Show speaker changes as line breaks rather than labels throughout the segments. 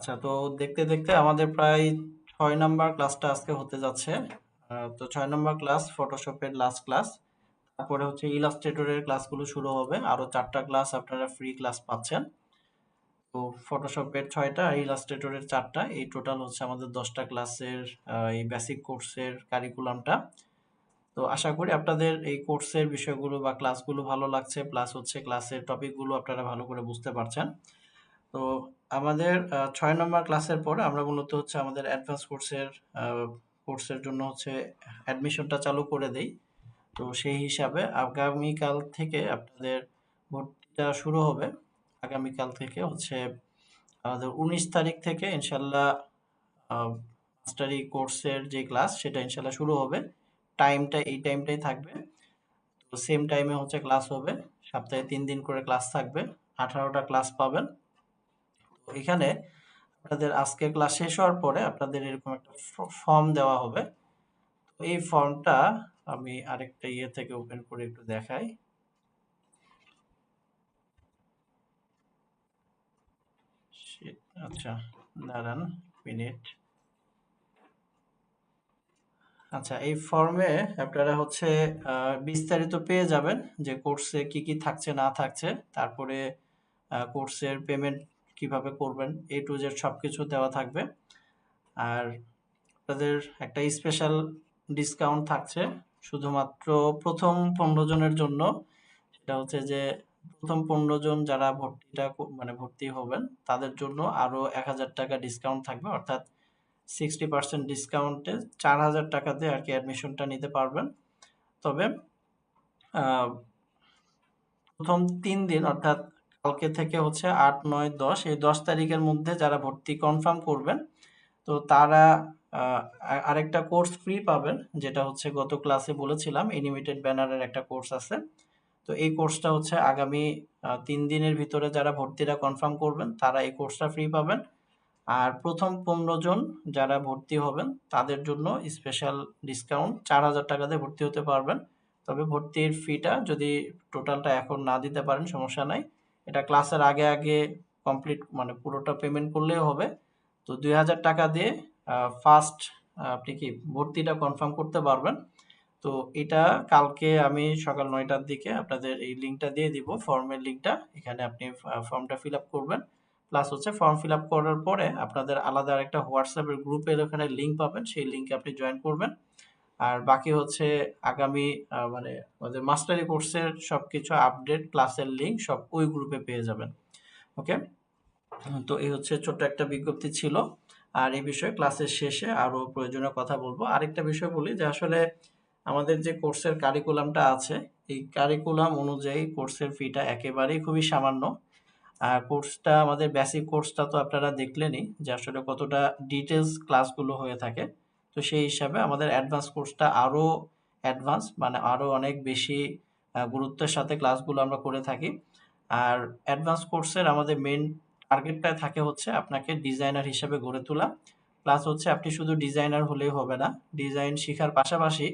আচ্ছা, তো দেখতে দেখতে আমাদের প্রায় 6 নাম্বার ক্লাসটা আজকে হতে যাচ্ছে। তো 6 নাম্বার ক্লাস ফটোশপের লাস্ট ক্লাস। তারপরে হচ্ছে ইলাস্ট্রেটরের ক্লাসগুলো শুরু হবে, আরো 4টা ক্লাস আপনারা ফ্রি ক্লাস পাচ্ছেন। তো ফটোশপের 6টা আর ইলাস্ট্রেটরের 4টা, এই টোটাল হচ্ছে আমাদের 10টা ক্লাসের এই বেসিক কোর্সের কারিকুলামটা। তো আশা করি আপনাদের এই কোর্সের বিষয়গুলো বা ক্লাসগুলো ভালো লাগছে, প্লাস হচ্ছে ক্লাসের টপিকগুলো আপনারা ভালো করে বুঝতে পারছেন। তো আমাদের 6 নম্বর ক্লাসের পরে আমরা মূলত হচ্ছে আমাদের অ্যাডভান্স কোর্সের জন্য হচ্ছে অ্যাডমিশনটা চালু করে দেই। তো সেই হিসাবে আগামীকাল থেকে আপনাদের ভর্তিটা শুরু হবে। আগামীকাল থেকে হচ্ছে আমাদের 19 তারিখ থেকে ইনশাল্লাহ মাস্টারি কোর্সের যে ক্লাস সেটা ইনশাল্লাহ শুরু হবে। টাইমটা এই টাইমটাই থাকবে। তো সেম টাইমে হচ্ছে ক্লাস হবে। সপ্তাহে 3 দিন করে ক্লাস থাকবে। 18টা ক্লাস পাবেন। তো এখানে আপনাদের আজকে ক্লাস শেষ হওয়ার পরে আপনাদের এরকম একটা ফর্ম দেওয়া হবে। তো এই ফর্মটা আমি আরেকটা ইয়ে থেকে ওপেন করে একটু দেখাই। আচ্ছা, দাঁড়ান মিনিট। আচ্ছা, এই ফর্মে আপনারা হচ্ছে বিস্তারিত পেয়ে যাবেন যে কোর্সে কি কি থাকছে না থাকছে, তারপরে কোর্সের পেমেন্ট কিভাবে করবেন, এ টু জেড সবকিছু দেওয়া থাকবে। আর আপনাদের একটা স্পেশাল ডিসকাউন্ট থাকছে শুধুমাত্র প্রথম 15 জনের জন্য। সেটা হচ্ছে যে প্রথম 15 জন যারা মানে ভর্তি হবেন তাদের জন্য আরো 1000 টাকা ডিসকাউন্ট থাকবে, অর্থাৎ 60% ডিসকাউন্টে 4000 টাকাতে আর কি অ্যাডমিশনটা নিতে পারবেন। তবে আহ, প্রথম 3 দিন অর্থাৎ কালকে থেকে হচ্ছে 8, 9, 10, এই 10 তারিখের মধ্যে যারা ভর্তি কনফার্ম করবেন, তো তারা আরেকটা কোর্স ফ্রি পাবেন, যেটা হচ্ছে গত ক্লাসে বলেছিলাম অ্যানিমেটেড ব্যানারের একটা কোর্স আছে। তো এই কোর্সটা হচ্ছে আগামী 3 দিনের ভিতরে যারা ভর্তিটা কনফার্ম করবেন তারা এই কোর্সটা ফ্রি পাবেন। আর প্রথম 15 জন যারা ভর্তি হবেন তাদের জন্য স্পেশাল ডিসকাউন্ট 4000 টাকাতে ভর্তি হতে পারবেন। তবে ভর্তির ফিটা যদি টোটালটা এখন না দিতে পারেন সমস্যা নাই, এটা ক্লাসের আগে আগে কমপ্লিট মানে পুরোটা পেমেন্ট করলেও হবে। তো 2000 টাকা দিয়ে ফার্স্ট আপনি কি ভর্তিটা কনফার্ম করতে পারবেন। তো এটা কালকে আমি সকাল 9টার দিকে আপনাদের এই লিঙ্কটা দিয়ে দিব, ফর্মের লিঙ্কটা। এখানে আপনি ফর্মটা ফিল আপ করবেন, প্লাস হচ্ছে ফর্ম ফিল আপ করার পরে আপনাদের আলাদা একটা হোয়াটসঅ্যাপের গ্রুপের ওখানে লিঙ্ক পাবেন, সেই লিঙ্কে আপনি জয়েন করবেন। আর বাকি হচ্ছে আগামী মানে আমাদের মাস্টারি কোর্সের সবকিছু আপডেট ক্লাসের লিঙ্ক সব ওই গ্রুপে পেয়ে যাবেন। ওকে, তো এই হচ্ছে ছোট্ট একটা বিজ্ঞপ্তি ছিল। আর এই বিষয়ে ক্লাসের শেষে আরো প্রয়োজনীয় কথা বলবো। আরেকটা বিষয় বলি যে আসলে আমাদের যে কোর্সের কারিকুলামটা আছে, এই কারিকুলাম অনুযায়ী কোর্সের ফিটা একেবারেই খুবই সামান্য। আর কোর্সটা আমাদের বেসিক কোর্সটা তো আপনারা দেখলেনই যে আসলে কতটা ডিটেলস ক্লাসগুলো হয়ে থাকে। তো সেই হিসাবে আমাদের অ্যাডভান্স কোর্সটা আরো অ্যাডভান্স, মানে আরো অনেক বেশি গুরুত্বের সাথে ক্লাসগুলো আমরা করে থাকি। আর অ্যাডভান্স কোর্সের আমাদের মেন টার্গেটটা থাকে হচ্ছে আপনাকে ডিজাইনার হিসেবে গড়ে তোলা। প্লাস হচ্ছে আপনি শুধু ডিজাইনার হলেই হবে না, ডিজাইন শেখার পাশাপাশি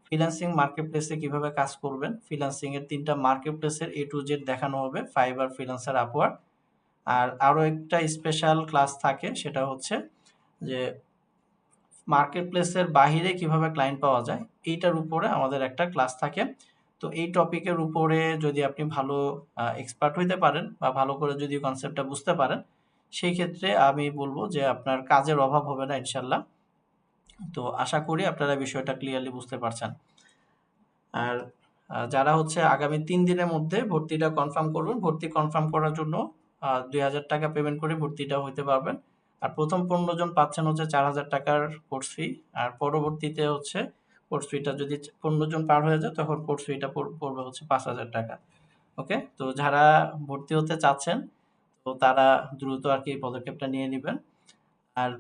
ফ্রিল্যান্সিং মার্কেটপ্লেসে কিভাবে কাজ করবেন, ফ্রিল্যান্সিং এর 3টা মার্কেটপ্লেসের এ টু জেড দেখানো হবে, ফাইবার, ফ্রিল্যান্সার, আপওয়ার্ক। আর আরো একটা স্পেশাল ক্লাস থাকে, সেটা হচ্ছে যে মার্কেটপ্লেসের বাহিরে কিভাবে ক্লায়েন্ট পাওয়া যায়, এইটার উপরে আমাদের একটা ক্লাস থাকে। তো এই টপিকের উপরে যদি আপনি ভালো এক্সপার্ট হইতে পারেন বা ভালো করে যদি কনসেপ্টটা বুঝতে পারেন, সেই ক্ষেত্রে আমি বলবো যে আপনার কাজের অভাব হবে না ইনশাল্লাহ। তো আশা করি আপনারা বিষয়টা ক্লিয়ারলি বুঝতে পারছেন। আর যারা হচ্ছে আগামী 3 দিনের মধ্যে ভর্তিটা কনফার্ম করবেন, ভর্তি কনফার্ম করার জন্য 2000 টাকা পেমেন্ট করে ভর্তিটা হইতে পারবেন। আর প্রথম 15 জন পাচ্ছেন হচ্ছে 4000 টাকার কোর্স ফি। আর পরবর্তীতে হচ্ছে কোর্স ফিটা যদি 15 জন পার হয়ে যায় তখন কোর্স ফিটা পড়বে হচ্ছে 5000 টাকা। ওকে, তো যারা ভর্তি হতে চাচ্ছেন তো তারা দ্রুত আর কি এই পদক্ষেপটা নিয়ে নেবেন। আর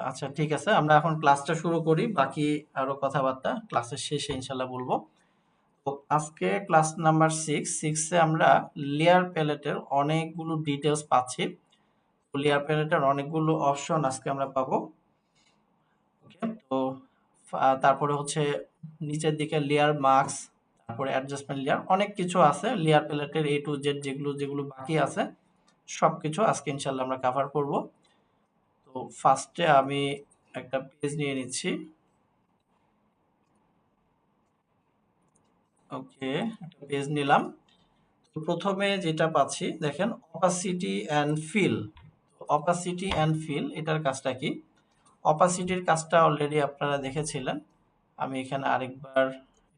আচ্ছা, ঠিক আছে, আমরা এখন ক্লাসটা শুরু করি, বাকি আরো কথাবার্তা ক্লাসের শেষে ইনশাল্লাহ বলবো। তো আজকে ক্লাস নাম্বার 6 এ আমরা লেয়ার প্যালেটের অনেকগুলো ডিটেলস পাচ্ছি। লেয়ার প্যালেটের অনেকগুলো অপশন আজকে আমরা পাবো। ওকে, তো তারপরে হচ্ছে নিচের দিকে লেয়ার মাস্ক, তারপরে অ্যাডজাস্টমেন্ট লেয়ার, অনেক কিছু আছে লেয়ার প্যালেটের এ টু জেড, যেগুলো যেগুলো বাকি আছে সবকিছু আজকে ইনশাল্লাহ আমরা কভার করব। তো ফার্স্টে আমি একটা পেজ নিয়ে নিচ্ছি। ওকে, একটা পেজ নিলাম। তো প্রথমে যেটা পাচ্ছি দেখেন, opacity and fill. Opacity and fill এটার কাজটা কি? অপাসিটির কাজটা অলরেডি আপনারা দেখেছিলেন, আমি এখানে আরেকবার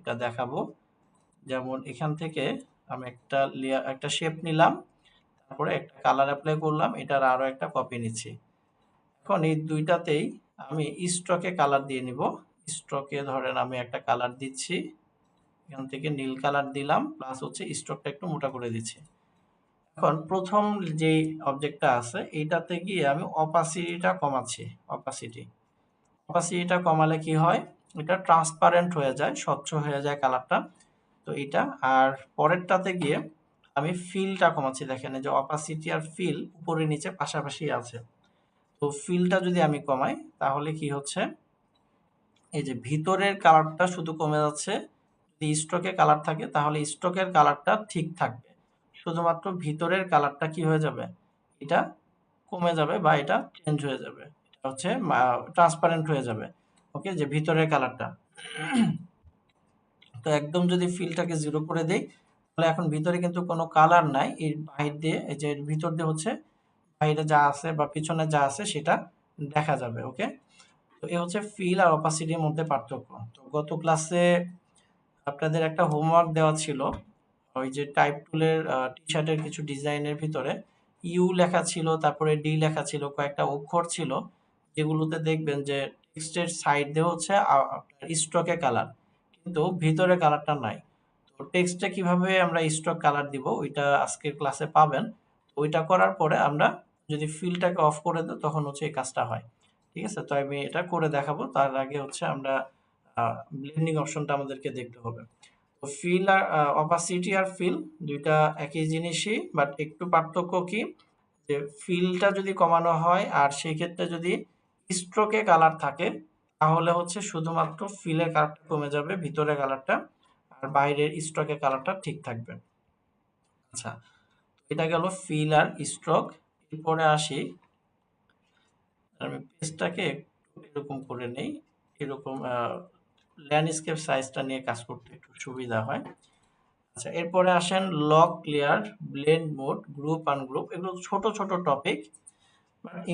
এটা দেখাবো। যেমন এখান থেকে আমি একটা লেয়ার, একটা শেপ নিলাম, তারপরে একটা কালার অ্যাপ্লাই করলাম, এটার আরো একটা কপি নিচ্ছি। এখন এই দুইটাতেই আমি স্ট্রোকে কালার দিয়ে নিব। স্ট্রোকে ধরেন আমি একটা কালার দিচ্ছি, এখান থেকে নীল কালার দিলাম, প্লাস হচ্ছে স্ট্রোকটা একটু মোটা করে দিচ্ছি। এখন প্রথম যে অবজেক্টটা আছে এইটাতে গিয়ে আমি অপাসিটিটা কমাচ্ছি। অপাসিটিটা কমালে কি হয়, এটা ট্রান্সপারেন্ট হয়ে যায়, স্বচ্ছ হয়ে যায় কালারটা। তো এটা আর পরেরটাতে গিয়ে আমি ফিলটা কমাচ্ছি। দেখেন এই যে অপাসিটি আর ফিল উপরে নিচে পাশাপাশি আছে। তো ফিলটা যদি আমি কমাই তাহলে কি হচ্ছে, এই যে ভিতরের কালারটা শুধু কমে যাচ্ছে। যদি স্ট্রোকে কালার থাকে তাহলে স্ট্রোকের কালারটা ঠিক থাকবে, শুধুমাত্র ভিতরের কালারটা কি হয়ে যাবে, এটা কমে যাবে বা এটা চেঞ্জ হয়ে যাবে, এটা হচ্ছে ট্রান্সপারেন্ট হয়ে যাবে। ওকে, যে ভিতরের কালারটা। তো একদম যদি ফিলটাকে জিরো করে দেই তাহলে এখন ভিতরে কিন্তু কোনো কালার নাই, এর বাহির দিয়ে এই যে এর ভিতর দিয়ে হচ্ছে বাইরে যা আছে বা পিছনে যা আছে সেটা দেখা যাবে। ওকে, তো এই হচ্ছে ফিল আর অপাসিটির মধ্যে পার্থক্য। তো গত ক্লাসে আপনাদের একটা হোমওয়ার্ক দেওয়া ছিল, ওই যে টাইপ টুলের টি শার্টের কিছু ডিজাইনের ভিতরে ইউ লেখা ছিল, তারপরে ডি লেখা ছিল, কয়েকটা অক্ষর ছিল, যেগুলোতে দেখবেন যে টেক্সটের সাইড দিয়ে হচ্ছে আপনার স্ট্রোকে কালার, কিন্তু ভিতরে কালারটা নাই। তো টেক্সটে কিভাবে আমরা স্ট্রোক কালার দিব ওইটা আজকের ক্লাসে পাবেন। ওইটা করার পরে আমরা যদি ফিলটাকে অফ করে দেই তখন হচ্ছে এই কাজটা হয়। ঠিক আছে, তো আমি এটা করে দেখাবো, তার আগে হচ্ছে আমরা ব্লেন্ডিং অপশনটা আমাদেরকে দেখতে হবে। তো ফিল আর অপাসিটি আর ফিল দুইটা একই জিনিসই, বাট একটু পার্থক্য কি, যে ফিলটা যদি কমানো হয় আর সেই ক্ষেত্রে যদি স্ট্রোকে কালার থাকে তাহলে হচ্ছে শুধুমাত্র ফিলের কালারটা কমে যাবে, ভিতরের কালারটা আর বাইরের স্ট্রোকের কালারটা ঠিক থাকবে। আচ্ছা, এটা গেল ফিল আর স্ট্রোক। এরপরে আসি, আমি পেজটাকে একটু এরকম করে নেই, এরকম ল্যান্ডস্কেপ সাইজটা নিয়ে কাজ করতে একটু সুবিধা হয়। আচ্ছা, এরপরে আসেন lock, clear, blend mode, group ungroup. এগুলো ছোট ছোট টপিক,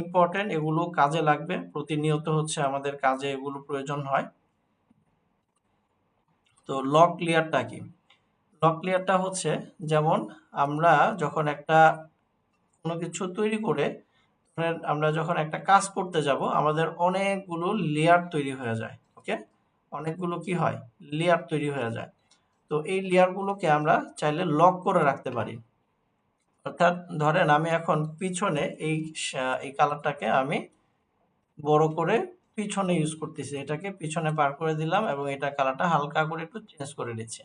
ইম্পর্টেন্ট, এগুলো কাজে লাগবে, প্রতিনিয়ত হচ্ছে আমাদের কাজে এগুলো প্রয়োজন হয়। তো লক ক্লিয়ারটা কি? লক ক্লিয়ারটা হচ্ছে, যেমন আমরা যখন একটা কোনো কিছু তৈরি করে আমরা যখন একটা কাজ করতে যাব আমাদের অনেকগুলো লেয়ার তৈরি হয়ে যায়। ওকে, অনেকগুলো কি হয়, লেয়ার তৈরি হয়ে যায়। তো এই লেয়ারগুলোকে আমরা চাইলে লক করে রাখতে পারি। অর্থাৎ ধরেন আমি এখন পিছনে এই কালারটাকে আমি বড় করে পিছনে ইউজ করতেছি, এটাকে পিছনে পার করে দিলাম এবং এটা কালারটা হালকা করে একটু চেঞ্জ করে নিচ্ছি।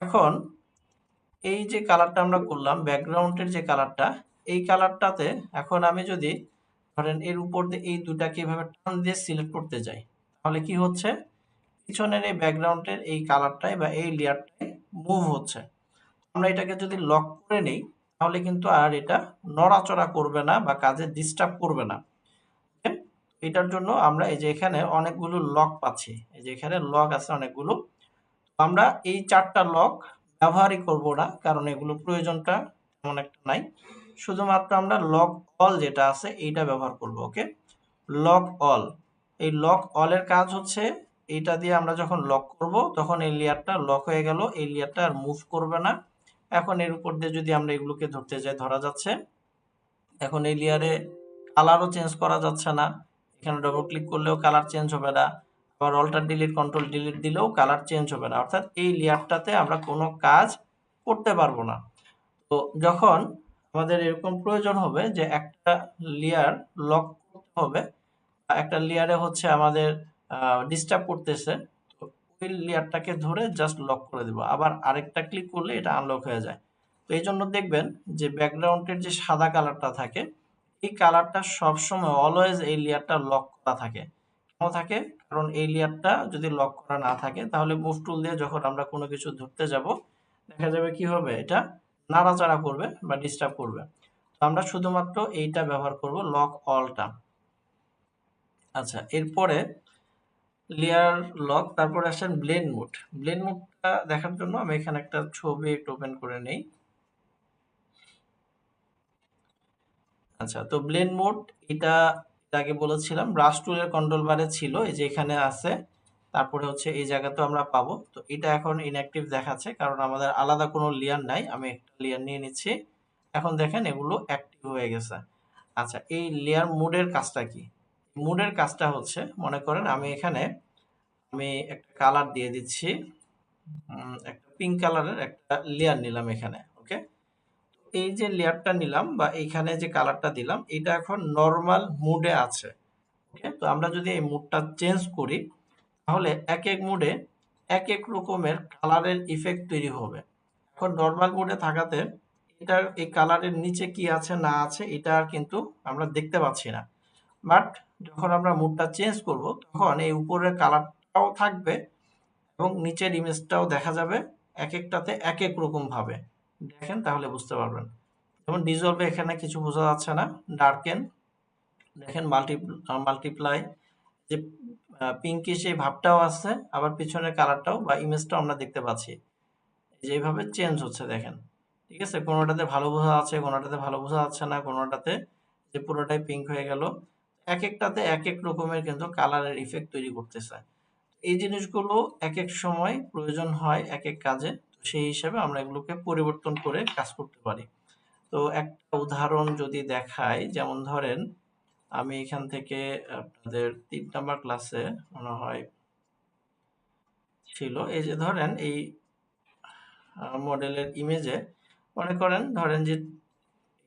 এখন এই যে কালারটা আমরা করলাম, ব্যাকগ্রাউন্ডের যে কালারটা, এই কালারটাতে এখন আমি যদি ধরেন এর উপর দিয়ে এই দুটাকে এভাবে টান দিয়ে সিলেক্ট করতে যাই তাহলে কি হচ্ছে, পিছনের এই ব্যাকগ্রাউন্ডের এই কালারটাই বা এই লেয়ারটাই মুভ হচ্ছে। আমরা এটাকে যদি লক করে নেই তাহলে কিন্তু আর এটা নড়াচড়া করবে না বা কাজে ডিস্টার্ব করবে না। এটার জন্য আমরা এই যে এখানে অনেকগুলো লক পাচ্ছি, এই যে এখানে লক আছে অনেকগুলো। আমরা এই 4টা লক ব্যবহারই করব না, কারণ এগুলো প্রয়োজনটা তেমন একটা নাই। শুধুমাত্র আমরা লক অল যেটা আছে এইটা ব্যবহার করব। ওকে, লক অল, এই লক অল এর কাজ হচ্ছে এইটা দিয়ে আমরা যখন লক করব তখন এই লেয়ারটা লক হয়ে গেল, এই লেয়ারটা আর মুভ করবে না। এখন এর উপর দিয়ে যদি আমরা এগুলোকে ধরতে যাই ধরা যাচ্ছে। এখন এই লেয়ারে কালারও চেঞ্জ করা যাচ্ছে না, এখানে ডবল ক্লিক করলেও কালার চেঞ্জ হবে না, আবার অল্টার ডিলিট কন্ট্রোল ডিলিট দিলেও কালার চেঞ্জ হবে না, অর্থাৎ এই লেয়ারটাতে আমরা কোনো কাজ করতে পারবো না। তো যখন আমাদের এরকম প্রয়োজন হবে যে একটা লেয়ার লক করতে হবে, একটা লেয়ারে হচ্ছে আমাদের ডিস্টার্ব করতেছে, তো ওই লেয়ারটাকে ধরে জাস্ট লক করে দেব, আবার আরেকটা ক্লিক করলে এটা আনলক হয়ে যায়। তো এই জন্য দেখবেন যে ব্যাকগ্রাউন্ডের যে সাদা কালারটা থাকে এই কালারটা সবসময় অলওয়েজ এই লেয়ারটা লক করা থাকে। কেন থাকে? কারণ এই লেয়ারটা যদি লক করা না থাকে তাহলে মুভ টুল দিয়ে যখন আমরা কোনো কিছু ধরতে যাব দেখা যাবে কি হবে, এটা নাড়াচাড়া করবে বা ডিস্টার্ব করবে। আমরা শুধুমাত্র এইটা ব্যবহার করব, লক অলটা। আচ্ছা, এরপরে লেয়ার লক, তারপরে আসেন ব্লেন্ড মোড। ব্লেন্ড মোডটা দেখার জন্য আমি এখানে একটা ছবি একটু ওপেন করে নেই। আচ্ছা, তো ব্লেন্ড মোড এটা আগে বলেছিলাম ব্রাশ টুলের কন্ট্রোল বারে ছিল, এই যে এখানে আছে, তারপরে হচ্ছে এই জায়গাতেও আমরা পাবো। তো এটা এখন ইনঅ্যাক্টিভ দেখাচ্ছে কারণ আমাদের আলাদা কোনো লেয়ার নাই। আমি একটা লেয়ার নিয়ে নিচ্ছি, এখন দেখেন এগুলো অ্যাক্টিভ হয়ে গেছে। আচ্ছা, এই লেয়ার মোডের কাজটা কি? মোডের কাজটা হচ্ছে, মনে করেন আমি এখানে একটা কালার দিয়ে দিচ্ছি, একটা পিঙ্ক কালারের একটা লেয়ার নিলাম এখানে। ওকে, এই যে লেয়ারটা নিলাম বা এইখানে যে কালারটা দিলাম, এটা এখন নরমাল মুডে আছে। ওকে, তো আমরা যদি এই মুডটা চেঞ্জ করি, তাহলে এক এক মুডে এক এক রকমের কালারের ইফেক্ট তৈরি হবে। এখন নরমাল মুডে থাকাতে এটার এই কালারের নিচে কি আছে না আছে এটা আর কিন্তু আমরা দেখতে পাচ্ছি না। বাট যখন আমরা মুডটা চেঞ্জ করব, তখন এই উপরের কালারটাও থাকবে এবং নিচের ইমেজটাও দেখা যাবে, এক একটাতে এক এক রকম ভাবে। দেখেন তাহলে বুঝতে পারবেন। যেমন ডিজলভে এখানে কিছু বোঝা যাচ্ছে না, ডার্কেন দেখেন, মাল্টিপ্লাই, যে পিঙ্কি সেই ভাবটাও আছে, আবার পিছনের কালারটাও বা ইমেজটাও আমরা দেখতে পাচ্ছি, যেভাবে চেঞ্জ হচ্ছে দেখেন। ঠিক আছে, কোনোটাতে ভালো বোঝা যাচ্ছে, কোনোটাতে ভালো বোঝা যাচ্ছে না, কোনোটাতে যে পুরোটাই পিঙ্ক হয়ে গেল। এক একটাতে এক এক রকমের কিন্তু কালারের ইফেক্ট তৈরি করতেছে। এই জিনিসগুলো এক এক সময় প্রয়োজন হয় এক এক কাজে, তো সেই হিসাবে আমরা এগুলোকে পরিবর্তন করে কাজ করতে পারি। তো একটা উদাহরণ যদি দেখাই, যেমন ধরেন আমি এখান থেকে আপনাদের 3 নাম্বার ক্লাসে মনে হয় ছিল, এই যে ধরেন এই মডেলের ইমেজে মনে করেন, ধরেন যে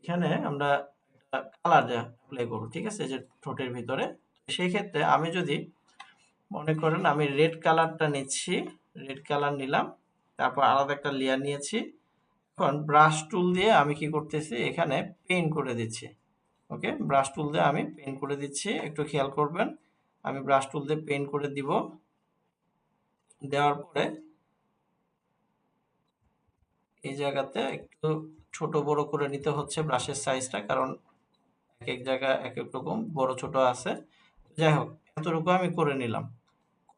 এখানে আমরা একটা কালার অ্যাপ্লাই করব, ঠিক আছে, যে ঠোঁটের ভিতরে। সেই ক্ষেত্রে আমি যদি মনে করেন আমি রেড কালারটা নিচ্ছি, রেড কালার নিলাম, তারপর আলাদা একটা লেয়ার নিয়েছি। এখন ব্রাশ টুল দিয়ে আমি কি করতেছি, এখানে পেইন্ট করে দিচ্ছি। ওকে, ব্রাশ টুল দিয়ে আমি পেইন্ট করে দিচ্ছি, একটু খেয়াল করবেন। আমি ব্রাশ টুল দিয়ে পেইন্ট করে দিব, দেওয়ার পরে এই জায়গাতে একটু ছোট বড় করে নিতে হচ্ছে ব্রাশের সাইজটা, কারণ এক এক জায়গায় এক এক রকম বড় ছোট আছে। যাই হোক, এতটুকু আমি করে নিলাম।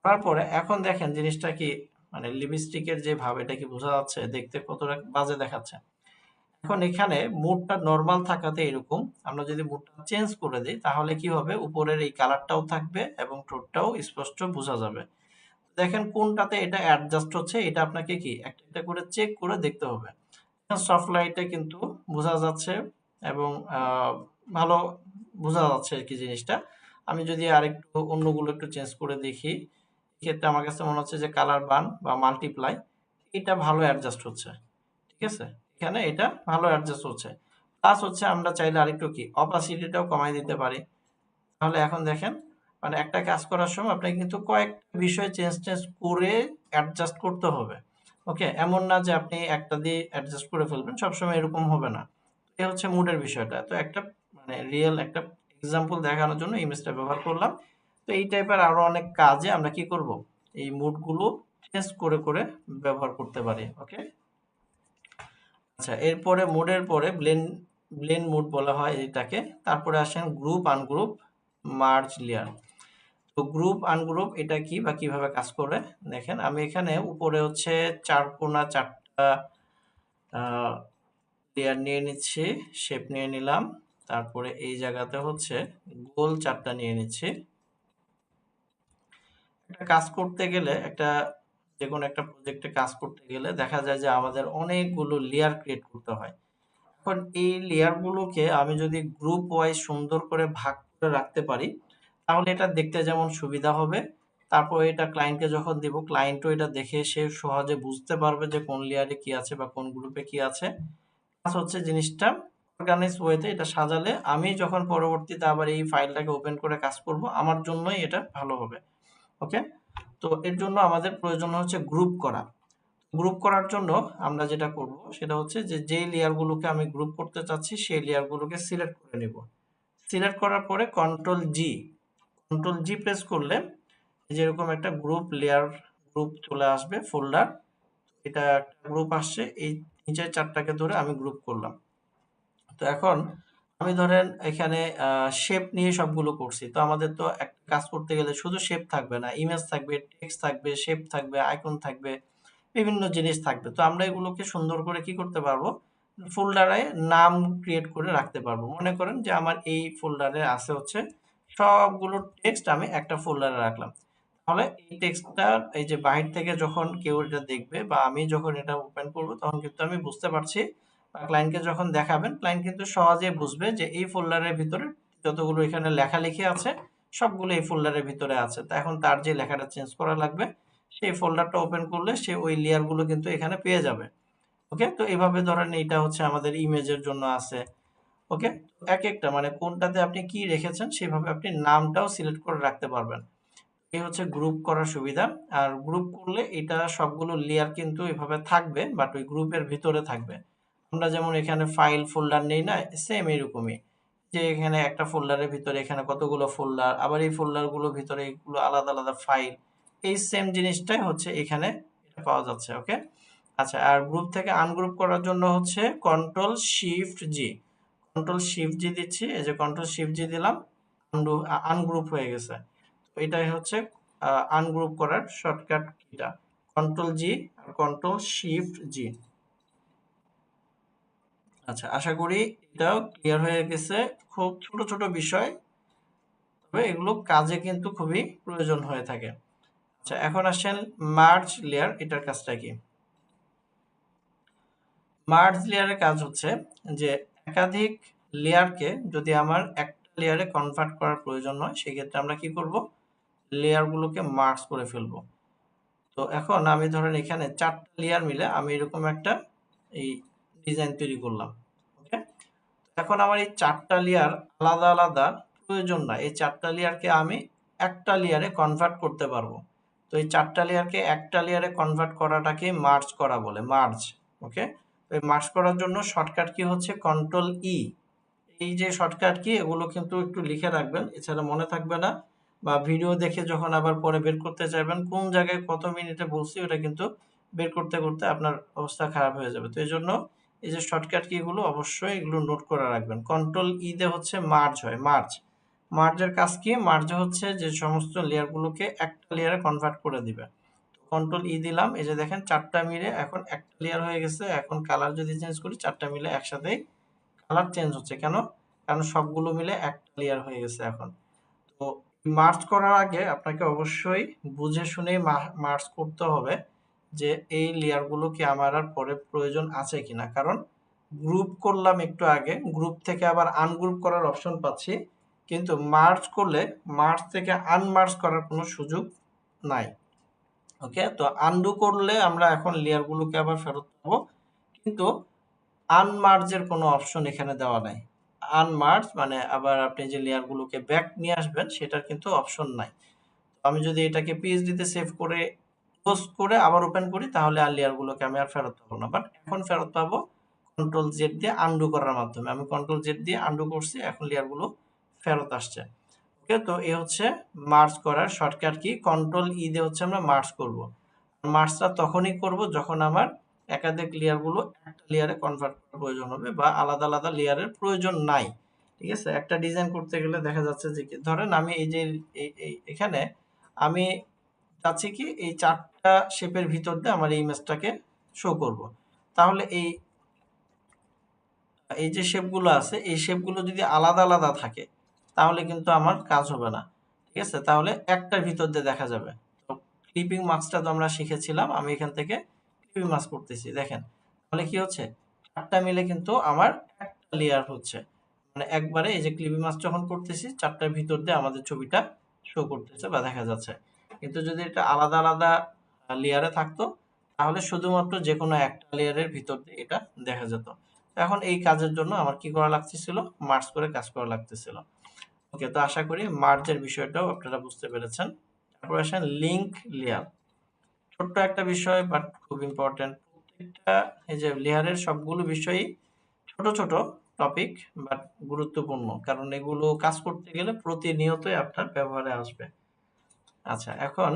করার পরে এখন দেখেন জিনিসটা কি, মানে লিপস্টিকের যে ভাব, এটা কি বোঝা যাচ্ছে? দেখতে কতটা বাজে দেখাচ্ছে। এখন এখানে মুডটা নরমাল থাকাতে এরকম, আমরা যদি মুডটা চেঞ্জ করে দিই তাহলে কি হবে, উপরের এই কালারটাও থাকবে এবং ঠোঁটটাও স্পষ্ট বোঝা যাবে। দেখেন কোনটাতে এটা অ্যাডজাস্ট হচ্ছে, এটা আপনাকে কি একটা একটা করে চেক করে দেখতে হবে। সফট লাইটে কিন্তু বোঝা যাচ্ছে এবং ভালো বোঝা যাচ্ছে আর কি জিনিসটা। আমি যদি আরেকটু অন্যগুলো একটু চেঞ্জ করে দেখি, এক্ষেত্রে আমার কাছে মনে হচ্ছে যে কালার বান বা মাল্টিপ্লাই এটা ভালো অ্যাডজাস্ট হচ্ছে। ঠিক আছে, এখানে এটা ভালো অ্যাডজাস্ট হচ্ছে। প্লাস হচ্ছে আমরা চাইলে আরেকটু কি অপাসিটিটাও কমাই দিতে পারি। তাহলে এখন দেখেন, মানে একটা কাজ করার সময় আপনাকে কিন্তু কয়েকটা বিষয় চেঞ্জ টেঞ্জ করে অ্যাডজাস্ট করতে হবে। ওকে, এমন না যে আপনি একটা দিয়ে অ্যাডজাস্ট করে ফেলবেন, সবসময় এরকম হবে না। এ হচ্ছে মুডের বিষয়টা। তো একটা মানে রিয়েল একটা এক্সাম্পল দেখানোর জন্য ইমেজটা ব্যবহার করলাম। তো এই টাইপের আরো অনেক কাজে আমরা কি করব, এই মুডগুলো চেঞ্জ করে করে ব্যবহার করতে পারি। ওকে, আচ্ছা, এরপরে মুডের পরে ব্লেন্ড মুড বলা হয় এটাকে। তারপরে আসেন গ্রুপ আনগ্রুপ, মার্জ লেয়ার। তো গ্রুপ আনগ্রুপ এটা কি বা কিভাবে কাজ করে দেখেন, আমি এখানে উপরে হচ্ছে চারকোনা চারটা লেয়ার নিয়ে নিচ্ছি, শেপ নিয়ে নিলাম। তারপরে এই জায়গাতে হচ্ছে গোল চারটা নিয়ে নিচ্ছি। একটা কাজ করতে গেলে, যে কোনো একটা প্রজেক্টে কাজ করতে গেলে দেখা যায় যে আমাদের অনেকগুলো লেয়ার ক্রিয়েট করতে হয়। এখন এই লেয়ারগুলোকে আমি যদি গ্রুপ ওয়াইজ সুন্দর করে ভাগ করে রাখতে পারি, তাহলে এটা দেখতে যেমন সুবিধা হবে, তারপর এটা ক্লায়েন্টকে যখন দিব, ক্লায়েন্টও এটা দেখে সে সহজে বুঝতে পারবে যে কোন লেয়ারে কি আছে বা কোন গ্রুপে কি আছে। প্লাস হচ্ছে জিনিসটা অর্গানাইজ ওয়েতে এটা সাজালে আমি যখন পরবর্তীতে আবার এই ফাইলটাকে ওপেন করে কাজ করব, আমার জন্যই এটা ভালো হবে। ওকে, তো এর জন্য আমাদের প্রয়োজন হচ্ছে গ্রুপ করা। গ্রুপ করার জন্য আমরা যেটা করব সেটা হচ্ছে যে যেই লেয়ারগুলোকে আমি গ্রুপ করতে চাচ্ছি সেই লেয়ারগুলোকে সিলেক্ট করে নিব। সিলেক্ট করার পরে কন্ট্রোল জি প্রেস করলে যেরকম একটা গ্রুপ চলে আসবে, ফোল্ডার। এটা একটা গ্রুপ আসছে, এই নিচের চারটাকে ধরে আমি গ্রুপ করলাম। তো এখন আমি ধরেন এখানে শেপ নিয়ে সবগুলো করছি। তো আমাদের তো একটা কাজ করতে গেলে শুধু শেপ থাকবে না, ইমেজ থাকবে, টেক্সট থাকবে, শেপ থাকবে, আইকন থাকবে, বিভিন্ন জিনিস থাকবে। তো আমরা এগুলোকে সুন্দর করে কি করতে পারবো, ফোল্ডারে নাম ক্রিয়েট করে রাখতে পারবো। মনে করেন যে আমার এই ফোল্ডারে আছে হচ্ছে সবগুলো টেক্সট আমি একটা ফোল্ডারে রাখলাম। তাহলে এই টেক্সটটা এই যে বাহির থেকে যখন কেউ এটা দেখবে বা আমি যখন এটা ওপেন করব তখন কিন্তু আমি বুঝতে পারছি, বা ক্লায়েন্টকে যখন দেখাবেন ক্লায়েন্ট কিন্তু সহজেই বুঝবে যে এই ফোল্ডারের ভিতরে যতগুলো এখানে লেখালেখি আছে সবগুলো এই ফোল্ডারের ভিতরে আছে। তো এখন তার যে লেখাটা চেঞ্জ করা লাগবে সেই ফোল্ডারটা ওপেন করলে সে ওই লেয়ার গুলো কিন্তু এখানে পেয়ে যাবে। ওকে, তো এইভাবে ধরেন এইটা হচ্ছে আমাদের ইমেজের জন্য আছে। ওকে, এক একটা মানে কোনটাতে আপনি কি রেখেছেন সেভাবে আপনি নামটাও সিলেক্ট করে রাখতে পারবেন। এই হচ্ছে গ্রুপ করার সুবিধা। আর গ্রুপ করলে এটা সবগুলো লেয়ার কিন্তু এভাবে থাকবে, বাট ওই গ্রুপের ভিতরে থাকবে। আমরা যেমন এখানে ফাইল ফোল্ডার নেই না, সেম এরকমই, যে এখানে একটা ফোল্ডারের ভিতরে এখানে কতগুলো ফোল্ডার, আবার এই ফোল্ডারগুলোর ভিতরে এগুলো আলাদা আলাদা ফাইল, এই সেম জিনিসটাই হচ্ছে এখানে এটা পাওয়া যাচ্ছে। ওকে, আচ্ছা, আর গ্রুপ থেকে আনগ্রুপ করার জন্য হচ্ছে কন্ট্রোল শিফট জি, কন্ট্রোল শিফট জি দিচ্ছি, এই যে কন্ট্রোল শিফট জি দিলাম, আনগ্রুপ হয়ে গেছে। তো এটাই হচ্ছে আনগ্রুপ করার শর্টকাট কিটা, কন্ট্রোল জি আর কন্ট্রোল শিফট জি। আচ্ছা, আশা করি এটাও ক্লিয়ার হয়ে গেছে। খুব ছোট ছোট বিষয়, তবে এগুলো কাজে কিন্তু খুবই প্রয়োজন হয়ে থাকে। আচ্ছা, এখন আসেন মার্জ লেয়ার, এটার কাজটা কি? মার্জ লেয়ারের কাজ হচ্ছে যে একাধিক লেয়ারকে যদি আমার একটা লেয়ারে কনভার্ট করার প্রয়োজন হয় সেক্ষেত্রে আমরা কি করব, লেয়ারগুলোকে মার্জ করে ফেলবো। তো এখন আমি ধরেন এখানে 4টা লেয়ার মিলে আমি এরকম একটা এই ডিজাইন তৈরি করলাম। ওকে, এখন আমার এই 4টা লেয়ার আলাদা আলাদা প্রয়োজন না, এই 4টা লেয়ারকে আমি একটা লেয়ারে কনভার্ট করতে পারবো। তো এই 4টা লেয়ারকে একটা লেয়ারে কনভার্ট করাটাকে মার্জ করা বলে, মার্জ। ওকে, তো এই মার্জ করার জন্য শর্টকাট কি হচ্ছে কন্ট্রোল ই। এই যে শর্টকাট কি এগুলো কিন্তু একটু লিখে রাখবেন, এছাড়া মনে থাকবে না, বা ভিডিও দেখে যখন আবার পরে বের করতে চাইবেন কোন জায়গায় কত মিনিটে বলছি ওটা কিন্তু বের করতে করতে আপনার অবস্থা খারাপ হয়ে যাবে। তো এই জন্য এই যে শর্টকাট কি এগুলো অবশ্যই এগুলো নোট করে রাখবেন। কন্ট্রোল ই তে হচ্ছে মার্জ হয়, মার্জ। মার্জের কাজ কি, মার্জ হচ্ছে যে সমস্ত লেয়ারগুলোকে একটা লেয়ারে কনভার্ট করে দিবে। কন্ট্রোল ই দিলাম, এই যে দেখেন 4টা মিলে এখন একটা লেয়ার হয়ে গেছে। এখন কালার যদি চেঞ্জ করি 4টা মিলে একসাথেই কালার চেঞ্জ হচ্ছে কেন, কারণ সবগুলো মিলে একটা লেয়ার হয়ে গেছে এখন। তো মার্জ করার আগে আপনাকে অবশ্যই বুঝে শুনে মার্জ করতে হবে যে এই লেয়ারগুলো কি আমার আর পরে প্রয়োজন আছে কিনা, কারণ গ্রুপ করলাম একটু আগে, গ্রুপ থেকে আবার আনগ্রুপ করার অপশন পাচ্ছি, কিন্তু মার্জ করলে মার্জ থেকে আনমার্জ করার কোনো সুযোগ নাই। ওকে, তো আনডু করলে আমরা এখন লেয়ারগুলোকে আবার ফেরত পাবো, কিন্তু আনমার্জের কোনো অপশন এখানে দেওয়া নাই। আনমার্জ মানে আবার আপনি যে লেয়ারগুলোকে ব্যাক নিয়ে আসবেন সেটার কিন্তু অপশন নাই। আমি যদি এটাকে পিএইচডিতে সেভ করে ক্লোজ করে আবার ওপেন করি তাহলে আর লেয়ারগুলোকে আমি আর ফেরত পাবো না, বাট এখন ফেরত পাবো কন্ট্রোল জেড দিয়ে আনডু করার মাধ্যমে। আমি কন্ট্রোল জেড দিয়ে আনডু করছি, এখন লেয়ারগুলো ফেরত আসছে। ওকে, তো এ হচ্ছে মার্জ করার শর্টকাট কি, কন্ট্রোল ই দিয়ে হচ্ছে আমরা মার্জ করব। মার্জটা তখনই করব যখন আমার একাধিক লেয়ারগুলো একটা লেয়ারে কনভার্ট করার প্রয়োজন হবে বা আলাদা আলাদা লেয়ারের প্রয়োজন নাই। ঠিক আছে, একটা ডিজাইন করতে গেলে দেখা যাচ্ছে যে ধরেন আমি এই যে এখানে আমি চাচ্ছি কি এই 4টা শেপের ভিতর দিয়ে আমার এই ইমেজটাকে শো করব। তাহলে এই এই যে শেপগুলো আছে এই শেপগুলো যদি আলাদা আলাদা থাকে তাহলে কিন্তু আমার কাজ হবে না। ঠিক আছে, তাহলে একটার ভিতর দিয়ে দেখা যাবে। তো ক্লিপিং মাস্কটা তো আমরা শিখেছিলাম, আমি এখান থেকে ক্লিপিং মাস্ক করতেছি, দেখেন তাহলে কি হচ্ছে 4টা মিলে কিন্তু আমার একটা লেয়ার হচ্ছে, মানে একবারে এই যে ক্লিপিং মাস্ক যখন করতেছি 4টার ভিতর দিয়ে আমাদের ছবিটা শো করতেছে বা দেখা যাচ্ছে। কিন্তু যদি এটা আলাদা আলাদা লেয়ারে থাকতো তাহলে শুধুমাত্র যে কোনো একটা লেয়ারের ভিতর দিয়ে এটা দেখা যেত। এখন এই কাজের জন্য আমার কি করা লাগতেছিল, মার্জ করে কাজ করা লাগতেছিল। ওকে, তো আশা করি মার্জের বিষয়টাও আপনারা বুঝতে পেরেছেন। তারপর আসেন লিংক লেয়ার, ছোট্ট একটা বিষয় বাট খুব ইম্পর্টেন্ট। প্রত্যেকটা এই যে লেয়ারের সবগুলো বিষয়ই ছোট ছোট টপিক বাট গুরুত্বপূর্ণ, কারণ এগুলো কাজ করতে গেলে প্রতিনিয়তই আপনার ব্যবহারে আসবে। আচ্ছা, এখন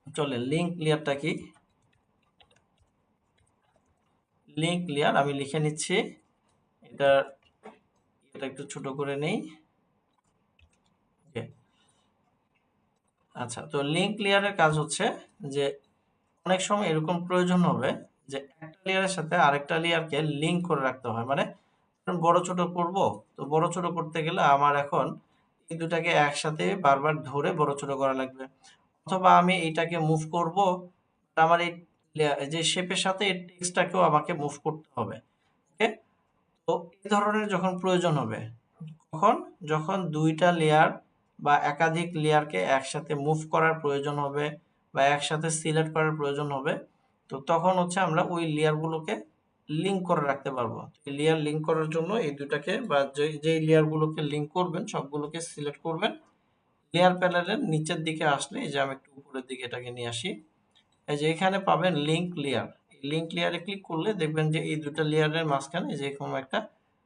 চলে লিংক লেয়ারটা কি। লিংক লেয়ার আমি লিখে নিচ্ছি, এটা এটা একটু ছোট করে নেই। ওকে। আচ্ছা, তো লিঙ্ক লেয়ারের কাজ হচ্ছে যে অনেক সময় এরকম প্রয়োজন হবে যে একটা লেয়ারের সাথে আরেকটা লেয়ারকে লিঙ্ক করে রাখতে হয়। মানে বড় ছোট করব, তো বড় ছোট করতে গেলে আমার এখন এই দুটাকে একসাথে বারবার ধরে বড় ছোট করা লাগবে, অথবা আমি এইটাকে মুভ করব, আমার এই যে শেপের সাথে এই টেক্সটটাকেও আমাকে মুভ করতে হবে। ওকে। তো এই ধরনের যখন প্রয়োজন হবে, তখন যখন দুইটা লেয়ার বা একাধিক লেয়ারকে একসাথে মুভ করার প্রয়োজন হবে বা একসাথে সিলেক্ট করার প্রয়োজন হবে, তো তখন হচ্ছে আমরা ওই লেয়ারগুলোকে লিঙ্ক করে রাখতে পারবো। লেয়ার লিঙ্ক করার জন্য এই দুটাকে বা যেই লেয়ারগুলোকে লিঙ্ক করবেন সবগুলোকে সিলেক্ট করবেন। লেয়ার প্যানেলের নিচের দিকে আসলে, এই যে আমি একটু উপরের দিকে এটাকে নিয়ে আসি, এই যে এখানে পাবেন লিঙ্ক লেয়ার। লিঙ্ক লেয়ারে ক্লিক করলে দেখবেন যে এই দুটো লেয়ারের মাঝখানে যে কোনো একটা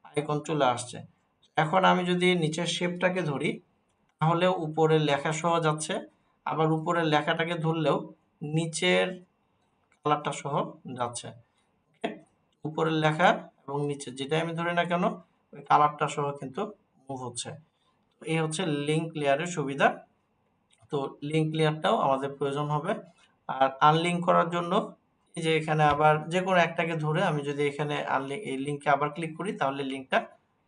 আইকন চলে আসছে। এখন আমি যদি নিচের শেপটাকে ধরি তাহলে উপরের লেখা সহ যাচ্ছে, আবার উপরের লেখাটাকে ধরলেও নিচের কালারটা সহ যাচ্ছে। ওকে। উপরের লেখা এবং নিচে যেটাই আমি ধরি না কেন ওই কালারটা সহ কিন্তু মুভ হচ্ছে। এই হচ্ছে লিঙ্ক লেয়ারের সুবিধা। তো লিঙ্ক লেয়ারটাও আমাদের প্রয়োজন হবে। আর আনলিঙ্ক করার জন্য এই যে এখানে আবার যে কোনো একটাকে ধরে আমি যদি এখানে এই লিঙ্কে আবার ক্লিক করি তাহলে লিঙ্কটা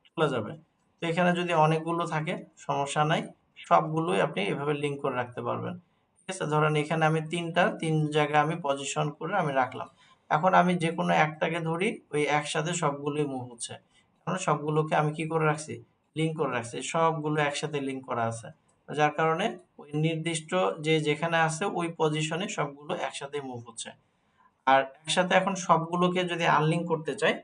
চলে যাবে। তো এখানে যদি অনেকগুলো থাকে সমস্যা নাই, সবগুলোই আপনি এভাবে লিঙ্ক করে রাখতে পারবেন। ঠিক আছে, ধরেন এখানে আমি তিন জায়গায় আমি পজিশন করে আমি রাখলাম। এখন আমি যে কোনো একটাকে ধরি, ওই একসাথে সবগুলোই মুভ হচ্ছে, কারণ সবগুলোকে আমি কি করে রাখছি, লিঙ্ক করে রাখছি, সবগুলো একসাথে লিঙ্ক করা আছে। যার কারণে ওই নির্দিষ্ট যে যেখানে আছে ওই পজিশনে সবগুলো একসাথে মুভ হচ্ছে। আর একসাথে এখন সবগুলোকে যদি আনলিঙ্ক করতে চাই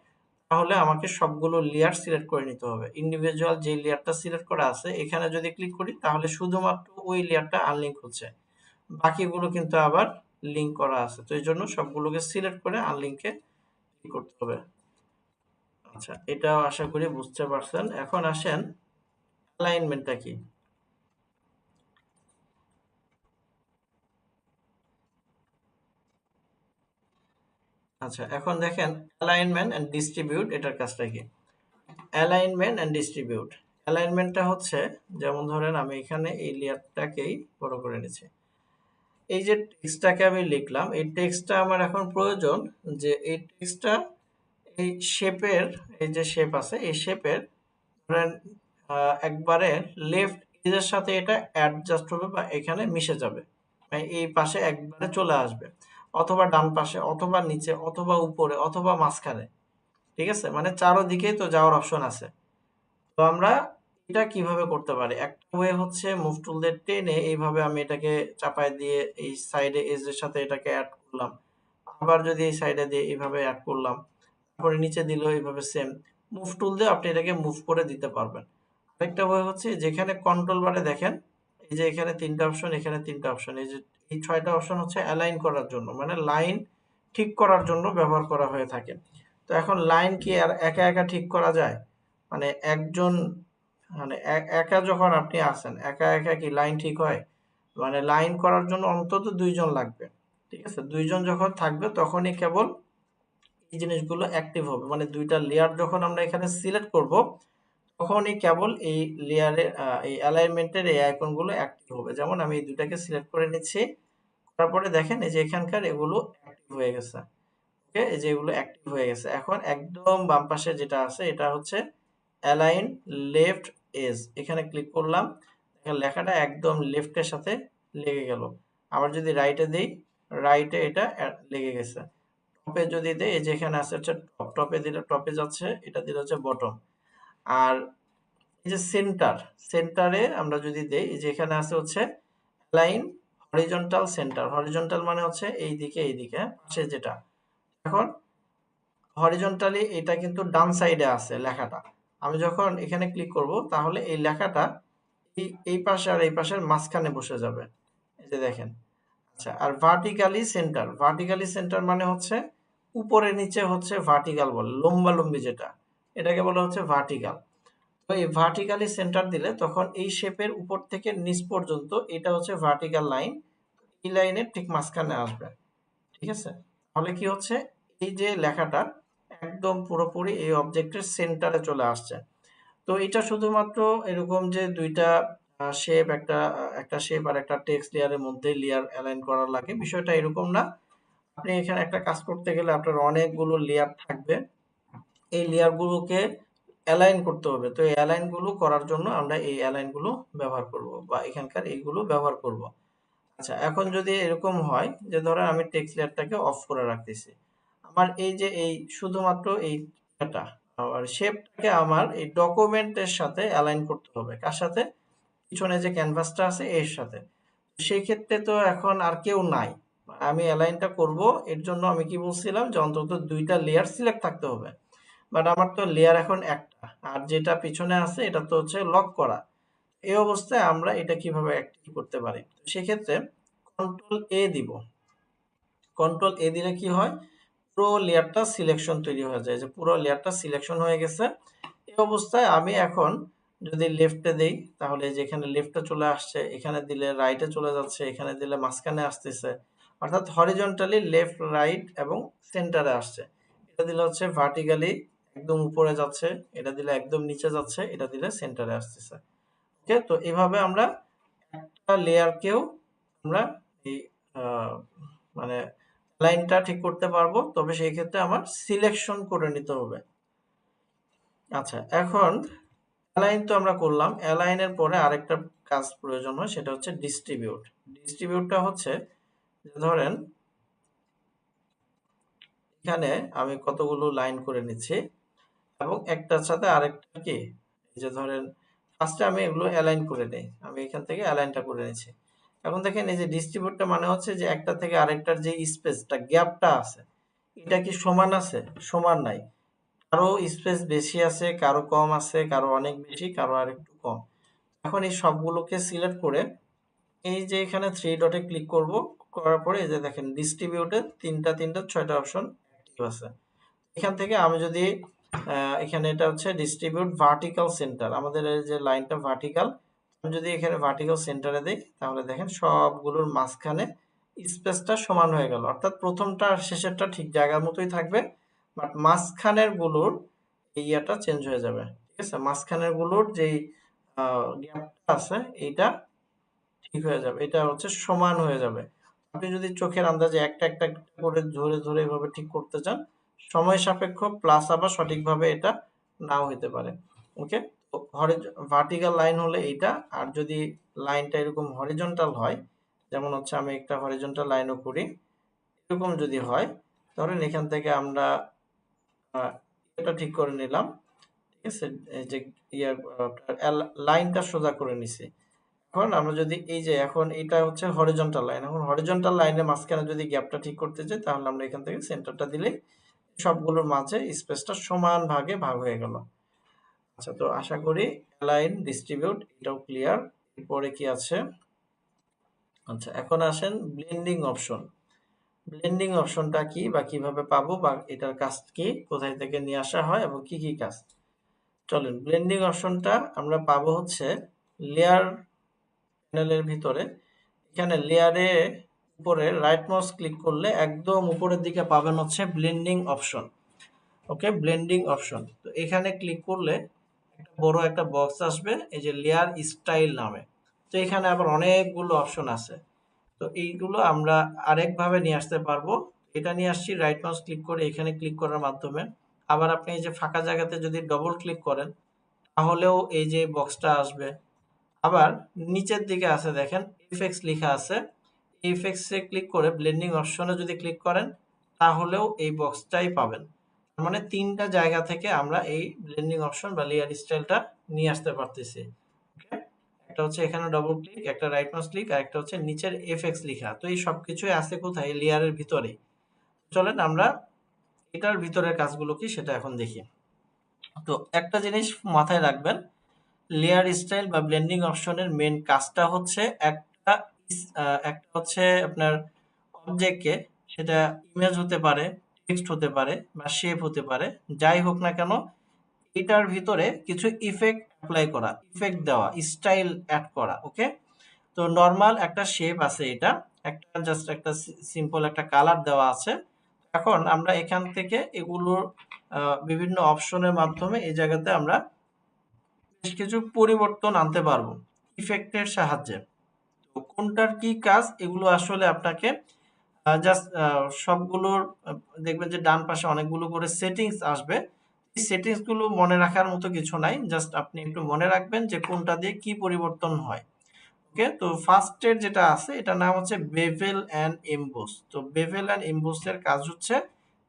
তাহলে আমাকে সবগুলো লেয়ার সিলেক্ট করে নিতে হবে। ইন্ডিভিজুয়াল যে লেয়ারটা সিলেক্ট করা আছে এখানে যদি ক্লিক করি তাহলে শুধুমাত্র ওই লেয়ারটা আনলিঙ্ক হচ্ছে, বাকিগুলো কিন্তু আবার লিঙ্ক করা আছে। তো এই জন্য সবগুলোকে সিলেক্ট করে আনলিঙ্কে ক্লিক করতে হবে। আচ্ছা, এটাও আশা করি বুঝতে পারছেন। এখন আসেন অ্যালাইনমেন্টটা কি। আচ্ছা, এখন দেখেন অ্যালাইনমেন্ট এন্ড ডিস্ট্রিবিউট এটার কাজটা কি। অ্যালাইনমেন্ট এন্ড ডিস্ট্রিবিউট, অ্যালাইনমেন্টটা হচ্ছে যেমন ধরেন আমি এখানে এই লেয়ারটাকেই বড় করে নিচ্ছি, এই যে টেক্সটটাকে আমি লিখলাম এই টেক্সটটা আমার এখন প্রয়োজন যে এই টেক্সটটা এই শেপের, এই যে শেপ আছে এই শেপের ধরেন একবারে লেফট এজের সাথে এটা অ্যাডজাস্ট হবে বা এখানে মিশে যাবে, মানে এই পাশে একবারে চলে আসবে, অথবা ডান পাশে অথবা নিচে অথবা উপরে অথবা মাঝখানে। ঠিক আছে, মানে চারোদিকেই তো যাওয়ার অপশন আছে। তো আমরা এটা কিভাবে করতে পারি, একটা ওয়ে হচ্ছে মুভ টুল দিয়ে টেনে এইভাবে আমি এটাকে চাপায় দিয়ে এই সাইডে এজের সাথে এটাকে অ্যাড করলাম, আবার যদি এই সাইডে দিয়ে এইভাবে অ্যাড করলাম, তারপরে নিচে দিলেও এইভাবে সেম মুভ টুল দিয়ে আপনি এটাকে মুভ করে দিতে পারবেন। আরেকটা ওয়ে হচ্ছে যেখানে কন্ট্রোল বারে দেখেন এই যে এখানে তিনটা অপশন, এখানে তিনটা অপশন, এই যে এই ছয়টা অপশন হচ্ছে অ্যালাইন করার জন্য, মানে লাইন ঠিক করার জন্য ব্যবহার করা হয়ে থাকে। তো এখন লাইন কি আর একা একা ঠিক করা যায়, মানে একজন, মানে একা যখন আপনি আছেন একা একা কি লাইন ঠিক হয়, মানে লাইন করার জন্য অন্তত দুইজন লাগবে। ঠিক আছে, দুইজন যখন থাকবে তখনই কেবল এই জিনিসগুলো অ্যাক্টিভ হবে, মানে দুইটা লেয়ার যখন আমরা এখানে সিলেক্ট করব তখনই কেবল এই লেয়ারে এই অ্যালাইনমেন্টের এই আইকনগুলো অ্যাক্টিভ হবে। যেমন আমি এই দুটাকে সিলেক্ট করে নিচ্ছি, তারপরে দেখেন এই যে এখানকার এগুলো অ্যাক্টিভ হয়ে গেছে। ওকে, এই যে এগুলো অ্যাক্টিভ হয়ে গেছে। এখন একদম বাম পাশে যেটা আছে এটা হচ্ছে অ্যালাইন লেফট এজ, এখানে ক্লিক করলাম, দেখেন লেখাটা একদম লেফটের সাথে লেগে গেল। আবার যদি রাইটে দেই, রাইটে এটা লেগে গেছে। টপে যদি দেই এই যে এখানে আছে হচ্ছে টপ, টপে দিলে টপে যাচ্ছে, এটা দিলে হচ্ছে বটম। আর এই যে সেন্টার, সেন্টারে আমরা যদি দেই এই যে এখানে আছে হচ্ছে লাইন হরিজন্টাল সেন্টার, হরিজন্টাল মানে হচ্ছে এই দিকে এই দিকে পাশে যেটা। এখন হরিজন্টালি এটা কিন্তু ডান সাইডে আছে লেখাটা, আমি যখন এখানে ক্লিক করব তাহলে এই লেখাটা এই পাশে আর এই পাশের মাঝখানে বসে যাবে, এই যে দেখেন। আচ্ছা, আর ভার্টিক্যালি সেন্টার, ভার্টিক্যালি সেন্টার মানে হচ্ছে উপরে নিচে হচ্ছে ভার্টিক্যাল বলে, লম্বা লম্বি যেটা, এটাকে বলা হচ্ছে ভার্টিক্যাল। তো এই ভার্টিক্যালি সেন্টার দিলে তখন এই শেপের উপর থেকে নিচ পর্যন্ত এটা হচ্ছে ভার্টিক্যাল লাইন, এই লাইনের ঠিক মাঝখানে আসবে। ঠিক আছে, তাহলে কি হচ্ছে এই যে লেখাটা একদম পুরোপুরি এই অবজেক্টের সেন্টারে চলে আসছে। তো এটা শুধুমাত্র এরকম যে দুইটা শেপ, একটা শেপ আর একটা টেক্সট লেয়ারের মধ্যে লেয়ার অ্যালাইন করা লাগে, বিষয়টা এরকম না। আপনি এখানে একটা কাজ করতে গেলে আপনার অনেকগুলো লেয়ার থাকবে, এই লেয়ারগুলোকে অ্যালাইন করতে হবে। তো এই অ্যালাইনগুলো করার জন্য আমরা এই অ্যালাইনগুলো ব্যবহার করব, বা এখানকার এইগুলো ব্যবহার করব। আচ্ছা, এখন যদি এরকম হয় যে ধরেন আমি টেক্সট লেয়ারটাকে অফ করে রাখতেছি, আমার এই যে এই শুধুমাত্র এই এটা আর শেপটাকে আমার এই ডকুমেন্টের সাথে অ্যালাইন করতে হবে। কার সাথে? পিছনে যে ক্যানভাসটা আছে এর সাথে। সেই ক্ষেত্রে তো এখন আর কেউ নাই, আমি অ্যালাইনটা করব। এর জন্য আমি কি বলছিলাম যে অন্তত দুইটা লেয়ার সিলেক্ট থাকতে হবে, বাট আমার তো লেয়ার এখন একটা, আর যেটা পিছনে আছে এটা তো হচ্ছে লক করা। এই অবস্থায় আমরা এটা কিভাবে অ্যাক্টিভ করতে পারি? সেক্ষেত্রে কন্ট্রোল এ দিব। কন্ট্রোল এ দিলে কি হয়, পুরো লেয়ারটা সিলেকশন তৈরি হয়ে যায়, যে পুরো লেয়ারটা সিলেকশন হয়ে গেছে। এই অবস্থায় আমি এখন যদি লেফটে দেই, তাহলে যেখানে লেফটে চলে আসছে, এখানে দিলে রাইটে চলে যাচ্ছে, এখানে দিলে মাঝখানে আসতেছে, অর্থাৎ হরিজন্টালি লেফট, রাইট এবং সেন্টারে আসছে। এটা দিলে হচ্ছে ভার্টিক্যালি একদম উপরে যাচ্ছে, এটা দিলে একদম নিচে যাচ্ছে, এটা দিলে সেন্টারে আসতেছে। ওকে, তো এভাবে আমরা একটা লেয়ারকেও আমরা এই মানে লাইনটা ঠিক করতে পারবো, তবে সেই ক্ষেত্রে আমার সিলেকশন করে নিতে হবে। আচ্ছা, এখন অ্যালাইন তো আমরা করলাম, অ্যালাইনের পরে আরেকটা কাজ প্রয়োজন হয়, সেটা হচ্ছে ডিস্ট্রিবিউট। ডিস্ট্রিবিউটটা হচ্ছে ধরেন এখানে আমি কতগুলো লাইন করে নিচ্ছি এবং একটার সাথে আরেকটা কি, যে ধরেন ফার্স্টে আমি এগুলো অ্যালাইন করে নেই, আমি এখান থেকে অ্যালাইনটা করে নিচ্ছি। এখন দেখেন এই যে ডিস্ট্রিবিউটটা মানে হচ্ছে যে একটা থেকে আরেকটার যে স্পেসটা, গ্যাপটা আছে, এটা কি সমান আছে? সমান নাই, কারো স্পেস বেশি আছে, কারো কম আছে, কারো অনেক বেশি, কারো আর একটু কম। এখন এই সবগুলোকে সিলেক্ট করে এই যে এখানে থ্রি ডটে ক্লিক করব, করার পরে এই যে দেখেন ডিস্ট্রিবিউটে তিনটা ছয়টা অপশন অ্যাক্টিভ আছে। এখান থেকে আমি যদি এখানে এটা হচ্ছে ডিস্ট্রিবিউট ভার্টিক্যাল সেন্টার, আমাদের এই যে লাইনটা ভার্টিক্যাল, আমি যদি এখানে ভার্টিক্যাল সেন্টারে দিই, তাহলে দেখেন সবগুলোর মাঝখানে স্পেসটা সমান হয়ে গেল, অর্থাৎ প্রথমটা আর শেষেরটা ঠিক জায়গার মতোই থাকবে, বাট মাঝখানের গুলোর এই ইয়াটা চেঞ্জ হয়ে যাবে। ঠিক আছে, মাঝখানের গুলোর যেই গ্যাপটা আছে এইটা ঠিক হয়ে যাবে, এটা হচ্ছে সমান হয়ে যাবে। আপনি যদি চোখের আন্দাজে একটা একটা একটা করে ধরে ধরে এভাবে ঠিক করতে চান, সময় সাপেক্ষ, প্লাস আবার সঠিকভাবে এটা নাও হইতে পারে। ওকে, তো ভার্টিক্যাল লাইন হলে এইটা, আর যদি লাইনটা এরকম হরিজন্টাল হয়, যেমন হচ্ছে আমি একটা হরিজন্টাল লাইনও করি, এরকম যদি হয়, ধরেন এখান থেকে আমরা এটা ঠিক করে নিলাম। ঠিক আছে, এই যে ইয়ার লাইনটা সোজা করে নিছি। এখন আমরা যদি এই যে এখন এটা হচ্ছে হরিজন্টাল লাইন, এখন হরিজন্টাল লাইনের মাঝখানে যদি গ্যাপটা ঠিক করতে চাই, তাহলে আমরা এখান থেকে সেন্টারটা দিলে সবগুলোর মাঝে স্পেসটা সমান ভাগে ভাগ হয়ে গেল। আচ্ছা, তো আশা করি অ্যালাইন, ডিস্ট্রিবিউট এটাও ক্লিয়ার। এরপরে কি আছে? আচ্ছা, এখন আসেন ব্লেন্ডিং অপশন। ব্লেন্ডিং অপশনটা কি, বা কিভাবে পাবো, বা এটার কাজ কি, কোথায় থেকে নিয়ে আসা হয় এবং কি কি কাজ। চলেন, ব্লেন্ডিং অপশনটা আমরা পাবো হচ্ছে লেয়ার প্যানেলের ভিতরে। এখানে লেয়ারে উপরে রাইট মাউস ক্লিক করলে একদম উপরের দিকে পাবেন হচ্ছে ব্লেন্ডিং অপশন। ওকে, ব্লেন্ডিং অপশন, তো এখানে ক্লিক করলে একটা বড় একটা বক্স আসবে, এই যে লেয়ার স্টাইল নামে। তো এখানে আবার অনেকগুলো অপশন আছে, তো এইগুলো আমরা আরেকভাবে নিয়ে আসতে পারবো। এটা নিয়ে আসছি রাইট মাউস ক্লিক করে এখানে ক্লিক করার মাধ্যমে। আবার আপনি এই যে ফাঁকা জায়গাতে যদি ডবল ক্লিক করেন, তাহলেও এই যে বক্সটা আসবে। আবার নিচের দিকে আছে দেখেন ইফেক্টস লেখা আছে, ইফেক্টসে ক্লিক করে ব্লেন্ডিং অপশনে যদি ক্লিক করেন, তাহলেও এই বক্সটাই পাবেন। তার মানে তিনটা জায়গা থেকে আমরা এই ব্লেন্ডিং অপশন বা লেয়ার স্টাইলটা নিয়ে আসতে পারতেছি। ওকে, একটা হচ্ছে এখানে ডবল ক্লিক, একটা রাইট মাউস ক্লিক, আর একটা হচ্ছে নিচের এফএক্স লেখা। তো এই সবকিছুই আছে কোথায়? লেয়ারের ভিতরে। চলেন আমরা এটার ভিতরের কাজগুলো কি সেটা এখন দেখি। তো একটা জিনিস মাথায় রাখবেন, লেয়ার স্টাইল বা ব্লেন্ডিং অপশনের মেন কাজটা হচ্ছে একটা হচ্ছে আপনার অবজেক্টকে, সেটা ইমেজ হতে পারে, টেক্সট হতে পারে, বা শেপ হতে পারে, যাই হোক না কেন, এটার ভিতরে কিছু ইফেক্ট অ্যাপ্লাই করা, ইফেক্ট দেওয়া, স্টাইল অ্যাড করা। ওকে, তো নরমাল একটা শেপ আছে, এটা একটা জাস্ট একটা সিম্পল একটা কালার দেওয়া আছে। এখন আমরা এখান থেকে এগুলোর বিভিন্ন অপশনের মাধ্যমে এই জায়গাতে আমরা বেশ কিছু পরিবর্তন আনতে পারবো ইফেক্টের সাহায্যে। তো কোনটার কি কাজ এগুলো আসলে আপনাকে জাস্ট সবগুলোর দেখবেন যে ডান পাশে অনেকগুলো করে সেটিংস আসবে। এই সেটিংস গুলো মনে রাখার মতো কিছু নাই, জাস্ট আপনি একটু মনে রাখবেন যে কোনটা দিয়ে কি পরিবর্তন হয়। ওকে, তো ফার্স্টের যেটা আছে এটার নাম হচ্ছে বেভেল অ্যান্ড এমবোস। তো বেভেল অ্যান্ড এমবোস এর কাজ হচ্ছে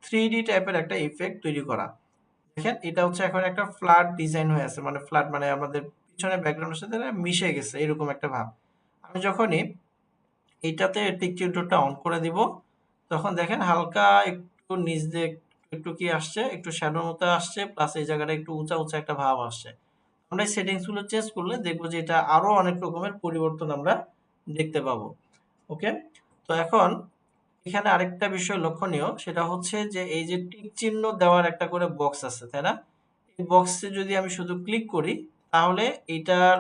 3D টাইপের একটা ইফেক্ট তৈরি করা। দেখেন এটা হচ্ছে এখন একটা ফ্ল্যাট ডিজাইন হয়ে আছে, মানে ফ্ল্যাট মানে আমাদের পিছনে ব্যাকগ্রাউন্ডের সাথে মিশে গেছে এরকম একটা ভাব। আমি যখনই এইটাতে টিক চিহ্নটা অন করে দিব তখন দেখেন হালকা একটু নিচ দিয়ে একটু কি আসছে, একটু শ্যাডোর মতো আসছে, প্লাস এই জায়গাটা একটু উঁচা উঁচা একটা ভাব আসছে। আমরা এই সেটিংস গুলো চেঞ্জ করলে দেখবো যে এটা আরো অনেক রকমের পরিবর্তন আমরা দেখতে পাবো। ওকে, তো এখন এখানে আরেকটা বিষয় লক্ষণীয়, সেটা হচ্ছে যে এই যে টিক চিহ্ন দেওয়ার একটা করে বক্স আছে তাই না, এই বক্সে যদি আমি শুধু ক্লিক করি তাহলে এটার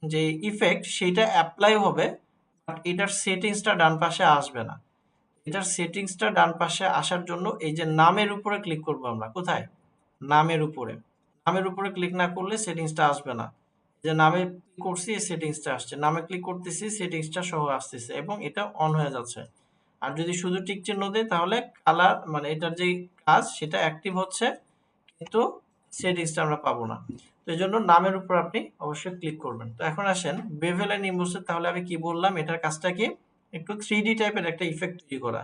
যে ইফেক্ট সেটা অ্যাপ্লাই হবে, বাট এটার সেটিংসটা ডান পাশে আসবে না। এটার সেটিংসটা ডান পাশে আসার জন্য এই যে নামের উপরে ক্লিক করব আমরা, কোথায়, নামের উপরে। নামের উপরে ক্লিক না করলে সেটিংসটা আসবে না। যে নামে ক্লিক করছি এই সেটিংসটা আসছে, নামে ক্লিক করতেছি সেটিংসটা সহ আসতেছে এবং এটা অন হয়ে যাচ্ছে। আর যদি শুধু টিক চিহ্ন দেই তাহলে কালার মানে এটার যে কাজ সেটা অ্যাক্টিভ হচ্ছে কিন্তু সেটিংসটা আমরা পাবো না। তো এই জন্য নামের উপর আপনি অবশ্যই ক্লিক করবেন। তো এখন আসেন বেভেল এন্ড ইমবোসের, তাহলে আমি কি বললাম, এটার কাজটা কি, একটু 3D টাইপের একটা ইফেক্ট তৈরি করা।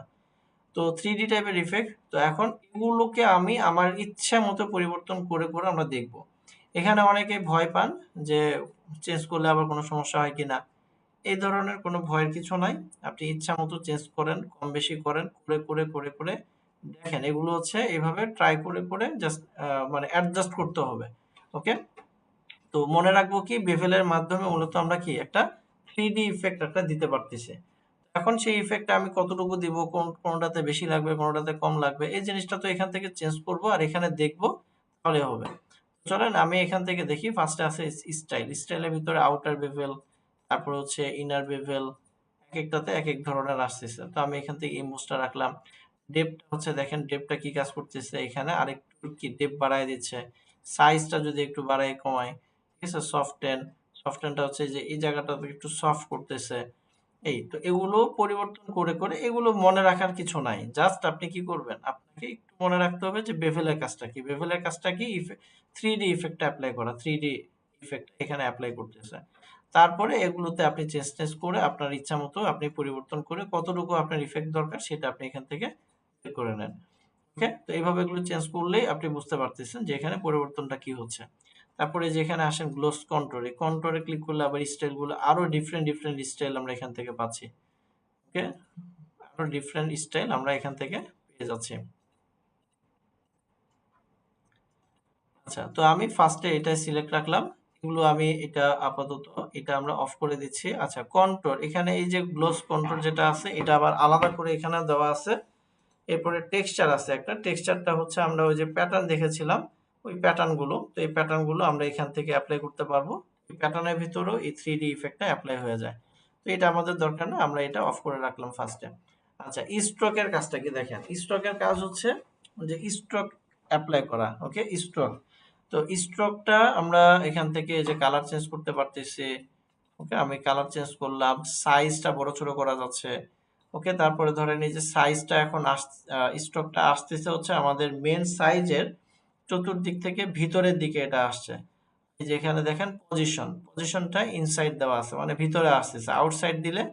তো 3D টাইপের ইফেক্ট, তো এখন এগুলোকে আমি আমার ইচ্ছা মতো পরিবর্তন করে করে আমরা দেখব। এখানে অনেকে ভয় পান যে চেঞ্জ করলে আবার কোনো সমস্যা হয় কিনা। এই ধরনের কোনো ভয়ের কিছু নাই, আপনি ইচ্ছা মতো চেঞ্জ করেন, কম বেশি করেন, করে করে করে করে দেখেন এগুলো হচ্ছে এইভাবে ট্রাই করে করে জাস্ট মানে অ্যাডজাস্ট করতে হবে। ওকে, তো মনে রাখবো কি বেভেলের মাধ্যমে মূলত আমরা কি একটা 3D ইফেক্ট একটা দিতে পারতেছি। এখন সেই ইফেক্টটা আমি কতটুকু দিব, কোনটাতে বেশি লাগবে কোনটাতে কম লাগবে এই জিনিসটা তো এখান থেকে চেঞ্জ করব আর এখানে দেখব, তাহলে হবে। চলেন আমি এখান থেকে দেখি। ফার্স্টে আছে স্টাইল, স্টাইলের ভিতরে আউটার বেভেল, তারপর হচ্ছে ইনার বেভেল, এক একটাতে এক এক ধরনের আসতেছে। তো আমি এখান থেকে ইমোজটা রাখলাম। ডেপটা হচ্ছে দেখেন ডেপটা কি কাজ করতেছে, এখানে আরেকটু কি ডেপ বাড়ায় দিচ্ছে। সাইজটা যদি একটু বাড়ায় কমায়, ঠিক আছে। সফটেন, সফটেনটা হচ্ছে যে এই জায়গাটাতে একটু সফট করতেছে। এই তো এগুলো পরিবর্তন করে করে এগুলো মনে রাখার কিছু নাই, জাস্ট আপনি কি করবেন, আপনাকে একটু মনে রাখতে হবে যে বেভেলের কাজটা কি, বেভেলের কাজটা কি 3D ইফেক্ট অ্যাপ্লাই করা, 3D ইফেক্ট এখানে অ্যাপ্লাই করতেছে। তারপরে এগুলোতে আপনি চেঞ্জ টেঞ্জ করে আপনার ইচ্ছা মতো আপনি পরিবর্তন করে কতটুকু আপনার ইফেক্ট দরকার সেটা আপনি এখান থেকে বের করে নেন। ওকে, তো এইভাবে এগুলো চেঞ্জ করলেই আপনি বুঝতে পারতেছেন যে এখানে পরিবর্তনটা কি হচ্ছে। তারপরে যেখানে আসেন গ্লোস কন্ট্রোল, এই কন্ট্রোলে ক্লিক করলে আবার স্টাইল গুলো আরো ডিফারেন্ট ডিফারেন্ট স্টাইল আমরা এখান থেকে পাচ্ছি। ওকে, আরো ডিফারেন্ট স্টাইল আমরা এখান থেকে পেয়ে যাচ্ছি। আচ্ছা, তো আমি ফার্স্টে এটা সিলেক্ট রাখলাম, এগুলো আমি এটা আপাতত এটা আমরা অফ করে দিচ্ছি। আচ্ছা, কন্ট্রোল, এখানে এই যে গ্লোস কন্ট্রোল যেটা আছে এটা আবার আলাদা করে এখানে দেওয়া আছে। এরপরে টেক্সচার আছে একটা, টেক্সচারটা হচ্ছে আমরা ওই যে প্যাটার্ন দেখেছিলাম ওই প্যাটার্ন গুলো, তো এই প্যাটার্ন গুলো আমরা এখান থেকে অ্যাপ্লাই করতে পারবো। এই প্যাটার্নের ভিতরেও এই 3D ইফেক্টটা অ্যাপ্লাই হয়ে যায়। তো এটা আমাদের দরকার না, আমরা এটা অফ করে রাখলাম ফার্স্টে। আচ্ছা, স্ট্রোকের কাজটা কি দেখেন, স্ট্রোকের কাজ হচ্ছে যে স্ট্রোক অ্যাপ্লাই করা। ওকে, স্ট্রোক, তো স্ট্রোকটা আমরা এখান থেকে যে কালার চেঞ্জ করতে পারতেছি। ওকে, আমি কালার চেঞ্জ করলাম, সাইজটা বড় ছোট করা যাচ্ছে। ওকে, তারপরে ধরেন এই যে সাইজটা এখন স্ট্রোকটা আসতেছে হচ্ছে আমাদের মেন সাইজের চতুর্দিক থেকে ভিতরের দিকে এটা আসছে। এই যে এখানে দেখেন পজিশন, পজিশনটা ইনসাইড দেওয়া আছে মানে ভিতরে আসতেছে, আউটসাইড দিলে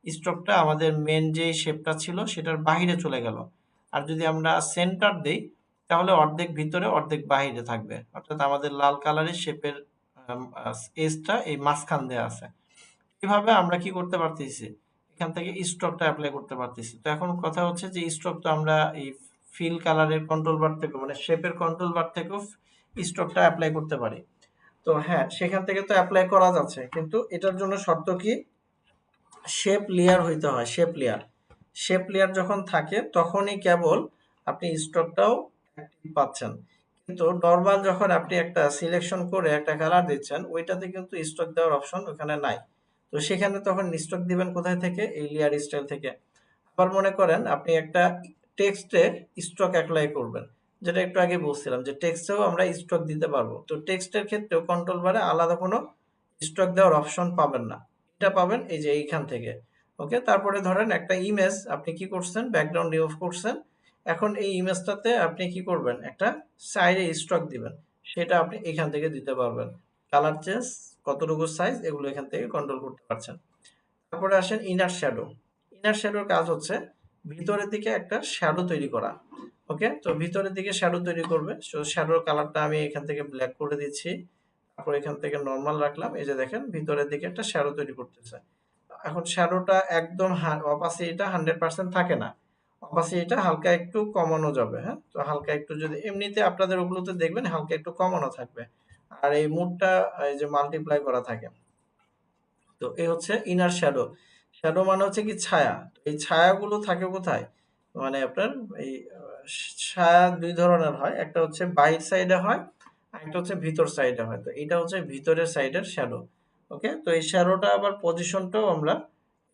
স্ট্রোকটা আমাদের মেন যে শেপটা ছিল সেটার বাহিরে চলে গেল। আর যদি আমরা সেন্টার দেই তাহলে অর্ধেক ভিতরে অর্ধেক বাহিরে থাকবে, অর্থাৎ আমাদের লাল কালারের শেপের এজটা এই মাঝখান দিয়ে আছে। এভাবে আমরা কি করতে পারতেছি, এখান থেকে স্ট্রোকটা অ্যাপ্লাই করতে পারতেছি। তো এখন কথা হচ্ছে যে স্ট্রোক তো আমরা এই ফিল কালারের কন্ট্রোল বার থেকে মানে শেপের কন্ট্রোল বার থেকেও স্ট্রোকটা অ্যাপ্লাই করতে পারি। তো হ্যাঁ, সেখান থেকে তো অ্যাপ্লাই করা যাচ্ছে, কিন্তু এটার জন্য শর্ত কি, শেপ লেয়ার হইতে হয়। শেপ লেয়ার, শেপ লেয়ার যখন থাকে তখনই কেবল আপনি স্ট্রোকটাও অ্যাক্টিভ পাচ্ছেন। কিন্তু নরমাল যখন আপনি একটা সিলেকশন করে একটা কালার দিচ্ছেন ওইটাতে কিন্তু স্ট্রোক দেওয়ার অপশন ওখানে নাই। তো সেখানে তখন স্ট্রোক দিবেন কোথায় থেকে, এই লেয়ার স্টাইল থেকে। আবার মনে করেন আপনি একটা টেক্সটে স্ট্রোক অ্যাপ্লাই করবেন, যেটা একটু আগে বলছিলাম যে টেক্সটেও আমরা স্ট্রোক দিতে পারবো। তো টেক্সটের ক্ষেত্রেও কন্ট্রোল বারে আলাদা কোনো স্ট্রোক দেওয়ার অপশন পাবেন না, এটা পাবেন এই যে এইখান থেকে। ওকে, তারপরে ধরেন একটা ইমেজ আপনি কি করছেন, ব্যাকগ্রাউন্ড রিমুভ করছেন। এখন এই ইমেজটাতে আপনি কি করবেন, একটা সাইডে স্ট্রোক দিবেন, সেটা আপনি এখান থেকে দিতে পারবেন। কালার চেঞ্জ, কতটুকু সাইজ, এগুলো এখান থেকে কন্ট্রোল করতে পারছেন। তারপরে আসেন ইনার শ্যাডো। ইনার শ্যাডোর কাজ হচ্ছে ভিতরের দিকে একটা শ্যাডো তৈরি করা। ওকে, তো ভিতরের দিকে শ্যাডো তৈরি করবে। সো শ্যাডোর কালারটা আমি এখান থেকে ব্ল্যাক করে দিচ্ছি, তারপর এখান থেকে নর্মাল রাখলাম। এই যে দেখেন ভিতরের দিকে একটা শ্যাডো তৈরি করতেছে। এখন শ্যাডোটা একদম অপাসিটিটা 100% থাকে না, অপাসিটিটা হালকা একটু কমানো যাবে। হ্যাঁ, তো হালকা একটু যদি এমনিতে আপনাদের ওগুলোতে দেখবেন হালকা একটু কমানো থাকবে, আর এই মুডটা এই যে মাল্টিপ্লাই করা থাকে। তো এই হচ্ছে ইনার শ্যাডো। শ্যাডো মানে হচ্ছে কি ছায়া। এই ছায়াগুলো থাকে কোথায়, মানে আপনার এই ছায়া দুই ধরনের হয়, একটা হচ্ছে বাইর সাইডে হয়, আর একটা হচ্ছে ভিতর সাইডে হয়। তো এটা হচ্ছে ভিতরের সাইডের শ্যাডো। ওকে, তো এই শ্যাডোটা আবার পজিশনটাও আমরা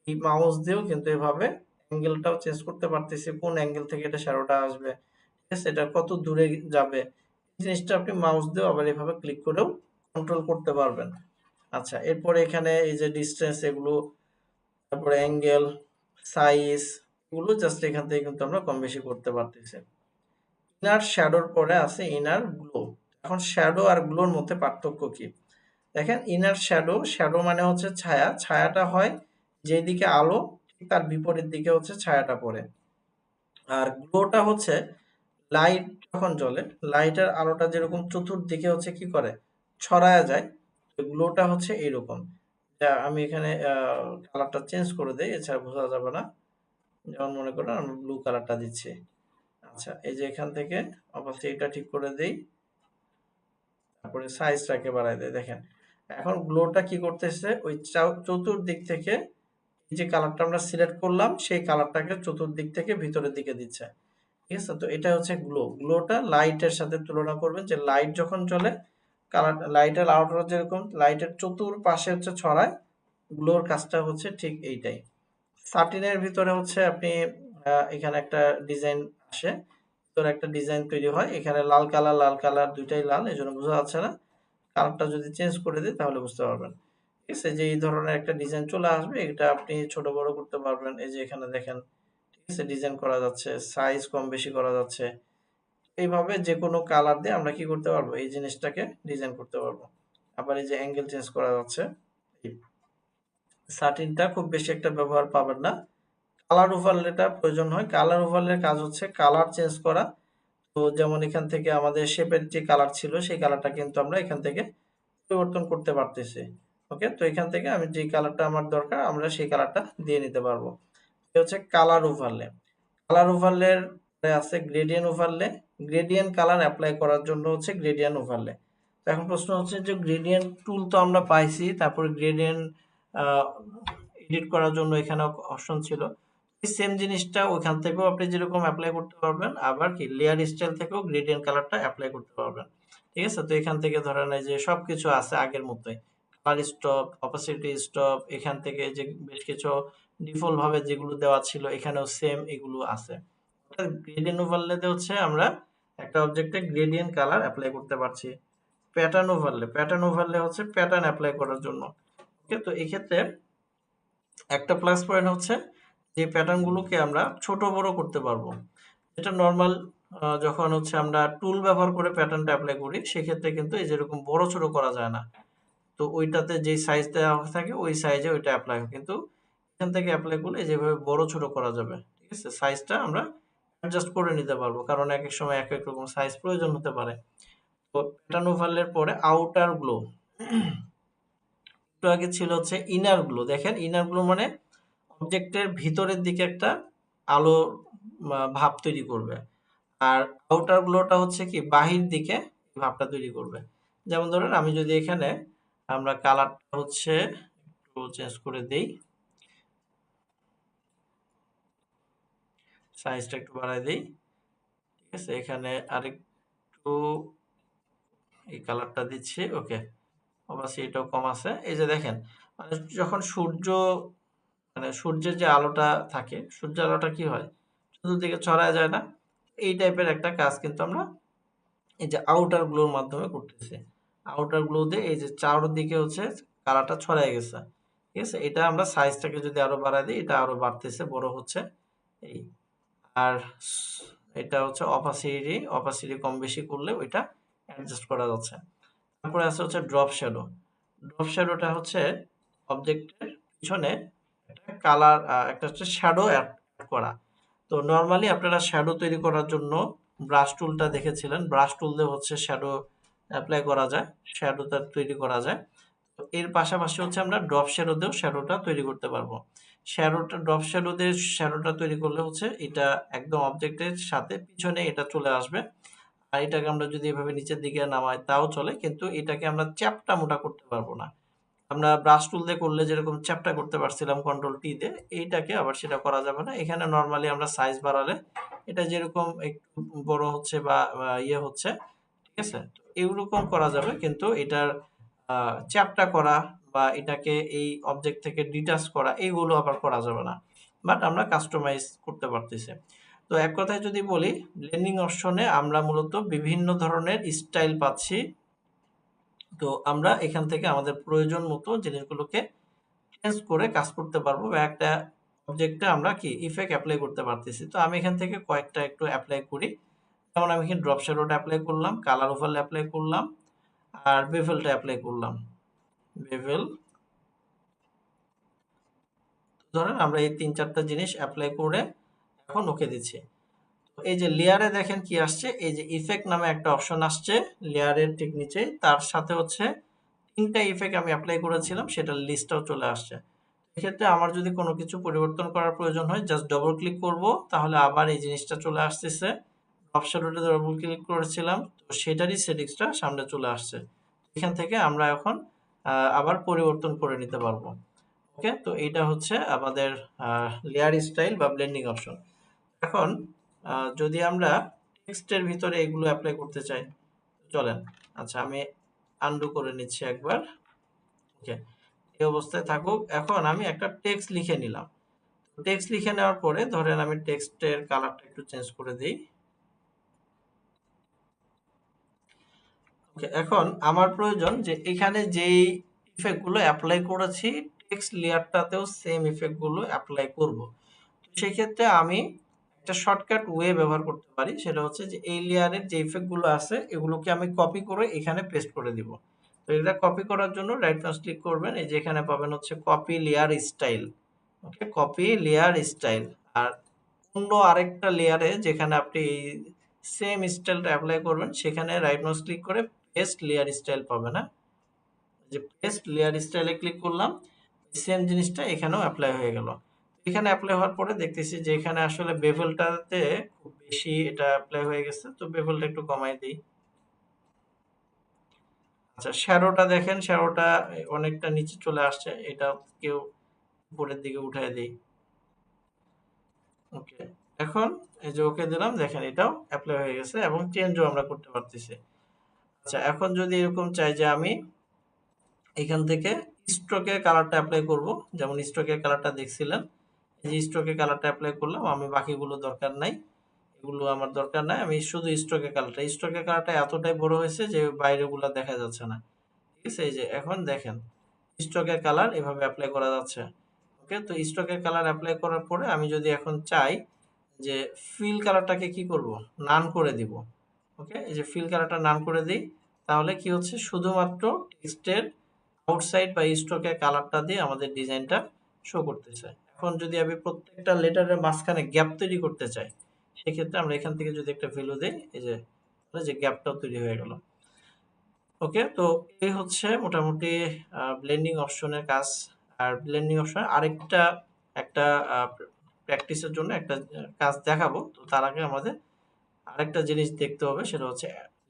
এই মাউস দিয়েও কিন্তু এভাবে অ্যাঙ্গেলটাও চেঞ্জ করতে পারতেছি, কোন অ্যাঙ্গেল থেকে এটা শ্যাডোটা আসবে, ঠিক আছে, এটা কত দূরে যাবে, এই জিনিসটা আপনি মাউস দিয়েও আবার এভাবে ক্লিক করেও কন্ট্রোল করতে পারবেন। আচ্ছা, এরপরে এখানে এই যে ডিসটেন্স এগুলো, তারপরে অ্যাঙ্গেল, সাইজ, এগুলো জাস্ট এখান থেকে কিন্তু আমরা কম বেশি করতে পারতেছি। ইনার শ্যাডোর পরে আছে ইনার গ্লো। এখন শ্যাডো আর গ্লোর মধ্যে পার্থক্য কি? দেখেন ইনার শ্যাডো, শ্যাডো মানে হচ্ছে ছায়া, ছায়াটা হয় যেদিকে আলো ঠিক তার বিপরীত দিকে হচ্ছে ছায়াটা পড়ে। আর গ্লোটা হচ্ছে লাইট যখন জ্বলে, লাইটের আলোটা যেরকম চতুর্দিকে হচ্ছে কি করে ছড়ায়া যায়, গ্লোটা হচ্ছে এইরকম। আমি এখানে কালারটা চেঞ্জ করে দেই, এছাড়া বোঝা যাবে না। যেমন মনে করেন আমি ব্লু কালারটা দিচ্ছি। আচ্ছা, এই যে এখান থেকে অবশ্যই এটা ঠিক করে দেই, তারপরে সাইজটাকে বাড়াই দেই। দেখেন এখন গ্লোটা কি করতেছে, ওই চতুর্দিক থেকে এই যে কালারটা আমরা সিলেক্ট করলাম সেই কালারটাকে চতুর্দিক থেকে ভিতরের দিকে দিচ্ছে। ঠিক আছে, তো এটা হচ্ছে গ্লো। গ্লোটা লাইটের সাথে তুলনা করবেন, যে লাইট যখন জ্বলে কালার, লাইটের আলোটা যেরকম লাইটের চতুর্পাশে হচ্ছে ছড়ায়, গ্লোর কাজটা হচ্ছে ঠিক এইটাই। সাটিনের ভিতরে হচ্ছে আপনি এখানে একটা ডিজাইন আসে, ভিতরে একটা ডিজাইন তৈরি হয়, এখানে লাল কালার, লাল কালার দুইটাই লাল, এই জন্য বোঝা যাচ্ছে না। কালারটা যদি চেঞ্জ করে দিই তাহলে বুঝতে পারবেন। ঠিক আছে, যে এই ধরনের একটা ডিজাইন চলে আসবে, এটা আপনি ছোট বড় করতে পারবেন। এই যে এখানে দেখেন, ঠিক আছে, ডিজাইন করা যাচ্ছে, সাইজ কম বেশি করা যাচ্ছে। এইভাবে যে কোনো কালার দিয়ে আমরা কি করতে পারবো, এই জিনিসটাকে ডিজাইন করতে পারবো। আবার এই যে অ্যাঙ্গেল চেঞ্জ করা যাচ্ছে। সাটিনটা খুব বেশি একটা ব্যবহার পাবেন না। কালার ওভারলেটা প্রয়োজন হয়। কালার ওভারলের কাজ হচ্ছে কালার চেঞ্জ করা। তো যেমন এখান থেকে আমাদের শেপের যে কালার ছিল সেই কালারটা কিন্তু আমরা এখান থেকে পরিবর্তন করতে পারতেছি। ওকে, তো এখান থেকে আমি যে কালারটা আমার দরকার আমরা সেই কালারটা দিয়ে নিতে পারবো। এটা হচ্ছে কালার ওভারলে। কালার ওভারলের পরে আছে gradient overlay. Gradient colour apply করার জন্য হচ্ছে গ্রেডিয়েন্ট ওভারলে। তো এখন প্রশ্ন হচ্ছে যে গ্রেডিয়েন্ট টুল তো আমরা পাইছি, তারপরে গ্রেডিয়েন্ট এডিট করার জন্য এখানে অপশন ছিল। এই সেম জিনিসটা ওইখান থেকেও আপনি যেরকম অ্যাপ্লাই করতে পারবেন, আবার কি লেয়ার স্টাইল থেকেও গ্রেডিয়েন্ট কালারটা অ্যাপ্লাই করতে পারবেন। ঠিক আছে, তো এখান থেকে ধরেন এই যে সবকিছু আছে আগের মতোই, কালার স্টপ, অপাসিটি স্টপ, এখান থেকে যে বেশ কিছু ডিফল্ট ভাবে যেগুলো দেওয়া ছিল এখানেও সেম এগুলো আছে। গ্রেডিয়েন্ট ওভারলেতে হচ্ছে আমরা একটা অবজেক্টে গ্রেডিয়েন্ট কালার অ্যাপ্লাই করতে পারছি। প্যাটার্ন ওভারলে, প্যাটার্ন ওভারলে হচ্ছে প্যাটার্ন অ্যাপ্লাই করার জন্য। ওকে, তো এই ক্ষেত্রে একটা প্লাস পয়েন্ট হচ্ছে যে প্যাটার্ন গুলোকে আমরা ছোট বড় করতে পারবো। এটা নর্মাল যখন হচ্ছে আমরা টুল ব্যবহার করে প্যাটার্নটা অ্যাপ্লাই করি সেক্ষেত্রে কিন্তু এই যেরকম বড় ছোট করা যায় না। তো ওইটাতে যে সাইজ দেওয়া থাকে ওই সাইজে ওইটা অ্যাপ্লাই হয়, কিন্তু এখান থেকে অ্যাপ্লাই করলে যেভাবে বড় ছোট করা যাবে। ঠিক আছে, সাইজটা আমরা অ্যাডজাস্ট করে নিতে পারবো, কারণ এক এক সময় এক এক রকম সাইজ প্রয়োজন হতে পারে। তো প্যাটার্ন ওভারলের পরে আউটার গ্লো। একটু আগে ছিল হচ্ছে ইনার গ্লো। দেখেন ইনার গ্লো মানে অবজেক্টের ভিতরের দিকে একটা আলো ভাব তৈরি করবে, আর আউটার গ্লোটা হচ্ছে কি বাহির দিকে ভাবটা তৈরি করবে। যেমন ধরেন আমি যদি এখানে আমরা কালারটা হচ্ছে একটু চেঞ্জ করে দেই, সাইজটা একটু বাড়াই দেই। ঠিক আছে, এখানে আরেকটু এই কালারটা দিচ্ছি। ওকে, অবশ্যই এটাও কম আছে। এই যে দেখেন, মানে যখন সূর্য মানে সূর্যের যে আলোটা থাকে, সূর্যের আলোটা কি হয় চতুর্দিকে ছড়ায় যায় না? এই টাইপের একটা কাজ কিন্তু আমরা এই যে আউটার গ্লোর মাধ্যমে করতেছি। আউটার গ্লো দিয়ে এই যে চারদিকে হচ্ছে কালারটা ছড়ায় গেছে। ঠিক আছে? এটা আমরা সাইজটাকে যদি আরো বাড়ায় দিই, এটা আরো বাড়তেছে, বড় হচ্ছে। এই আর এটা হচ্ছে অপাসিটি কম বেশি করলে ওইটা অ্যাডজাস্ট করা যাচ্ছে। তারপরে আছে হচ্ছে ড্রপ শ্যাডো। ড্রপ শ্যাডোটা হচ্ছে অবজেক্টের পিছনে একটা কালার, একটা হচ্ছে শ্যাডো অ্যাড করা। তো নরমালি আপনারা শ্যাডো তৈরি করার জন্য ব্রাশ টুলটা দেখেছিলেন। ব্রাশ টুল দিয়ে হচ্ছে শ্যাডো অ্যাপ্লাই করা যায়, শ্যাডোটা তৈরি করা যায়। তো এর পাশাপাশি হচ্ছে আমরা ড্রপ শ্যাডো দিয়েও শ্যাডোটা তৈরি করতে পারবো। ড্রপ শ্যাডো দিয়ে শ্যাডোটা তৈরি করলে হচ্ছে এটা একদম অবজেক্টের সাথে পিছনে এটা চলে আসবে। আর এটাকে আমরা যদি এভাবে নিচের দিকে নামাই তাও চলে, কিন্তু এটাকে আমরা চ্যাপ্টা মোটা করতে পারবো না। আমরা ব্রাশ টুল দিয়ে করলে যেরকম চ্যাপ্টা করতে পারছিলাম কন্ট্রোল টি তে, এইটাকে আবার সেটা করা যাবে না। এখানে নরমালি আমরা সাইজ বাড়ালে এটা যেরকম একটু বড় হচ্ছে বা ইয়ে হচ্ছে, ঠিক আছে? তো এরকম করা যাবে, কিন্তু এটার চ্যাপ্টা করা বা এটাকে এই অবজেক্ট থেকে ডিটাচ করা এইগুলো আবার করা যাবে না। বাট আমরা কাস্টমাইজ করতে পারতেছি। তো এক কথায় যদি বলি, ব্লেন্ডিং অপশনে আমরা মূলত বিভিন্ন ধরনের স্টাইল পাচ্ছি। তো আমরা এখান থেকে আমাদের প্রয়োজন মতো জিনিসগুলোকে চেঞ্জ করে কাজ করতে পারবো, বা একটা অবজেক্টে আমরা কি ইফেক্ট অ্যাপ্লাই করতে পারতেছি। তো আমি এখান থেকে কয়েকটা একটু অ্যাপ্লাই করি। যেমন আমি এখানে ড্রপ শ্যাডোটা অ্যাপ্লাই করলাম, কালার ওভারলে অ্যাপ্লাই করলাম, আর বেভেলটা অ্যাপ্লাই করলাম। বেভেল, ধরেন আমরা এই ৩-৪টা জিনিস অ্যাপ্লাই করে এখন ওকে দিচ্ছি। তো এই যে লেয়ারে দেখেন কি আসছে, এই যে ইফেক্ট নামে একটা অপশন আসছে লেয়ারের ঠিক নিচে, তার সাথে হচ্ছে ৩টা ইফেক্ট আমি অ্যাপ্লাই করেছিলাম সেটার লিস্টটাও চলে আসছে। এক্ষেত্রে আমার যদি কোনো কিছু পরিবর্তন করার প্রয়োজন হয়, জাস্ট ডবল ক্লিক করব, তাহলে আবার এই জিনিসটা চলে আসতেছে। ড্রপ শ্যাডোতে ডবল ক্লিক করেছিলাম, তো সেটারই সেটিংসটা সামনে চলে আসছে। এখান থেকে আমরা এখন আবার পরিবর্তন করে নিতে পারবো। ওকে, তো এইটা হচ্ছে আমাদের লেয়ার স্টাইল বা ব্লেন্ডিং অপশন। এখন যদি আমরা টেক্সটের ভিতরে এগুলো অ্যাপ্লাই করতে চাই, চলেন। আচ্ছা, আমি আনডু করে নিচ্ছি একবার। ওকে, এই অবস্থায় থাকুক। এখন আমি একটা টেক্সট লিখে নিলাম। টেক্সট লিখে নেওয়ার পরে ধরেন আমি টেক্সটের কালারটা একটু চেঞ্জ করে দিই। ওকে, এখন আমার প্রয়োজন যে এখানে যেই ইফেক্ট গুলো অ্যাপ্লাই করেছি টেক্সট লেয়ারটাতেও সেম ইফেক্ট গুলো অ্যাপ্লাই করব। তো সেই ক্ষেত্রে আমি একটা শর্টকাট ওয়ে ব্যবহার করতে পারি, সেটা হচ্ছে যে এই লেয়ারের যে ইফেক্ট গুলো আছে এগুলোকে আমি কপি করে এখানে পেস্ট করে দিব। তো এটা কপি করার জন্য রাইট মাউস ক্লিক করবেন, এই যে এখানে পাবেন হচ্ছে কপি লেয়ার স্টাইল। ওকে, কপি লেয়ার স্টাইল। আর অন্য আরেকটা লেয়ারে যেখানে আপনি সেম স্টাইলটা অ্যাপ্লাই করবেন সেখানে রাইট মাউস ক্লিক করে পেস্ট লেয়ার স্টাইল পাবেন। না, যে পেস্ট লেয়ার স্টাইলে ক্লিক করলাম, সেম জিনিসটা এখানেও অ্যাপ্লাই হয়ে গেল। এখানে অ্যাপ্লাই হওয়ার পরে দেখতেছি যে এখানে আসলে বেভেলটাতে খুব বেশি এটা অ্যাপ্লাই হয়ে গেছে, তো বেভেলটা একটু কমাই দিই। আচ্ছা, শ্যাডোটা দেখেন, শ্যাডোটা অনেকটা নিচে চলে আসছে, এটা কেউ উপরের দিকে উঠায় দিই। ওকে, এখন এই যে ওকে দিলাম, দেখেন এটাও অ্যাপ্লাই হয়ে গেছে এবং চেঞ্জও আমরা করতে পারতেছি। আচ্ছা, এখন যদি এরকম চাই যে আমি এখান থেকে স্ট্রোকের কালারটা অ্যাপ্লাই করব, যেমন স্ট্রোকের কালারটা দেখছিলেন, এই যে স্ট্রোকের কালারটা অ্যাপ্লাই করলাম, আমি বাকিগুলো দরকার নাই, এগুলো আমার দরকার নাই, আমি শুধু স্ট্রোকের কালারটা এতটাই বড় হয়েছে যে বাইরেগুলো দেখা যাচ্ছে না। ঠিক আছে, এই যে এখন দেখেন স্ট্রোকের কালার এভাবে অ্যাপ্লাই করা যাচ্ছে। ওকে, তো স্ট্রোকের কালার অ্যাপ্লাই করার পরে আমি যদি এখন চাই যে ফিল কালারটাকে কি করব, নান করে দিব। ওকে, এই যে ফিল কালারটা নান করে দিই, তাহলে কি হচ্ছে শুধুমাত্র টেক্সটের আউটসাইড বা স্ট্রোকের কালারটা দিয়ে আমাদের ডিজাইনটা শো করতেছে। এখন যদি আমি প্রত্যেকটা লেটারের মাঝখানে গ্যাপ তৈরি করতে চাই, সেক্ষেত্রে আমরা এখান থেকে যদি একটা ভ্যালু দেই, এই যে গ্যাপটাও তৈরি হয়ে গেল। ওকে, তো এই হচ্ছে মোটামুটি ব্লেন্ডিং অপশনের কাজ। আর ব্লেন্ডিং অপশন আরেকটা একটা প্র্যাকটিসের জন্য একটা কাজ দেখাবো। তো তার আগে আমাদের আরেকটা জিনিস দেখতে হবে, সেটা হচ্ছে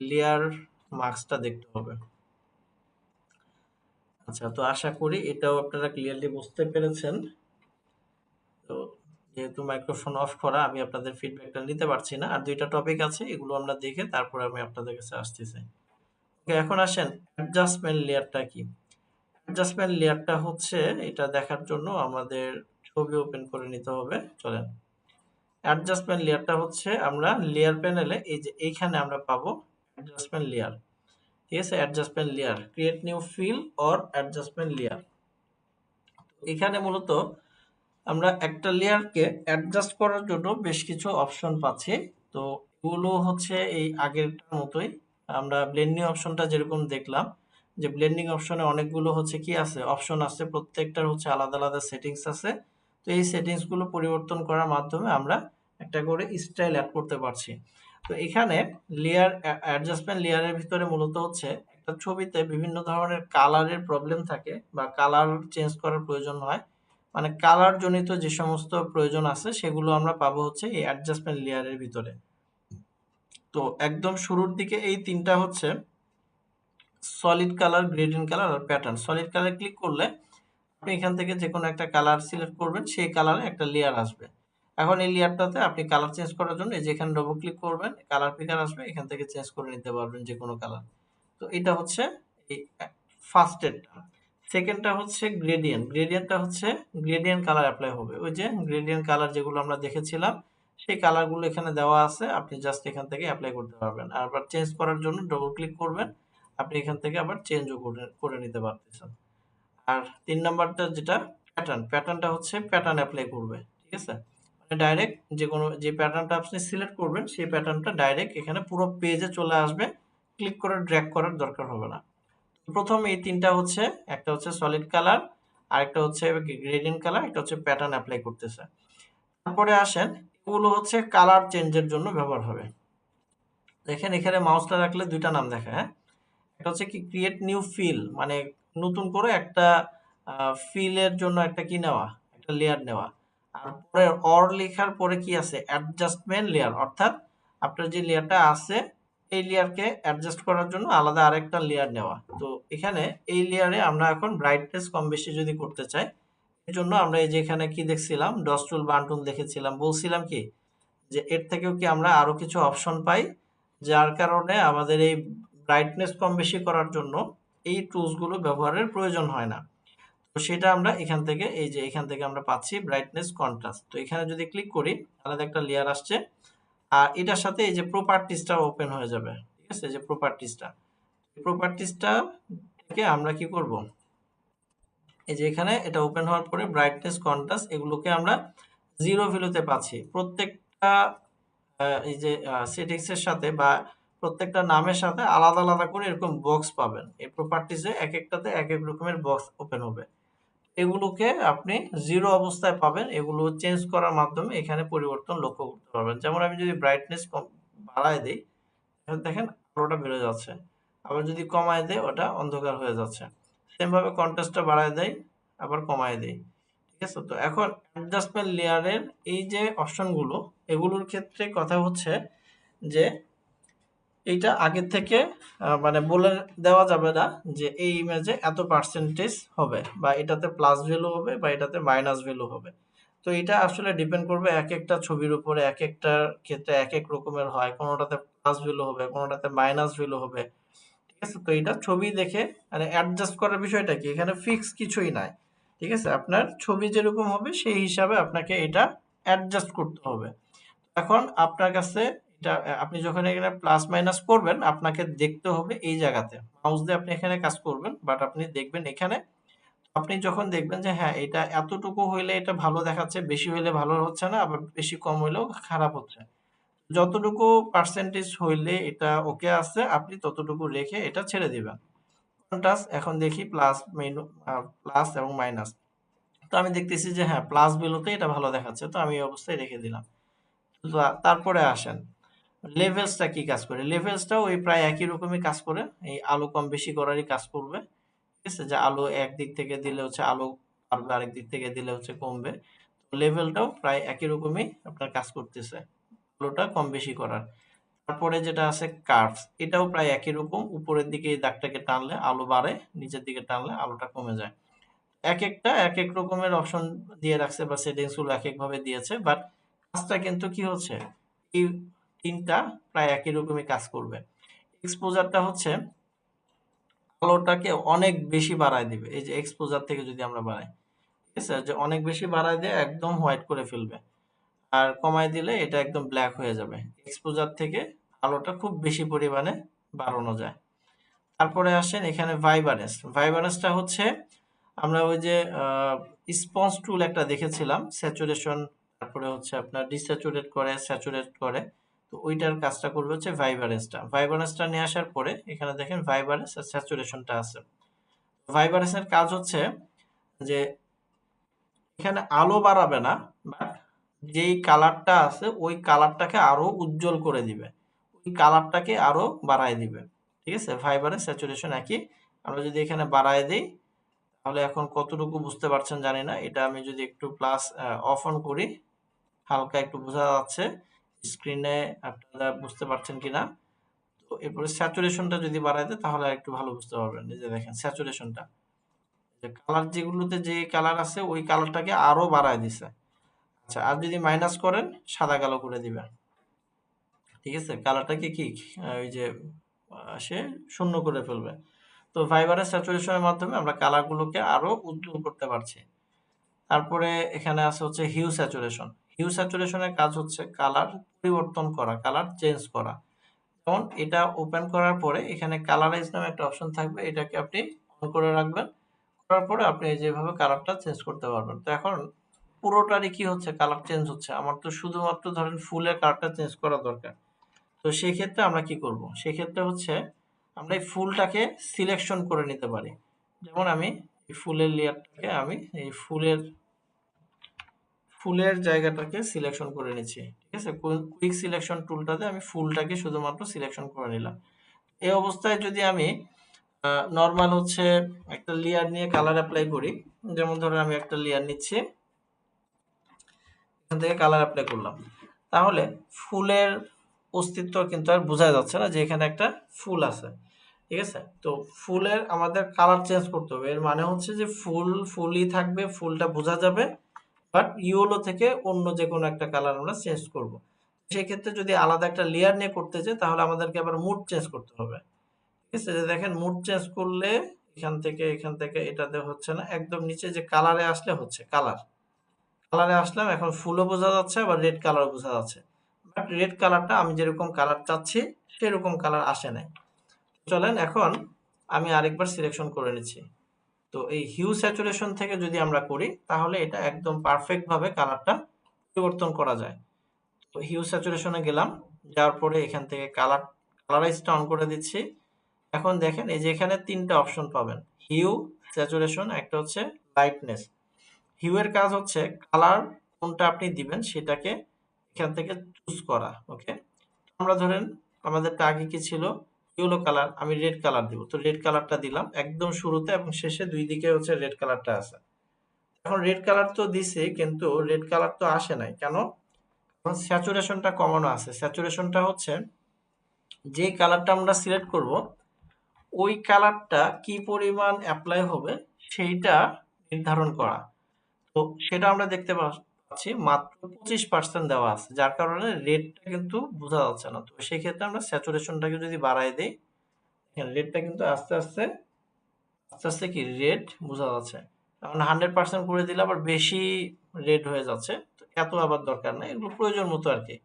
লেয়ার মাস্কটা দেখতে হবে। আচ্ছা, তো আশা করি এটাও আপনারা ক্লিয়ারলি বুঝতে পেরেছেন। তো যেহেতু মাইক্রোফোন অফ করা, আমি আপনাদের ফিডব্যাকটা নিতে পারছি না। আর ২টা টপিক আছে, এগুলো আমরা দেখে তারপরে আমি আপনাদের কাছে আসতেছি। ওকে, এখন আসেন অ্যাডজাস্টমেন্ট লেয়ারটা কি। অ্যাডজাস্টমেন্ট লেয়ারটা হচ্ছে এটা দেখার জন্য আমাদের ছবি ওপেন করে নিতে হবে। চলেন, অ্যাডজাস্টমেন্ট লেয়ারটা হচ্ছে আমরা লেয়ার প্যানেলে এই যে এইখানে আমরা পাবো অ্যাডজাস্টমেন্ট লেয়ার। ঠিক আছে, adjustment layer, create new fill or adjustment layer. এখানে মূলত আমরা একটা লেয়ারকে অ্যাডজাস্ট করার জন্য বেশ কিছু অপশন পাচ্ছি। তো এগুলো হচ্ছে এই আগেরটার মতোই। আমরা ব্লেন্ডিং অপশনটা যেরকম দেখলাম, যে ব্লেন্ডিং অপশনে অনেকগুলো হচ্ছে কি আছে, অপশন আছে, প্রত্যেকটার হচ্ছে আলাদা আলাদা সেটিংস আছে। তো এই সেটিংসগুলো পরিবর্তন করার মাধ্যমে আমরা একটা করে স্টাইল অ্যাড করতে পারছি। তো এখানে লেয়ার অ্যাডজাস্টমেন্ট লেয়ারের ভিতরে মূলত হচ্ছে একটা ছবিতে বিভিন্ন ধরনের কালারের প্রবলেম থাকে বা কালার চেঞ্জ করার প্রয়োজন হয়, মানে কালার জনিত যে সমস্ত প্রয়োজন আছে সেগুলো আমরা পাবো হচ্ছে এই অ্যাডজাস্টমেন্ট লেয়ারের ভিতরে। তো একদম শুরুর দিকে এই তিনটা হচ্ছে সলিড কালার, গ্রেডিয়েন্ট কালার আর প্যাটার্ন। সলিড কালার ক্লিক করলে আপনি এখান থেকে যে কোনো একটা কালার সিলেক্ট করবেন, সেই কালারে একটা লেয়ার আসবে। এখন এই লেয়ারটাতে আপনি কালার চেঞ্জ করার জন্য এই যে এখানে ডবল ক্লিক করবেন, কালার পিকার আসবে, এখান থেকে চেঞ্জ করে নিতে পারবেন যে কোনো কালার। তো এটা হচ্ছে এই ফার্স্ট এরটা। সেকেন্ডটা হচ্ছে গ্রেডিয়েন্ট। গ্রেডিয়েন্টটা হচ্ছে গ্রেডিয়েন্ট কালার অ্যাপ্লাই হবে। ওই যে গ্রেডিয়েন্ট কালার যেগুলো আমরা দেখেছিলাম সেই কালারগুলো এখানে দেওয়া আছে, আপনি জাস্ট এখান থেকে অ্যাপ্লাই করতে পারবেন। আর আবার চেঞ্জ করার জন্য ডবল ক্লিক করবেন, আপনি এখান থেকে আবার চেঞ্জও করে নিতে পারতেছেন। আর ৩ নাম্বারটা যেটা প্যাটার্ন, প্যাটার্নটা হচ্ছে প্যাটার্ন অ্যাপ্লাই করবে। ঠিক আছে, মানে ডাইরেক্ট যে কোনো যে প্যাটার্নটা আপনি সিলেক্ট করবেন সেই প্যাটার্নটা ডাইরেক্ট এখানে পুরো পেজে চলে আসবে, ক্লিক করে ড্র্যাগ করার দরকার হবে না। প্রথম এই তিনটা হচ্ছে, একটা হচ্ছে সলিড কালার, আরেকটা হচ্ছে গ্রেডিয়েন্ট কালার, একটা হচ্ছে প্যাটার্ন অ্যাপ্লাই করতেছে। তারপরে আসেন, এগুলো হচ্ছে কালার চেঞ্জের জন্য ব্যবহার হবে। দেখেন এখানে মাউসটা রাখলে দুইটা নাম দেখা, হ্যাঁ, একটা হচ্ছে কি ক্রিয়েট নিউ ফিল, মানে নতুন করে একটা ফিলের জন্য একটা কি নেওয়া, একটা লেয়ার নেওয়া। আর পরে অর লেখার পরে কি আছে, অ্যাডজাস্টমেন্ট লেয়ার, অর্থাৎ আপনার যে লেয়ারটা আছে এই লেয়ারকে অ্যাডজাস্ট করার জন্য আলাদা আরেকটা লেয়ার নেওয়া। তো এখানে এই লেয়ারে আমরা এখন ব্রাইটনেস কম বেশি যদি করতে চাই, এর জন্য আমরা এই যে এখানে কি দেখছিলাম, ডস টুল, বার্ন টুল দেখেছিলাম, বলছিলাম কি যে এর থেকেও কি আমরা আরো কিছু অপশন পাই, যার কারণে আমাদের এই ব্রাইটনেস কম বেশি করার জন্য এই টুলস গুলো ব্যবহারের প্রয়োজন হয় না। তো সেটা আমরা এখান থেকে, এই যে এখান থেকে আমরা পাচ্ছি ব্রাইটনেস কন্ট্রাস্ট। তো এখানে যদি ক্লিক করি আলাদা একটা লেয়ার আসছে, আর এটার সাথে এই যে প্রপার্টিসটা ওপেন হয়ে যাবে। ঠিক আছে, যে প্রপার্টিসটা থেকে আমরা কি করব, এই যে এখানে এটা ওপেন হওয়ার পরে ব্রাইটনেস কন্ট্রাস্ট এগুলোকে আমরা 0 ভ্যালুতে পাচ্ছি। প্রত্যেকটা এই যে সেটিংস এর সাথে বা প্রত্যেকটা নামের সাথে আলাদা আলাদা করে এরকম বক্স পাবেন। এই প্রপার্টিজে এক একটাতে এক এক রকমের বক্স ওপেন হবে। এগুলোকে আপনি 0 অবস্থায় পাবেন। এগুলো চেঞ্জ করার মাধ্যমে এখানে পরিবর্তন লক্ষ্য করতে পারবেন। যেমন আমি যদি ব্রাইটনেস বাড়ায় দেই, দেখেন আলোটা বেড়ে যাচ্ছে। আবার যদি কমায় দেই ওটা অন্ধকার হয়ে যাচ্ছে। সেম ভাবে কন্ট্রাস্টটা বাড়ায় দেই, আবার কমায় দেই। ঠিক আছে, তো এখন অ্যাডজাস্টমেন্ট লেয়ারের এই যে অপশনগুলো, এগুলোর ক্ষেত্রে কথা হচ্ছে যে এইটা আগে থেকে মানে বলে দেওয়া যাবে না যে এই ইমেজে এত পার্সেন্টেজ হবে বা এটাতে প্লাস ভ্যালু হবে বা এটাতে মাইনাস ভ্যালু হবে। তো এটা আসলে ডিপেন্ড করবে এক একটা ছবির উপরে, এক একটার ক্ষেত্রে এক এক রকমের হয়, কোনোটাতে প্লাস ভ্যালু হবে, কোনোটাতে মাইনাস ভ্যালু হবে। ঠিক আছে, তো এটা ছবি দেখে মানে অ্যাডজাস্ট করার বিষয়টা কি, এখানে ফিক্স কিছুই নাই। ঠিক আছে, আপনার ছবি যেরকম হবে সেই হিসাবে আপনাকে এটা অ্যাডজাস্ট করতে হবে। এখন আপনার কাছে এটা আপনি যখন এখানে প্লাস মাইনাস করবেন আপনাকে দেখতে হবে এই জায়গাতে মাউস দিয়ে আপনি এখানে কাজ করবেন, বাট আপনি দেখবেন এখানে, আপনি যখন দেখবেন যে হ্যাঁ এটা এতটুকু হইলে এটা ভালো দেখাচ্ছে, বেশি হইলে ভালো হচ্ছে না, আবার বেশি কম হইলেও খারাপ হচ্ছে, যতটুকু পার্সেন্টেজ হইলে এটা ওকে আছে আপনি ততটুকু রেখে এটা ছেড়ে দিবেন। কন্ট্রাস্ট এখন দেখি প্লাস প্লাস এবং মাইনাস। তো আমি দেখতেছি যে হ্যাঁ প্লাস বেলুতে এটা ভালো দেখাচ্ছে, তো আমি এই অবস্থায় রেখে দিলাম। তারপরে আসেন লেভেলসটা কি কাজ করে, লেভেলসটাও ওই প্রায় একই রকমই কাজ করে, এই আলো কম বেশি করারই কাজ করবে। ঠিক আছে, যে আলো একদিক থেকে দিলে হচ্ছে আলো বাড়বে, আরেক দিক থেকে দিলে হচ্ছে কমবে। লেভেলটাও প্রায় একই রকমই আপনার কাজ করতেছে, আলোটা কম বেশি করার। তারপরে যেটা আছে কার্ভস, এটাও প্রায় একই রকম, উপরের দিকে এই দাগটাকে টানলে আলো বাড়ে, নিচের দিকে টানলে আলোটা কমে যায়। এক একটা এক এক রকমের অপশন দিয়ে রাখছে বা সেটিংস গুলো এক এক ভাবে দিয়েছে, বাট কাজটা কিন্তু কি হচ্ছে, এই তিনটা প্রায় একই রকমই কাজ করবে। এক্সপোজারটা হচ্ছে আলোটাকে অনেক বেশি বাড়ায় দিবে, এই যে এক্সপোজার থেকে যদি আমরা বাড়াই, আছে, যে অনেক বেশি বাড়ায় দিয়ে একদম হোয়াইট করে ফেলবে, আর কমায় দিলে এটা একদম ব্ল্যাক হয়ে যাবে। এক্সপোজার থেকে আলোটা খুব বেশি পরিমাণে বাড়ানো যায়। তারপরে আসেন এখানে ভাইব্রেন্স। ভাইব্রেন্সটা হচ্ছে আমরা ওই যে স্পঞ্জ টুল একটা দেখেছিলাম, স্যাচুরেশন, তারপরে হচ্ছে আপনার ডিস্যাচুরেট করে, স্যাচুরেট করে। তো ওইটার কাজটা করবে হচ্ছে ভাইব্রেন্সটা। ভাইব্রেন্সটা নিয়ে আসার পরে এখানে দেখেন ভাইব্রেন্স আর স্যাচুরেশনটা আছে। ভাইব্রেন্সের কাজ হচ্ছে যে এখানে আলো বাড়াবে না, বাট যেই কালারটা আছে ওই কালারটাকে আরো উজ্জ্বল করে দিবে, ওই কালারটাকে আরো বাড়ায় দিবে। ঠিক আছে, ভাইব্রেন্স স্যাচুরেশন একই। আমরা যদি এখানে বাড়ায় দিই তাহলে এখন কতটুকু বুঝতে পারছেন জানি না, এটা আমি যদি একটু প্লাস অফ অন করি, হালকা একটু বোঝা যাচ্ছে স্ক্রিনে, আপনারা বুঝতে পারছেন কিনা। তো এরপরে স্যাচুরেশনটা যদি বাড়ায় দেয় তাহলে একটু ভালো বুঝতে পারবেন। এই যে দেখেন স্যাচুরেশনটা, যে কালার যেগুলোতে যে কালার আছে ওই কালারটাকে আরো বাড়ায় দিছে। আচ্ছা, আর যদি মাইনাস করেন সাদা কালো করে দিবেন। ঠিক আছে, কালারটাকে কি ওই যে সে শূন্য করে ফেলবে। তো ভাইব্রেন্স স্যাচুরেশনের মাধ্যমে আমরা কালারগুলোকে আরো উজ্জ্বল করতে পারছি। তারপরে এখানে আছে হচ্ছে হিউ স্যাচুরেশন। হিউ স্যাচুরেশনের কাজ হচ্ছে কালার পরিবর্তন করা, কালার চেঞ্জ করা। যেমন এটা ওপেন করার পরে এখানে কালারাইজ নামে একটা অপশন থাকবে, এটাকে আপনি অন করে রাখবেন। করার পরে আপনি যেভাবে কালারটা চেঞ্জ করতে পারবেন। তো এখন পুরোটারই কি হচ্ছে, কালার চেঞ্জ হচ্ছে। আমার তো শুধুমাত্র ধরেন ফুলের কালারটা চেঞ্জ করা দরকার। তো সেই ক্ষেত্রে আমরা কি করব, সেক্ষেত্রে হচ্ছে আমরা এই ফুলটাকে সিলেকশন করে নিতে পারি। যেমন আমি এই ফুলের লেয়ারটাকে আমি এই ফুলের ফুলের জায়গাটাকে সিলেকশন করে নিচ্ছি। ঠিক আছে, কুইক সিলেকশন টুলটাতে আমি ফুলটাকে শুধুমাত্র সিলেকশন করে নিলাম। এই অবস্থায় যদি আমি নর্মাল হচ্ছে একটা লেয়ার নিয়ে কালার অ্যাপ্লাই করি, যেমন ধরো আমি একটা লেয়ার নিচ্ছি, এখান থেকে কালার অ্যাপ্লাই করলাম, তাহলে ফুলের অস্তিত্ব কিন্তু আর বোঝা যাচ্ছে না যে এখানে একটা ফুল আছে। ঠিক আছে, তো ফুলের আমাদের কালার চেঞ্জ করতে হবে। এর মানে হচ্ছে যে ফুল ফুলই থাকবে, ফুলটা বোঝা যাবে, বাট ইয়েলো থেকে অন্য যে কোনো একটা কালার আমরা চেঞ্জ করব। সেক্ষেত্রে যদি আলাদা একটা লেয়ার নিয়ে করতে চাই তাহলে আমাদেরকে আবার মুড চেঞ্জ করতে হবে। ঠিক আছে, যে দেখেন মুড চেঞ্জ করলে এখান থেকে এটাতে হচ্ছে না, একদম নিচে যে কালারে আসলে হচ্ছে। কালারে আসলাম, এখন ফুলও বোঝা যাচ্ছে আবার রেড কালারও বোঝা যাচ্ছে, বাট রেড কালারটা আমি যেরকম কালার চাচ্ছি সেরকম কালার আসে নাই। চলেন এখন আমি আরেকবার সিলেকশন করে নিচ্ছি। তো এই হিউ স্যাচুরেশন থেকে যদি আমরা করি তাহলে এটা একদম পারফেক্ট ভাবে কালারটা পরিবর্তন করা যায়। তো হিউ স্যাচুরেশনে গেলাম, যাওয়ার পরে এখান থেকে কালারাইজটা অন করে দিচ্ছি। এখন দেখেন এই যে এখানে তিনটা অপশন পাবেন, হিউ, স্যাচুরেশন, একটা হচ্ছে লাইটনেস। হিউ এর কাজ হচ্ছে কালার কোনটা আপনি দিবেন সেটাকে এখান থেকে চুজ করা। ওকে, আমরা ধরেন আমাদেরটা আগে কি ছিল, ইয়েলো কালার, আমি রেড কালার দিব, তো রেড কালারটা দিলাম একদম শুরুতে এবং শেষে দুই দিকে হচ্ছে রেড কালারটা আছে। এখন রেড কালার তো দিছি কিন্তু রেড কালার তো আসে নাই কেন, কারণ স্যাচুরেশনটা কমানো আছে। স্যাচুরেশনটা হচ্ছে যে কালারটা আমরা সিলেক্ট করব ওই কালারটা কি পরিমাণ অ্যাপ্লাই হবে সেইটা নির্ধারণ করা। তো সেটা আমরা দেখতে পাচ্ছি মাত্র 25% দেওয়া আছে, যার কারণে রেডটা কিন্তু বোঝা যাচ্ছে না। তো সেই ক্ষেত্রে আমরা স্যাচুরেশনটাকে যদি বাড়ায় দিই, রেডটা কিন্তু আস্তে আস্তে আস্তে আস্তে কি রেড বোঝা যাচ্ছে। এখন 100% করে দিলে আবার বেশি রেড হয়ে যাচ্ছে, তো এত আবার দরকার নাই, এগুলো প্রয়োজন মতো আর কি।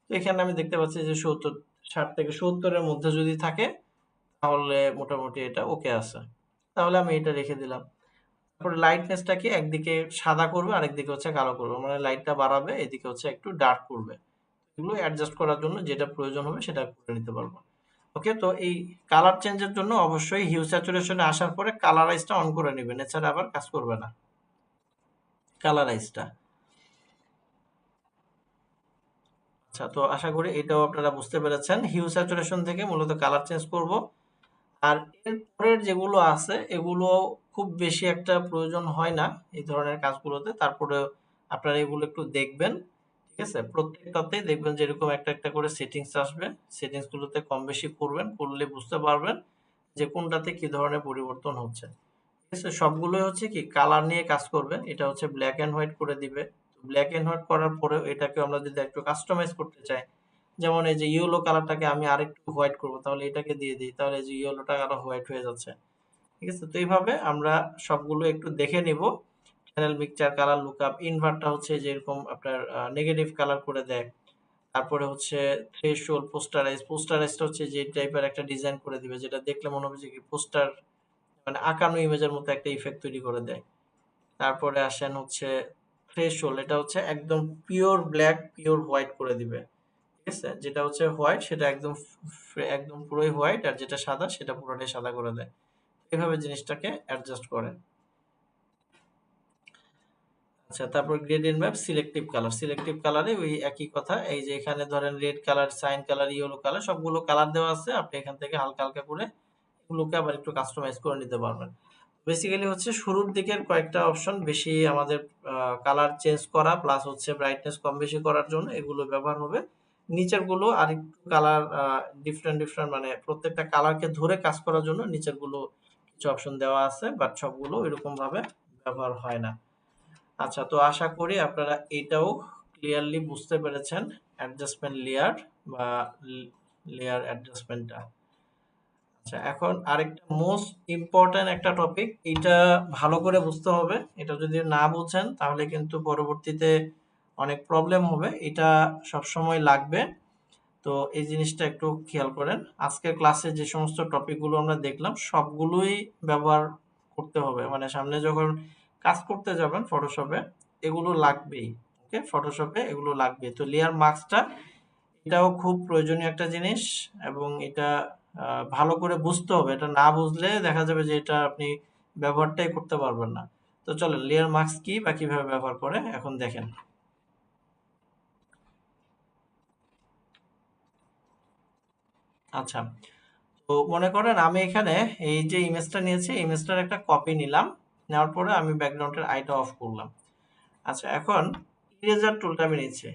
তো এখানে আমি দেখতে পাচ্ছি যে 60 থেকে 70-এর মধ্যে যদি থাকে তাহলে মোটামুটি এটা ওকে আছে, তাহলে আমি এটা রেখে দিলাম। তারপরে লাইটনেসটাকে একদিকে সাদা করবে আরেকদিকে হচ্ছে কালো করবে, মানে লাইটটা বাড়াবে, এদিকে হচ্ছে একটু ডার্ক করবে। এগুলো অ্যাডজাস্ট করার জন্য যেটা প্রয়োজন হবে সেটা করে নিতে পারবো। ওকে, তো এই কালার চেঞ্জের জন্য অবশ্যই হিউ স্যাচুরেশনে আসার পরে কালারাইজটা অন করে নেবেন, এছাড়া আবার কাজ করবে না কালারাইজটা। আচ্ছা, তো আশা করি এটাও আপনারা বুঝতে পেরেছেন। হিউ স্যাচুরেশন থেকে মূলত কালার চেঞ্জ করব। আর এর পরের যেগুলো আছে এগুলো খুব বেশি একটা প্রয়োজন হয় না এই ধরনের কাজগুলোতে, তারপরে আপনারা এগুলো একটু দেখবেন। ঠিক আছে, প্রত্যেকটাতেই দেখবেন যে এরকম একটা একটা করে সেটিংস আসবে, সেটিংস গুলোতে কম বেশি করবেন, করলে বুঝতে পারবেন যে কোনটাতে কি ধরনের পরিবর্তন হচ্ছে। ঠিক আছে, সবগুলোই হচ্ছে কি কালার নিয়ে কাজ করবে। এটা হচ্ছে ব্ল্যাক এন্ড হোয়াইট করে দিবে। ব্ল্যাক এন্ড হোয়াইট করার পরে এটাকে আমরা যদি একটু কাস্টমাইজ করতে চাই, যেমন এই যে ইয়েলো কালারটাকে আমি আরেকটু হোয়াইট করব, তাহলে এটাকে দিয়ে দিই, তাহলে এই যে ইয়েলোটা আরো হোয়াইট হয়ে যাচ্ছে। ঠিক আছে, তো এইভাবে আমরা সবগুলো একটু দেখে নিব। চ্যানেল মিক্সচার, কালার লুকআপ, ইনভার্টটা হচ্ছে যে এরকম আপনার নেগেটিভ কালার করে দেয়। তারপরে হচ্ছে থ্রেশহোল্ড, পোস্টারাইজ। পোস্টারাইজটা হচ্ছে যে টাইপের একটা ডিজাইন করে দিবে যেটা দেখলে মনে হবে যে কি পোস্টার, মানে আঁকানো ইমেজের মতো একটা ইফেক্ট তৈরি করে দেয়। তারপরে আসেন হচ্ছে থ্রেশহোল্ড, এটা হচ্ছে একদম পিওর ব্ল্যাক, পিওর হোয়াইট করে দিবে। ঠিক আছে, যেটা হচ্ছে হোয়াইট সেটা একদম একদম পুরোই হোয়াইট, আর যেটা সাদা সেটা পুরোটাই সাদা করে দেয়। এভাবে জিনিসটাকে অ্যাডজাস্ট করে। আচ্ছা, তারপর gradient map, selective colour. Selective কালারে ওই একই কথা, এই যে এখানে ধরেন red colour, cyan colour, yellow colour, সবগুলো কালার দেওয়া আছে। আপনি এখান থেকে হালকা হালকা করে এগুলোকে আবার একটু কাস্টমাইজ করে নিতে পারবেন। বেসিক্যালি হচ্ছে শুরুর দিকের কয়েকটা অপশন বেশি আমাদের কালার চেঞ্জ করা প্লাস হচ্ছে ব্রাইটনেস কম বেশি করার জন্য এগুলো ব্যবহার হবে। নিচের গুলো আর একটু কালার ডিফারেন্ট ডিফারেন্ট, মানে প্রত্যেকটা কালারকে ধরে কাজ করার জন্য নিচের গুলো কিছু অপশন দেওয়া আছে, বাট সবগুলো এরকম ভাবে ব্যবহার হয় না। আচ্ছা, তো আশা করি আপনারা এটাও ক্লিয়ারলি বুঝতে পেরেছেন, অ্যাডজাস্টমেন্ট লেয়ার বা লেয়ার অ্যাডজাস্টমেন্টটা। আচ্ছা, এখন আরেকটা মোস্ট ইম্পর্ট্যান্ট একটা টপিক, এটা ভালো করে বুঝতে হবে। এটা যদি না বুঝেন তাহলে কিন্তু পরবর্তীতে অনেক প্রবলেম হবে। এটা সবসময় লাগবে। তো এই জিনিসটা একটু খেয়াল করেন। আজকের ক্লাসে যে সমস্ত টপিকগুলো আমরা দেখলাম সবগুলোই ব্যবহার করতে হবে, মানে সামনে যখন কাজ করতে যাবেন ফটোশপে এগুলো লাগবেই। ওকে, ফটোশপে এগুলো লাগবে। তো লেয়ার মাস্কটা, এটাও খুব প্রয়োজনীয় একটা জিনিস, এবং এটা ভালো করে বুঝতে হবে। এটা না বুঝলে দেখা যাবে যে এটা আপনি ব্যবহারটাই করতে পারবেন না। তো চলেন লেয়ার মাস্ক কি বা কিভাবে ব্যবহার করে এখন দেখেন। আচ্ছা, তো মনে করেন আমি এখানে এই যে ইমেজটা নিয়েছি, ইমেজটার একটা কপি নিলাম। নেওয়ার পরে আমি ব্যাকগ্রাউন্ডের আইটা অফ করলাম। আচ্ছা, এখন ইরেজার টুলটা আমি নিচ্ছি।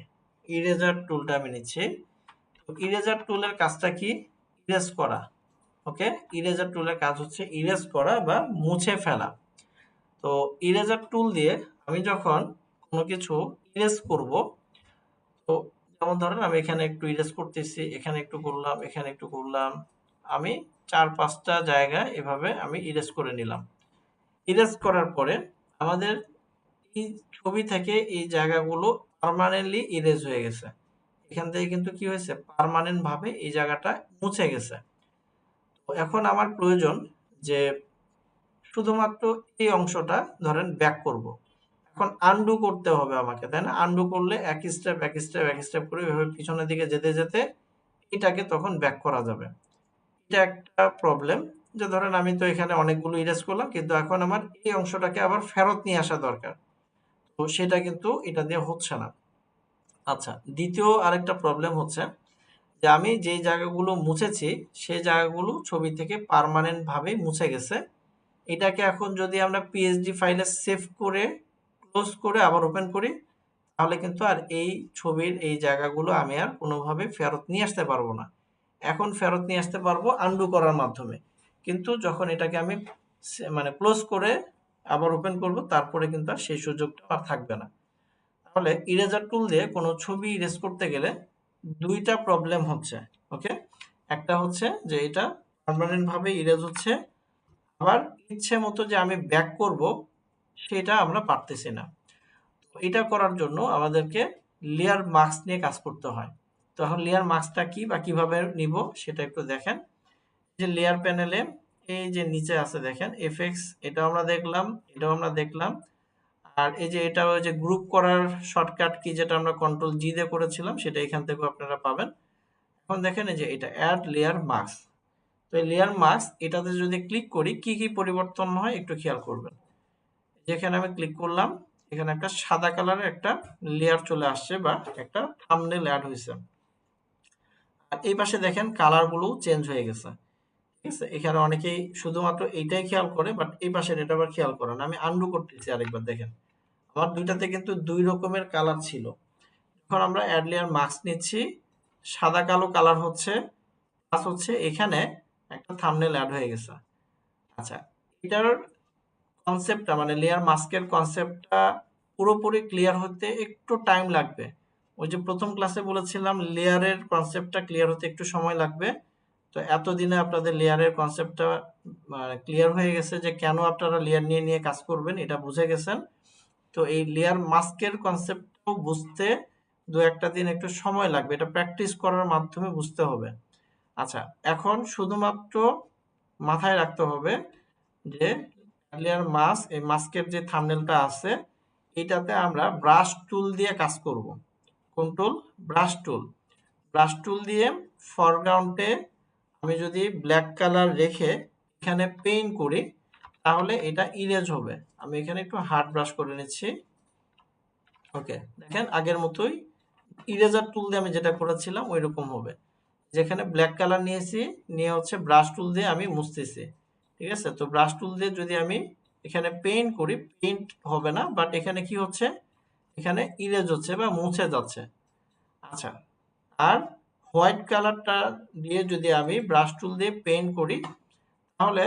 ইরেজার টুলটা আমি নিচ্ছি। তো ইরেজার টুলের কাজটা কি? ইরেজ করা। ওকে, ইরেজার টুলের কাজ হচ্ছে ইরেজ করা বা মুছে ফেলা। তো ইরেজার টুল দিয়ে আমি যখন কোনো কিছু ইরেজ করব, তো যেমন ধরেন আমি এখানে একটু ইরেজ করতেছি, এখানে একটু করলাম, এখানে একটু করলাম, আমি 4-5টা জায়গা এভাবে আমি ইরেজ করে নিলাম। ইরেজ করার পরে আমাদের এই ছবি থেকে এই জায়গাগুলো পার্মানেন্টলি ইরেজ হয়ে গেছে। এখান থেকে কিন্তু কি হয়েছে, পার্মানেন্ট ভাবে এই জায়গাটা মুছে গেছে। তো এখন আমার প্রয়োজন যে শুধুমাত্র এই অংশটা ধরেন ব্যাক করব। এখন আনডু করতে হবে আমাকে, তাই না? আনডু করলে এক স্টেপ এক স্টেপ এক স্টেপ করে এভাবে পিছনের দিকে যেতে যেতে এটাকে তখন ব্যাক করা যাবে। এটা একটা প্রবলেম, যে ধরেন আমি তো এখানে অনেকগুলো ইরেজ করলাম, কিন্তু এখন আমার এই অংশটাকে আবার ফেরত নিয়ে আসা দরকার। তো সেটা কিন্তু এটা দিয়ে হচ্ছে না। আচ্ছা, দ্বিতীয় আরেকটা প্রবলেম হচ্ছে যে আমি যে জায়গাগুলো মুছেছি সেই জায়গাগুলো ছবি থেকে পার্মানেন্ট ভাবে মুছে গেছে। এটাকে এখন যদি আমরা পিএসডি ফাইলে সেভ করে ক্লোজ করে আবার ওপেন করি, তাহলে কিন্তু আর এই ছবির এই জায়গাগুলো আমি আর কোনোভাবে ফেরত নিয়ে আসতে পারবো না। এখন ফেরত নিয়ে আসতে পারবো আনডু করার মাধ্যমে, কিন্তু যখন এটাকে আমি মানে ক্লোজ করে আবার ওপেন করব তারপরে কিন্তু আর সেই সুযোগটা আর থাকবে না। তাহলে ইরেজার টুল দিয়ে কোনো ছবি ইরেজ করতে গেলে দুইটা প্রবলেম হচ্ছে। ওকে, একটা হচ্ছে যে এটা পার্মানেন্ট ভাবে ইরেজ হচ্ছে, আবার ইচ্ছে মতো যে আমি ব্যাক করব সেটা আমরা পারতেছি না। তো এটা করার জন্য আমাদেরকে লেয়ার মাস্ক নিয়ে কাজ করতে হয়। তো এখন লেয়ার মাস্কটা কি বা কিভাবে নিব সেটা একটু দেখেন। যে লেয়ার প্যানেলে এই যে নিচে আছে দেখেন এফএক্স, এটাও আমরা দেখলাম, এটাও আমরা দেখলাম। আর এই যে এটা ওই যে গ্রুপ করার শর্টকাট কি যেটা আমরা কন্ট্রোল জি দিয়ে করেছিলাম সেটা এখান থেকেও আপনারা পাবেন। এখন দেখেন এই যে এটা অ্যাড লেয়ার মাস্ক। তো এই লেয়ার মাস্ক এটাতে যদি ক্লিক করি কি কি পরিবর্তন হয় একটু খেয়াল করবেন। যেখানে আমি ক্লিক করলাম এখানে একটা সাদা কালারের একটা লেয়ার চলে আসছে বা একটা থাম্বনেল অ্যাড হয়েছে। আর এই পাশে দেখেন কালার গুলো চেঞ্জ হয়ে গেছে। ঠিক আছে, এখানে অনেকেই শুধুমাত্র এইটাই খেয়াল করে, বাট এই পাশের এটা আবার খেয়াল করেন। আমি আন্ডু করতেছি আরেকবার, দেখেন আমার দুইটাতে কিন্তু দুই রকমের কালার ছিল। এখন আমরা অ্যাড লেয়ার মাস্ক নিচ্ছি, সাদা কালো কালার হচ্ছে, প্লাস হচ্ছে এখানে একটা থাম্বনেল অ্যাড হয়ে গেছে। আচ্ছা, এটার কনসেপ্টটা মানে লেয়ার মাস্কের কনসেপ্টটা পুরোপুরি ক্লিয়ার হতে একটু টাইম লাগবে। ওই যে প্রথম ক্লাসে বলেছিলাম লেয়ারের কনসেপ্টটা ক্লিয়ার হতে একটু সময় লাগবে। তো এতদিনে আপনাদের লেয়ারের কনসেপ্টটা ক্লিয়ার হয়ে গেছে যে কেন আপনারা লেয়ার নিয়ে নিয়ে কাজ করবেন, এটা বুঝে গেছেন। তো এই লেয়ার মাস্কের কনসেপ্টটাও বুঝতে 2-1টা দিন একটু সময় লাগবে, এটা প্র্যাকটিস করার মাধ্যমে বুঝতে হবে। আচ্ছা, এখন শুধুমাত্র মাথায় রাখতে হবে যে লেয়ার মাস্ক, এই মাস্কের যে থাম্বনেলটা আছে এটাতে আমরা ব্রাশ টুল দিয়ে কাজ করব। কোন টুল? ব্রাশ টুল। ব্রাশ টুল দিয়ে ফরগ্রাউন্ডে আমি যদি ব্ল্যাক কালার রেখে এখানে পেইন্ট করি তাহলে এটা ইরেজ হবে। আমি এখানে একটু হার্ড ব্রাশ করে নিচ্ছি। ওকে, দেখেন আগের মতোই ইরেজার টুল দিয়ে আমি যেটা করেছিলাম ওই রকম হবে। যেখানে ব্ল্যাক কালার নিয়েছি, নিয়ে হচ্ছে ব্রাশ টুল দিয়ে আমি মুছতেছি। ঠিক আছে, তো ব্রাশ টুল দিয়ে যদি আমি এখানে পেইন্ট করি, পেইন্ট হবে না, বাট এখানে কি হচ্ছে, এখানে ইরেজ হচ্ছে বা মুছে যাচ্ছে। আচ্ছা, আর হোয়াইট কালারটা দিয়ে যদি আমি ব্রাশ টুল দিয়ে পেইন্ট করি তাহলে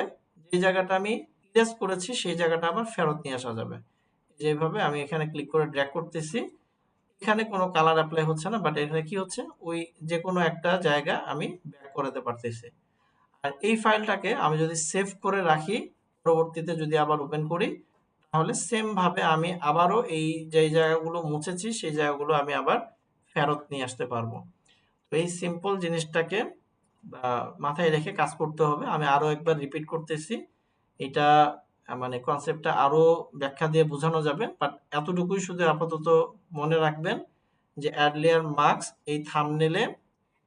যে জায়গাটা আমি ইরেজ করেছি সেই জায়গাটা আবার ফেরত নিয়ে আসা যাবে। যেভাবে আমি এখানে ক্লিক করে ড্র্যাগ করতেছি, এখানে কোনো কালার অ্যাপ্লাই হচ্ছে না, বাট এখানে কি হচ্ছে, ওই যে কোনো একটা জায়গা আমি ব্যাক করাতে পারতেছি। আর এই ফাইলটাকে আমি যদি সেভ করে রাখি, পরবর্তীতে যদি আবার ওপেন করি তাহলে সেম ভাবে আমি আবারও এই যে জায়গাগুলো মুছেছি সেই জায়গাগুলো আমি আবার ফেরত নিয়ে আসতে পারবো। তো এই সিম্পল জিনিসটাকে মাথায় রেখে কাজ করতে হবে। আমি আরো একবার রিপিট করতেছি, এটা মানে কনসেপ্টটা আরো ব্যাখ্যা দিয়ে বোঝানো যাবে, বাট এতটুকুই শুধু আপাতত মনে রাখবেন যে অ্যাড লেয়ার মাস্ক এই থাম্বনেলে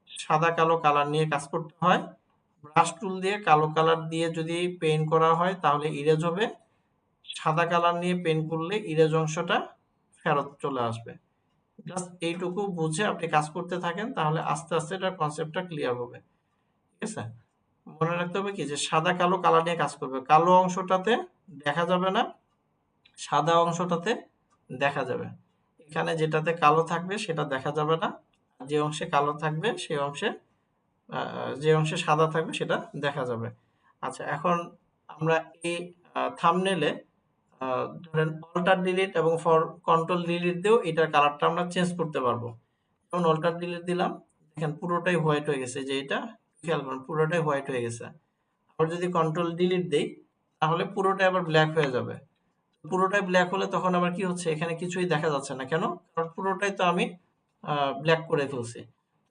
সাদা কালো কালার নিয়ে কাজ করতে হয়। ব্রাশ টুল দিয়ে কালো কালার দিয়ে যদি পেইন্ট করা হয় তাহলে ইরেজ হবে, সাদা কালার নিয়ে পেইন্ট করলে ইরেজ অংশটা ফেরত চলে আসবে। জাস্ট এইটুকু বুঝে আপনি কাজ করতে থাকেন তাহলে আস্তে আস্তে এটার কনসেপ্টটা ক্লিয়ার হবে। ঠিক আছে, মনে রাখতে হবে কি যে সাদা কালো কালার নিয়ে কাজ করবে, কালো অংশটাতে দেখা যাবে না, সাদা অংশটাতে দেখা যাবে। এখানে যেটাতে কালো থাকবে সেটা দেখা যাবে না, যে অংশে কালো থাকবে সেই অংশে যে অংশে সাদা থাকবে সেটা দেখা যাবে। আচ্ছা, এখন আমরা এই থাম্বনেলে ধরেন অল্টার ডিলিট এবং ফর কন্ট্রোল ডিলিট দিয়েও এটার কালারটা আমরা চেঞ্জ করতে পারবো। যেমন অল্টার ডিলিট দিলাম, দেখেন পুরোটাই হোয়াইট হয়ে গেছে, যে এটা খেয়াল করুন পুরোটাই হোয়াইট হয়ে গেছে। আবার যদি কন্ট্রোল ডিলিট দেই তাহলে পুরোটাই আবার ব্ল্যাক হয়ে যাবে। পুরোটাই ব্ল্যাক হলে তখন আবার কি হচ্ছে, এখানে কিছুই দেখা যাচ্ছে না, কেন? কারণ পুরোটাই তো আমি ব্ল্যাক করে ফেলছি।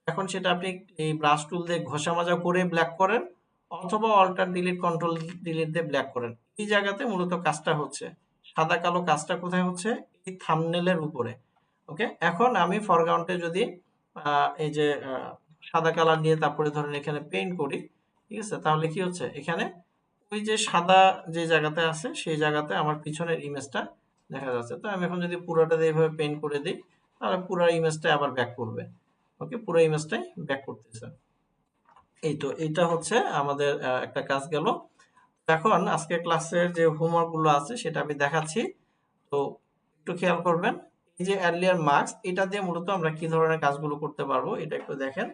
এখন সেটা আপনি এই ব্রাশ টুল দিয়ে ঘষা মাজা করে ব্ল্যাক করেন অথবা অল্টার ডিলিট কন্ট্রোল ডিলিট দিয়ে ব্ল্যাক করেন, এই জায়গাতে মূলত কাজটা হচ্ছে। সাদা কালো কাজটা কোথায় হচ্ছে? এই থাম্বনেলের উপরে। ওকে, এখন আমি ফরগ্রাউন্ডে যদি এই যে সাদা কালার দিয়ে তারপরে ধরেন এখানে পেইন্ট করি, ঠিক আছে, তাহলে কি হচ্ছে, এখানে ওই যে সাদা যে জায়গাতে আছে সেই জায়গাতে আমার পিছনের ইমেজটা দেখা যাচ্ছে। তো আমি এখন যদি পুরোটা এইভাবে পেইন্ট করে দিই তাহলে পুরো ইমেজটা আবার ব্যাক করবে। ওকে, পুরো ইমেজটাই ব্যাক করতেছে। এই তো এটা হচ্ছে আমাদের একটা কাজ গেল। এখন আজকে ক্লাসের যে হোমওয়ার্ক গুলো আছে সেটা আমি দেখাচ্ছি, তো একটু খেয়াল করবেন। এই যে অ্যাড মার্কস, এটা দিয়ে মূলত আমরা কি ধরনের কাজগুলো করতে পারবো এটা একটু দেখেন।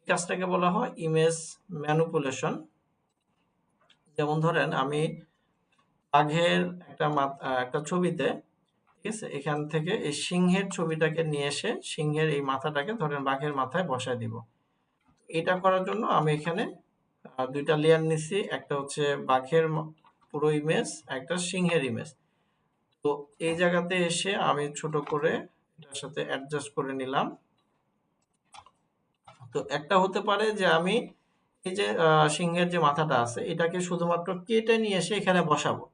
এই কাজটাকে বলা হয় ইমেজ ম্যানিপুলেশন। যেমন ধরেন আমি বাঘের একটা ছবিতে, ঠিক আছে, এখান থেকে এই সিংহের ছবিটাকে নিয়ে এসে সিংহের এই মাথাটাকে ধরেন বাঘের মাথায় বসায় দিব। এটা করার জন্য আমি এখানে দুইটা লেয়ার নিছি, একটা হচ্ছে বাঘের পুরো ইমেজ, একটা সিংহের ইমেজ। তো এই জায়গাতে এসে আমি ছোট করে এটার সাথে অ্যাডজাস্ট করে নিলাম। তো একটা হতে পারে যে আমি এই যে সিংহের যে মাথাটা আছে এটাকে শুধুমাত্র কেটে নিয়ে এসে এখানে বসাবো,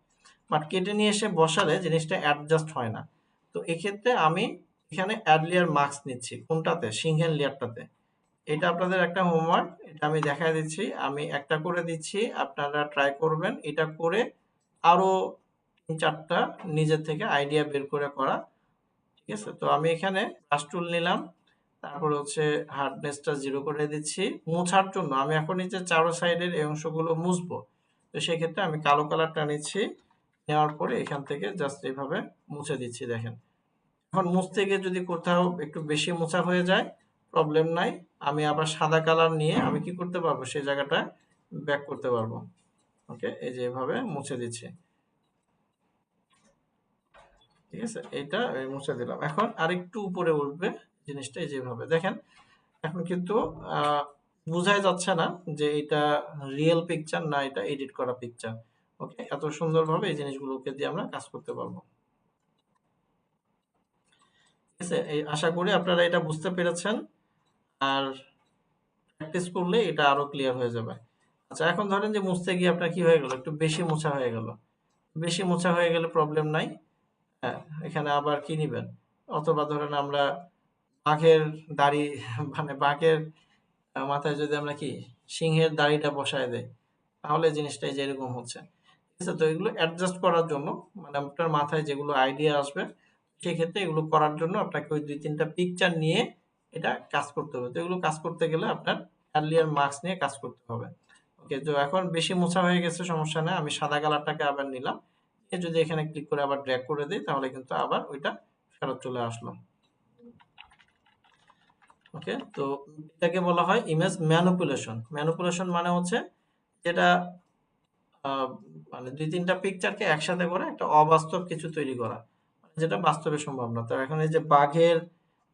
বাট কেটে নিয়ে এসে বসালে জিনিসটা অ্যাডজাস্ট হয় না। তো এক্ষেত্রে আমি এখানে অ্যাড লেয়ার মার্কস নিচ্ছি, কোনটাতে? সিংহের লেয়ারটাতে। এটা আপনাদের একটা হোমওয়ার্ক, এটা আমি দেখাই দিচ্ছি, আমি একটা করে দিচ্ছি, আপনারা ট্রাই করবেন এটা করে আরো 3-4টা নিজের থেকে আইডিয়া বের করে করা। ঠিক আছে, তো আমি এখানে ব্রাশ টুল নিলাম, তারপর হচ্ছে হার্ডনেসটা 0 করে দিচ্ছি। মোছার জন্য আমি এখন এই যে চারো সাইডের এই অংশগুলো মুছবো, তো সেক্ষেত্রে আমি কালো কালারটা নিচ্ছি, নেওয়ার পরে এখান থেকে জাস্ট এইভাবে মুছে দিচ্ছি। দেখেন, এখন মুছতে গিয়ে যদি কোথাও একটু বেশি মোছা হয়ে যায় প্রবলেম নাই, আমি আবার সাদা কালার নিয়ে আমি কি করতে পারবো, সেই জায়গাটা ব্যাক করতে পারবো। ওকে, এই যে এভাবে মুছে দিচ্ছি। ঠিক আছে, এটা মুছে দিলাম। এখন আরেকটু উপরে উঠবে জিনিসটা, এই যেভাবে দেখেন এখন কিন্তু বোঝাই যাচ্ছে না যে এটা রিয়েল পিকচার না এটা এডিট করা পিকচার। ওকে, এত সুন্দরভাবে এই জিনিসগুলোকে দিয়ে আমরা কাজ করতে পারবো। আছে? আশা করি আপনারা এটা বুঝতে পেরেছেন। আর প্র্যাকটিস করলে এটা আরো ক্লিয়ার হয়ে যাবে। আচ্ছা, এখন ধরেন যে মুছতে গিয়ে আপনার কি হয়ে গেল, একটু বেশি মোছা হয়ে গেল। বেশি মোছা হয়ে গেলে প্রবলেম নাই। হ্যাঁ, এখানে আবার কি নিবেন, অথবা ধরেন আমরা বাঘের দাড়ি মানে বাঘের মাথায় যদি আমরা কি সিংহের দাড়িটা বসায় দেই, তাহলে জিনিসটা এই যে এরকম হচ্ছে। ঠিক আছে? তো এগুলো অ্যাডজাস্ট করার জন্য, মানে আপনার মাথায় যেগুলো আইডিয়া আসবে সেক্ষেত্রে এগুলো করার জন্য আপনাকে ওই ২-৩টা পিকচার নিয়ে এটা কাজ করতে হবে। তো এগুলো কাজ করতে গেলে আপনার আর্লিয়ার মার্কস নিয়ে কাজ করতে হবে। ওকে, তো এখন বেশি মোছা হয়ে গেছে, সমস্যা নাই। আমি সাদা কালারটাকে আবার নিলাম। যদি এখানে ক্লিক করে আবার ড্র্যাগ করে দিই, তাহলে কিন্তু আবার ওইটা ফেরত চলে আসলো। ওকে, তো এটাকে বলা হয় ইমেজ ম্যানিপুলেশন। ম্যানিপুলেশন মানে হচ্ছে যেটা আহ, মানে ২-৩টা পিকচারকে একসাথে করে একটা অবাস্তব কিছু তৈরি করা, মানে যেটা বাস্তবে সম্ভব না। তো এখন এই যে বাঘের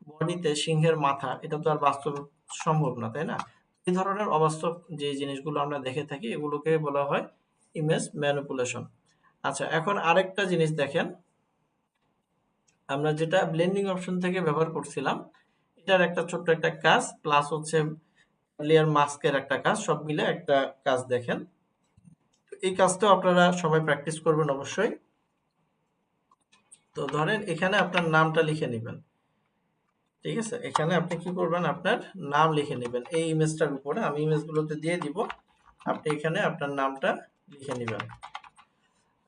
বডিতে সিংহের মাথা, এটা তো আর বাস্তব সম্ভব না, তাই না? এই ধরনের অবাস্তব যে জিনিসগুলো আমরা দেখে থাকি, এগুলোকে বলা হয় ইমেজ ম্যানিপুলেশন। আচ্ছা, এখন আরেকটা জিনিস দেখেন, আমরা যেটা ব্লেন্ডিং অপশন থেকে ব্যবহার করছিলাম, এটার একটা ছোট্ট একটা কাজ প্লাস হচ্ছে লেয়ার মাস্কের একটা কাজ, সব মিলে একটা কাজ দেখেন। তো এই কাজটাও আপনারা সবাই প্র্যাকটিস করবেন অবশ্যই। তো ধরেন এখানে আপনার নামটা লিখে নেবেন। ঠিক আছে, এখানে আপনি কি করবেন, আপনার নাম লিখে নেবেন এই ইমেজটার উপরে। আমি ইমেজগুলোতে দিয়ে দিব, আপনি এখানে আপনার নামটা লিখে নেবেন।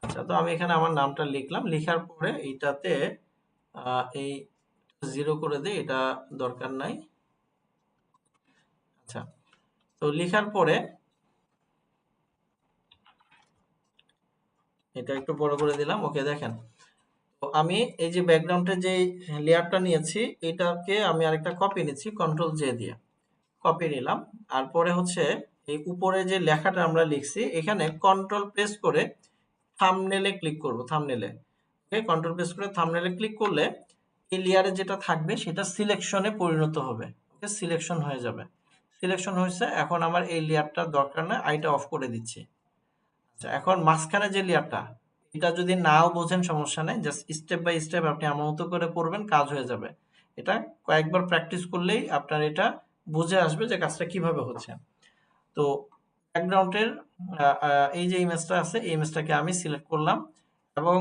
আচ্ছা, তো আমি এখানে আমার নামটা লিখলাম। লিখার পরে এইটাতে এই 0 করে দিই, এটা দরকার নাই। আচ্ছা, তো লিখার পরে এটা একটু বড় করে দিলাম। ওকে, দেখেন, তো আমি এই যে ব্যাকগ্রাউন্ডে যে লেয়ারটা নিয়েছি, এটাকে আমি আরেকটা কপি নিচ্ছি কন্ট্রোল জে দিয়ে। কপি নিলাম। আর পরে হচ্ছে এই উপরে যে লেখাটা আমরা লিখছি, এখানে কন্ট্রোল প্রেস করে থাম্বনেলে ক্লিক করব। থাম্বনেলে, ওকে, কন্ট্রোল প্রেস করে থাম্বনেলে ক্লিক করলে এই লেয়ারে যেটা থাকবে সেটা সিলেকশনে পরিণত হবে। ওকে, সিলেকশন হয়ে যাবে। সিলেকশন হয়েছে। এখন আমার এই লেয়ারটার দরকার না, আইটা অফ করে দিচ্ছি। আচ্ছা, এখন মাঝখানে যে লেয়ারটা, এটা যদি নাও বোঝেন সমস্যা নেই, জাস্ট স্টেপ বাই স্টেপ আপনি আমার মতো করে পড়বেন, কাজ হয়ে যাবে। এটা কয়েকবার প্র্যাকটিস করলেই আপনার এটা বুঝে আসবে যে কাজটা কিভাবে হচ্ছে। তো ব্যাকগ্রাউন্ডের এই যে ইমেজটা আছে, এই ইমেজটাকে আমি সিলেক্ট করলাম এবং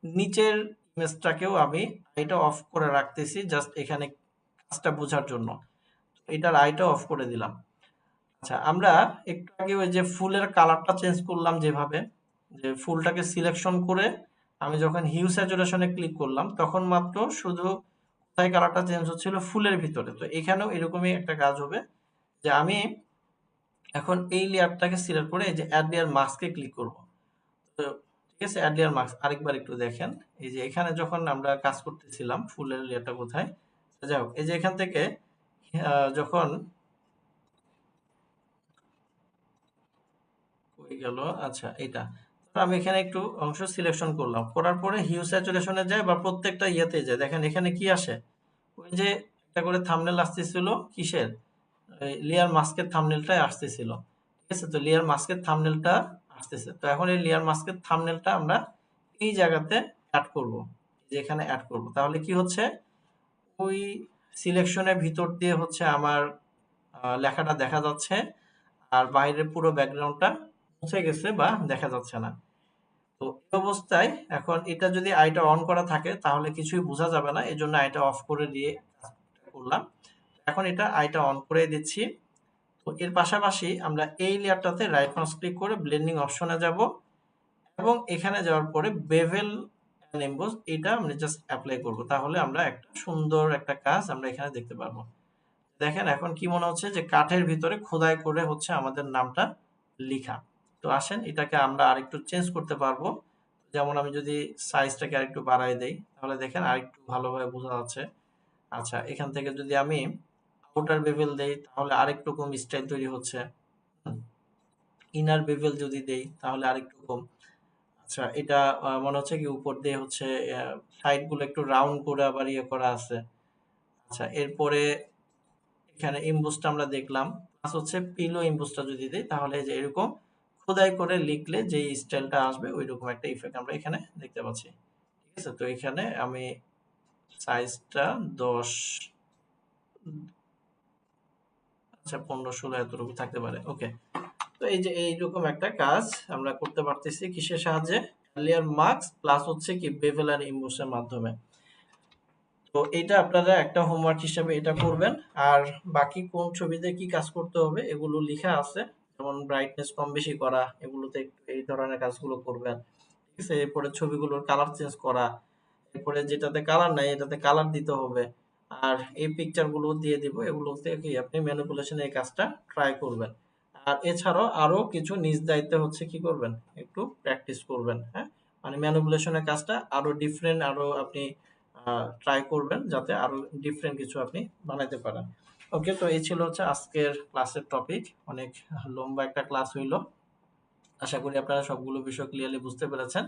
নিচের ইমেজটাকেও আমি আইটা অফ করে রাখতেছি, জাস্ট এখানে কাজটা বোঝার জন্য। এটার আইটা অফ করে দিলাম। আচ্ছা, আমরা একটু আগে ওই যে ফুলের কালারটা চেঞ্জ করলাম, যেভাবে যে ফুলটাকে সিলেকশন করে আমি যখন হিউ স্যাচুরেশনে ক্লিক করলাম, তখন মাত্র শুধু কোথায় কালারটা চেঞ্জ হচ্ছিল, ফুলের ভিতরে। তো এখানেও এরকমই একটা কাজ হবে, যে আমি এখন এই লেয়ারটাকে সিলেক্ট করে এই যে অ্যাড লেয়ার মাস্কে ক্লিক করব। তো ঠিক আছে, অ্যাড লেয়ার মাস্ক আরেকবার একটু দেখেন। এই যে এখানে যখন আমরা কাজ করতেছিলাম, ফুলের লেয়ারটা কোথায়, যাই হোক, এই যে এখান থেকে যখন হয়ে গেল, আচ্ছা এটা, তো আমি এখানে একটু অংশ সিলেকশন করলাম, করার পরে হিউ স্যাচুরেশনে যায় বা প্রত্যেকটা ইয়েতে যায়। দেখেন এখানে কি আসে, ওই যে একটা করে থাম্বনেল আসতেছিল, কিসের, লেয়ার মাস্কের থাম্বনেলটাই আসতেছিল। ঠিক আছে, তো লেয়ার মাস্কের থাম্বনেলটা আসতেছে। তো এখন এই লেয়ার মাস্কের থাম্বনেলটা আমরা এই জায়গাতে অ্যাড করব, যে এখানে অ্যাড করব। তাহলে কি হচ্ছে, ওই সিলেকশনের ভিতর দিয়ে হচ্ছে আমার লেখাটা দেখা যাচ্ছে, আর বাইরের পুরো ব্যাকগ্রাউন্ডটা মুছে গেছে বা দেখা যাচ্ছে না। তো এই অবস্থায় এখন এটা যদি আইটা অন করা থাকে তাহলে কিছুই বোঝা যাবে না, এই জন্য আইটা অফ করে দিয়ে কাজটা করলাম। এখন এটা আইটা অন করে দিচ্ছি। তো এর পাশাপাশি আমরা এই লেয়ারটাতে রাইট মাউস ক্লিক করে ব্লেন্ডিং অপশনে যাব এবং এখানে যাওয়ার পরে বেভেল এন্ড এমবোস, এটা আমরা জাস্ট অ্যাপ্লাই করব। তাহলে আমরা একটা সুন্দর একটা কাজ আমরা এখানে দেখতে পারবো। দেখেন এখন কি মনে হচ্ছে, যে কাঠের ভিতরে খোদাই করে হচ্ছে আমাদের নামটা লিখা। তো আসেন এটাকে আমরা আরেকটু চেঞ্জ করতে পারবো। যেমন আমি যদি সাইজটাকে আরেকটু বাড়াই দেই, তাহলে দেখেন আরেকটু ভালোভাবে বোঝা যাচ্ছে। আচ্ছা, এখান থেকে যদি আমি আউটার বেভেল দেই, তাহলে আরেকটু কম স্টাইল তৈরি হচ্ছে। ইনার বেভেল যদি দেই, তাহলে আরেকটু কম। আচ্ছা, এটা মনে হচ্ছে কি উপর দিয়ে হচ্ছে সাইড গুলো একটু রাউন্ড করে আবার ইয়ে করা আছে। আচ্ছা, এরপরে এখানে ইমবুসটা আমরা দেখলাম, প্লাস হচ্ছে পিলো ইমবুসটা যদি দেই, তাহলে যে এরকম খোদাই করে লিখলে যে স্টাইলটা আসবে, ওইরকম একটা ইফেক্ট আমরা এখানে দেখতে পাচ্ছি। ঠিক আছে, তো এখানে আমি সাইজটা 10, আচ্ছা 15-16 এতটুকু থাকতে পারে। ওকে, তো এই যে এইরকম একটা কাজ আমরা করতে পারতেছি কিসের সাহায্যে, লেয়ার মার্কস প্লাস হচ্ছে কি বেভেল আর ইমবোসের মাধ্যমে। তো এটা আপনারা একটা হোমওয়ার্ক হিসেবে এটা করবেন। আর বাকি কোন ছবিতে কি কাজ করতে হবে এগুলো লেখা আছে, যেমন ব্রাইটনেস কম বেশি করা, এগুলোতে এই ধরনের কাজগুলো করবেন। ঠিক আছে, এরপরে ছবিগুলোর কালার চেঞ্জ করা, এরপরে যেটাতে কালার নাই এটাতে কালার দিতে হবে। আর এই পিকচার গুলো দিয়ে দিব, এগুলোতে কি আপনি ম্যানিপুলেশনের এই কাজটা ট্রাই করবেন। আর এছাড়াও আরো কিছু নিজ দায়িত্বে হচ্ছে কি করবেন, একটু প্র্যাকটিস করবেন। হ্যাঁ, মানে ম্যানিপুলেশনের কাজটা আরো ডিফারেন্ট, আরো আপনি ট্রাই করবেন যাতে আরো ডিফারেন্ট কিছু আপনি বানাইতে পারেন। ওকে, তো এই ছিল হচ্ছে আজকের ক্লাসের টপিক। অনেক লম্বা একটা ক্লাস হইলো। আশা করি আপনারা সবগুলো বিষয় ক্লিয়ারলি বুঝতে পেরেছেন।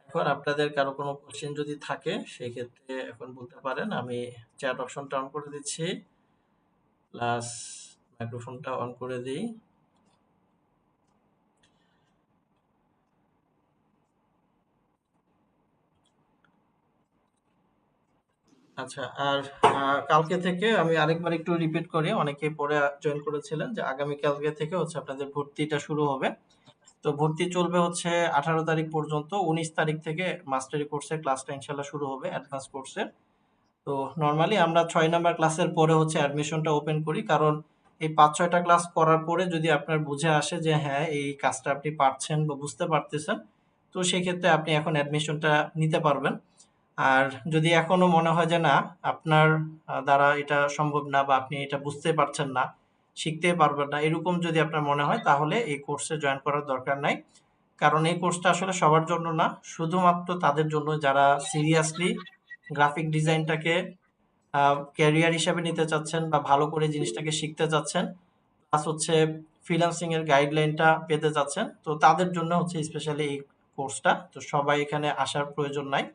এখন আপনাদের কারো কোনো কোশ্চেন যদি থাকে সেই ক্ষেত্রে এখন বলতে পারেন। আমি চ্যাট অপশনটা অন করে দিচ্ছি, প্লাস মাইক্রোফোনটা অন করে দিই। আচ্ছা, আর কালকে থেকে আমি আরেকবার একটু রিপিট করি, অনেকে পরে জয়েন করেছিলেন, যে আগামী কালকে থেকে হচ্ছে আপনাদের ভর্তিটা শুরু হবে। তো ভর্তি চলবে হচ্ছে 18 তারিখ পর্যন্ত। 19 তারিখ থেকে মাস্টারি কোর্সের ক্লাসটা ইনশাল্লাহ শুরু হবে, অ্যাডভান্স কোর্সের। তো নর্মালি আমরা 6 নাম্বার ক্লাসের পরে হচ্ছে অ্যাডমিশনটা ওপেন করি, কারণ এই 5-6টা ক্লাস করার পরে যদি আপনার বুঝে আসে যে হ্যাঁ এই কাজটা আপনি পারছেন বা বুঝতে পারতেছেন, তো সেক্ষেত্রে আপনি এখন অ্যাডমিশনটা নিতে পারবেন। আর যদি এখনো মনে হয় যে না আপনার দ্বারা এটা সম্ভব না, বা আপনি এটা বুঝতে পারছেন না, শিখতে পারবেন না, এরকম যদি আপনার মনে হয়, তাহলে এই কোর্সে জয়েন করার দরকার নাই। কারণ এই কোর্সটা আসলে সবার জন্য না, শুধুমাত্র তাদের জন্য যারা সিরিয়াসলি গ্রাফিক ডিজাইনটাকে ক্যারিয়ার হিসেবে নিতে চাচ্ছেন বা ভালো করে জিনিসটাকে শিখতে চাচ্ছেন, প্লাস হচ্ছে ফ্রিল্যান্সিং এর গাইডলাইনটা পেতে চাচ্ছেন, তো তাদের জন্য হচ্ছে স্পেশালি এই কোর্সটা। তো সবাই এখানে আসার প্রয়োজন নাই।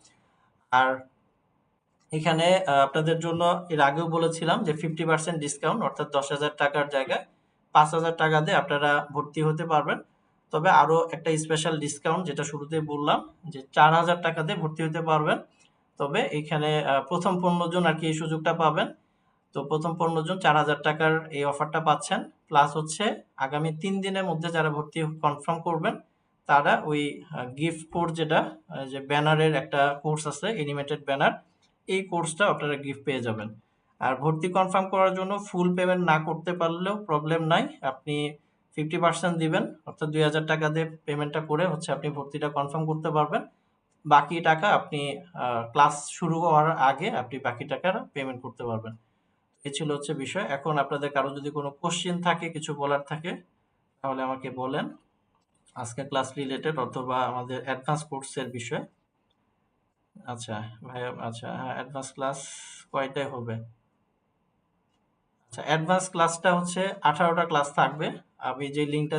আর এখানে আপনাদের জন্য এর আগেও বলেছিলাম যে 50% ডিসকাউন্ট, অর্থাৎ 10,000 টাকার জায়গায় 5,000 টাকা দিয়ে আপনারা ভর্তি হতে পারবেন। তবে আরো একটা স্পেশাল ডিসকাউন্ট, যেটা শুরুতেই বললাম, যে 4,000 টাকা দিয়ে ভর্তি হতে পারবেন। তবে এখানে প্রথম 15 জন আর কি এই সুযোগটা পাবেন। তো প্রথম 15 জন 4,000 টাকার এই অফারটা পাচ্ছেন। প্লাস হচ্ছে আগামী 3 দিনের মধ্যে যারা ভর্তি কনফার্ম করবেন, তারা ওই গিফট কোর্স, যেটা যে ব্যানারের একটা কোর্স আছে, এনিমেটেড ব্যানার, এই কোর্সটা আপনারা গিফট পেয়ে যাবেন। আর ভর্তি কনফার্ম করার জন্য ফুল পেমেন্ট না করতে পারলেও প্রবলেম নাই, আপনি 50% দিবেন, অর্থাৎ 2,000 টাকা দিয়ে পেমেন্টটা করে হচ্ছে আপনি ভর্তিটা কনফার্ম করতে পারবেন। বাকি টাকা আপনি ক্লাস শুরু হওয়ার আগে আপনি বাকি টাকা পেমেন্ট করতে পারবেন। এই ছিল হচ্ছে বিষয়। এখন আপনাদের কারো যদি কোনো কোশ্চেন থাকে, কিছু বলার থাকে, তাহলে আমাকে বলেন, আজকে ক্লাস রিলেটেড অথবা আমাদের অ্যাডভান্স কোর্সের বিষয়। আচ্ছা ভাইয়া, আচ্ছা হ্যাঁ, অ্যাডভান্স ক্লাস কয়টায় হবে? আচ্ছা, অ্যাডভান্স ক্লাসটা হচ্ছে 18টা ক্লাস থাকবে। আমি যে লিঙ্কটা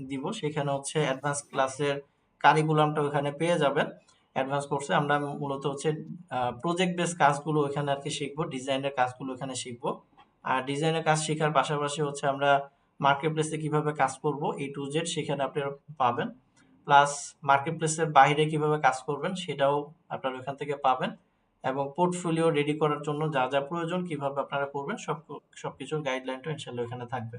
দিব সেখানে হচ্ছে অ্যাডভান্স ক্লাসের কারিকুলামটা ওখানে পেয়ে যাবেন। অ্যাডভান্স কোর্সে আমরা মূলত হচ্ছে প্রজেক্ট বেস কাজগুলো ওখানে আর কি শিখবো, ডিজাইনের কাজগুলো এখানে শিখবো। আর ডিজাইনের কাজ শেখার পাশাপাশি হচ্ছে আমরা মার্কেট প্লেসে কিভাবে কাজ করব A to Z সেখানে আপনারা পাবেন। প্লাস মার্কেট প্লেসের বাইরে কিভাবে কাজ করবেন সেটাও আপনারা ওখান থেকে পাবেন। এবং পোর্টফোলিও রেডি করার জন্য যা যা প্রয়োজন, কিভাবে আপনারা করবেন, সবকিছুর গাইডলাইনটা ইনশাল্লাহ এখানে থাকবে।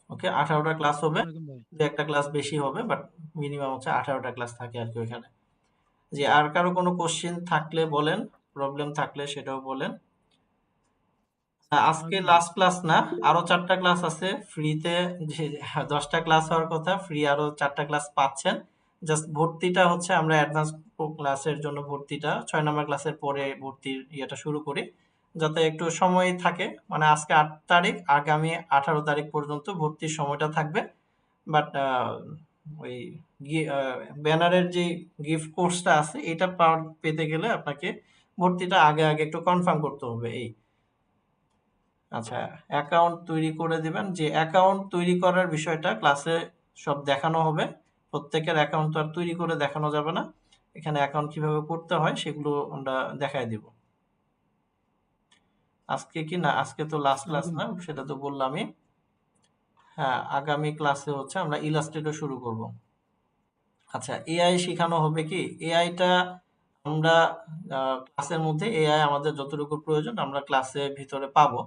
ওকে, 18টা ক্লাস হবে,
আসসালামু আলাইকুম ভাই।
দু একটা ক্লাস বেশি হবে, বাট মিনিমাম হচ্ছে 18টা ক্লাস থাকে আর কি ওইখানে। যে আর কারো কোনো কোশ্চেন থাকলে বলেন, প্রবলেম থাকলে সেটাও বলেন।
আসসালামু
আজকে
আলাইকুম ভাই।
লাস্ট ক্লাস না, আরো 4টা ক্লাস আছে ফ্রিতে। যে 10টা ক্লাস হওয়ার কথা, ফ্রি আরো 4টা ক্লাস পাচ্ছেন। জাস্ট ভর্তিটা হচ্ছে আমরা অ্যাডভান্স ক্লাসের জন্য ভর্তিটা 6 নম্বর ক্লাসের পরে ভর্তির ইয়েটা শুরু করি, যাতে একটু সময় থাকে। মানে আজকে 8 তারিখ, আগামী 18 তারিখ পর্যন্ত ভর্তির সময়টা থাকবে। বাট ওই ব্যানারের যে গিফট কোর্সটা আছে এটা পেতে গেলে আপনাকে ভর্তিটা আগে আগে একটু কনফার্ম করতে হবে। এই আচ্ছা, অ্যাকাউন্ট তৈরি করে দিবেন। যে অ্যাকাউন্ট তৈরি করার বিষয়টা ক্লাসে সব দেখানো হবে। প্রত্যেকের অ্যাকাউন্ট তো আর তৈরি করে দেখানো যাবে না, এখানে অ্যাকাউন্ট কিভাবে করতে হয় সেগুলো আমরা দেখাই দিব। আজকে কি না, আজকে তো লাস্ট
আসসালামু
ক্লাস
আলাইকুম।
না, সেটা তো বললামই। হ্যাঁ, আগামী ক্লাসে হচ্ছে আমরা ইলাস্ট্রেটর শুরু করব। আচ্ছা, এআই শেখানো হবে কি? এআইটা আমরা ক্লাসের মধ্যে এআই আমাদের যতটুকু প্রয়োজন আমরা ক্লাসের ভিতরে পাবো।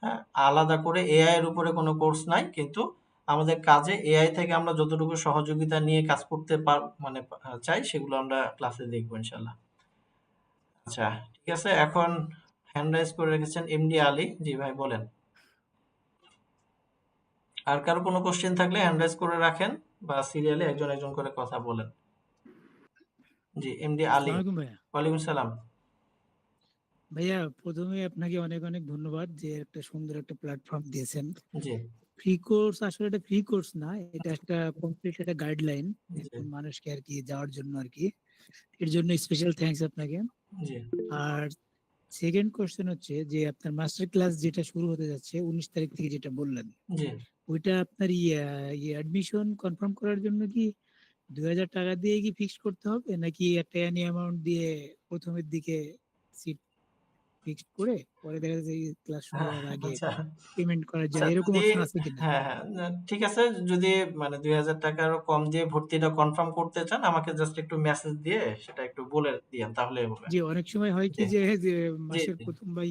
হ্যাঁ, আলাদা করে এআই এর উপরে কোনো কোর্স নাই, কিন্তু আমাদের কাজে এআই থেকে আমরা যতটুকু সহযোগিতা নিয়ে কাজ করতে মানে চাই সেগুলো আমরা ক্লাসে দেখবো ইনশাল্লাহ। আচ্ছা, ঠিক আছে। এখন হ্যান্ড রাইজ করে রেখেছেন এমডি আলী। জি ভাই বলেন। আর কারো কোনো কোশ্চেন থাকলে হ্যান্ড রাইজ করে রাখেন বা সিরিয়ালে একজন একজন করে কথা বলেন। জি, এমডি আলী।
আসসালামু আলাইকুম ভাইয়া।
ওয়ালাইকুম সালাম।
ভাইয়া, প্রথমে আপনাকে অনেক অনেক ধন্যবাদ যে একটা সুন্দর একটা প্ল্যাটফর্ম দিয়েছেন।
জি
ফ্রি কোর্স আসলে এটা ফ্রি কোর্স না, এটা একটা কমপ্লিট একটা গাইডলাইন
জি
মানুষকে আর কি যাওয়ার জন্য আর কি। এর জন্য স্পেশাল থ্যাঙ্কস আপনাকে।
জি
আর সেকেন্ড কোশ্চেন হচ্ছে যে আপনার মাস্টার ক্লাস যেটা শুরু হতে যাচ্ছে 19 তারিখ থেকে যেটা বললেন,
জি।
ওইটা আপনার অ্যাডমিশন কনফার্ম করার জন্য কি 2,000 টাকা দিয়ে কি ফিক্স করতে হবে, নাকি একটা এনি অ্যামাউন্ট দিয়ে প্রথমের দিকে সিট ফিক্সড করে পরে দেখা যাচ্ছে ক্লাস শুরু হওয়ার আগে
আচ্ছা
পেমেন্ট করা
আচ্ছা,
যায়, এরকম
যদি
অপশন আছে কিনা?
হ্যাঁ হ্যাঁ ঠিক আছে, যদি মানে 2,000 টাকারও কম দিয়ে ভর্তিটা কনফার্ম করতে চান আমাকে জাস্ট একটু মেসেজ দিয়ে সেটা একটু বলে দিয়েন, তাহলে হবে।
যে অনেক সময় হয় কি
জি
যে
জি
মাসের
জি
প্রথম বা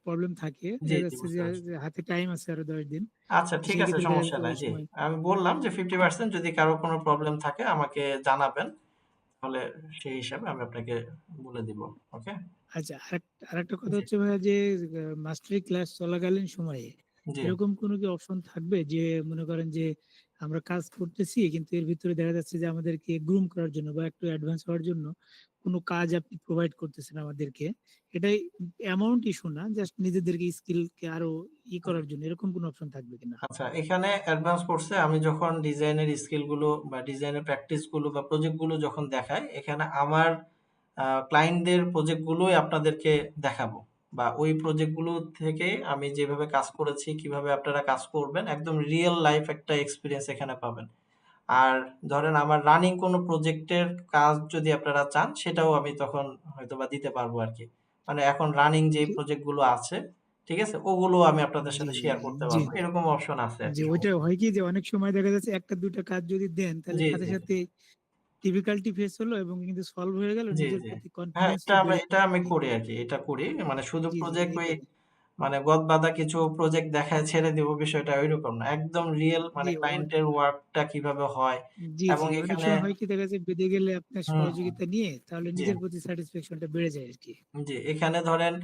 প্রবলেম থাকে,
জি
দেখা
জি
যাচ্ছে
বুঝতে
যে
পারছি।
যে হাতে টাইম আছে আরো 10 দিন।
আচ্ছা
তো
ঠিক
সেই
আছে,
ক্ষেত্রে দেখা
সমস্যা
যাচ্ছে
নাই।
ওই
জি,
সময়
আমি বললাম যে 50%, যদি কারো কোনো প্রবলেম থাকে আমাকে জানাবেন, তাহলে সেই হিসাবে আমি আপনাকে বলে দিব। ওকে।
আচ্ছা, আরেকটা কথা
জি
হচ্ছে ভাইয়া যে মাস্টারি ক্লাস চলাকালীন সময়ে
জি
এরকম কোনো কি অপশন থাকবে যে মনে করেন যে আমরা কাজ করতেছি কিন্তু এর ভিতরে দেখা যাচ্ছে যে আমাদেরকে গ্রুম করার জন্য বা একটু অ্যাডভান্স হওয়ার জন্য কোনো কাজ আপনি প্রোভাইড করতেছেন আমাদেরকে, এটাই অ্যামাউন্ট ইস্যু না, জাস্ট নিজেদেরকে স্কিলকে আরো করার জন্য এরকম কোনো অপশন থাকবে কিনা?
আচ্ছা, এখানে অ্যাডভান্স কোর্সে আমি যখন ডিজাইনের স্কিলগুলো বা ডিজাইনের প্র্যাকটিসগুলো বা প্রজেক্টগুলো যখন দেখাই, এখানে আমার ক্লায়েন্টদের প্রজেক্টগুলোই আপনাদেরকে দেখাবো, বা ওই প্রজেক্টগুলো থেকে আমি যেভাবে কাজ করেছি, কিভাবে আপনারা কাজ করবেন, একদম রিয়েল লাইফ একটা এক্সপিরিয়েন্স এখানে পাবেন। আর ধরেন আমার রানিং কোনো প্রজেক্টের কাজ যদি আপনারা চান, সেটাও আমি তখন হয়তোবা দিতে পারবো আর কি। মানে এখন রানিং যে
জি
প্রজেক্টগুলো আছে, ঠিক আছে, ওগুলো আমি আপনাদের
জি
সাথে
জি
শেয়ার করতে
জি
পারবো, এরকম অপশন আছে আর
জি
কি,
ওইটা
সমস্যা নেই।
হয় কি যে অনেক সময় দেখা যাচ্ছে একটা দুইটা কাজ যদি দেন তাহলে
জি
সাথে
জি
সাথে ডিফিকাল্টি ফেস হলো এবং কিন্তু সলভ হয়ে গেল,
জি
নিজের
জি।
প্রতি
হ্যাঁ, এটা
কনফিডেন্সও
আমরা
বেড়ে
এটা
গেল আর
আমি
কি।
করি আর কি, এটা করি, মানে শুধু
জি জি
প্রজেক্ট ওই
এইটাই।
মানে গদবাঁধা কিছু প্রজেক্ট দেখায় ছেড়ে দিব, বিষয়টা ওইরকম না, একদম রিয়েল, মানে
জি
ক্লায়েন্টের ওয়ার্কটা কিভাবে হয়
জি
এবং
জি অনেক
এখানে
সময় হয় কি দেখা যাচ্ছে বেঁধে গেলে আপনার
হুম হুম,
সহযোগিতা নিয়ে তাহলে
জি
নিজের প্রতি স্যাটিসফ্যাকশনটা বেড়ে যায় আর কি।
জি, এখানে ধরেন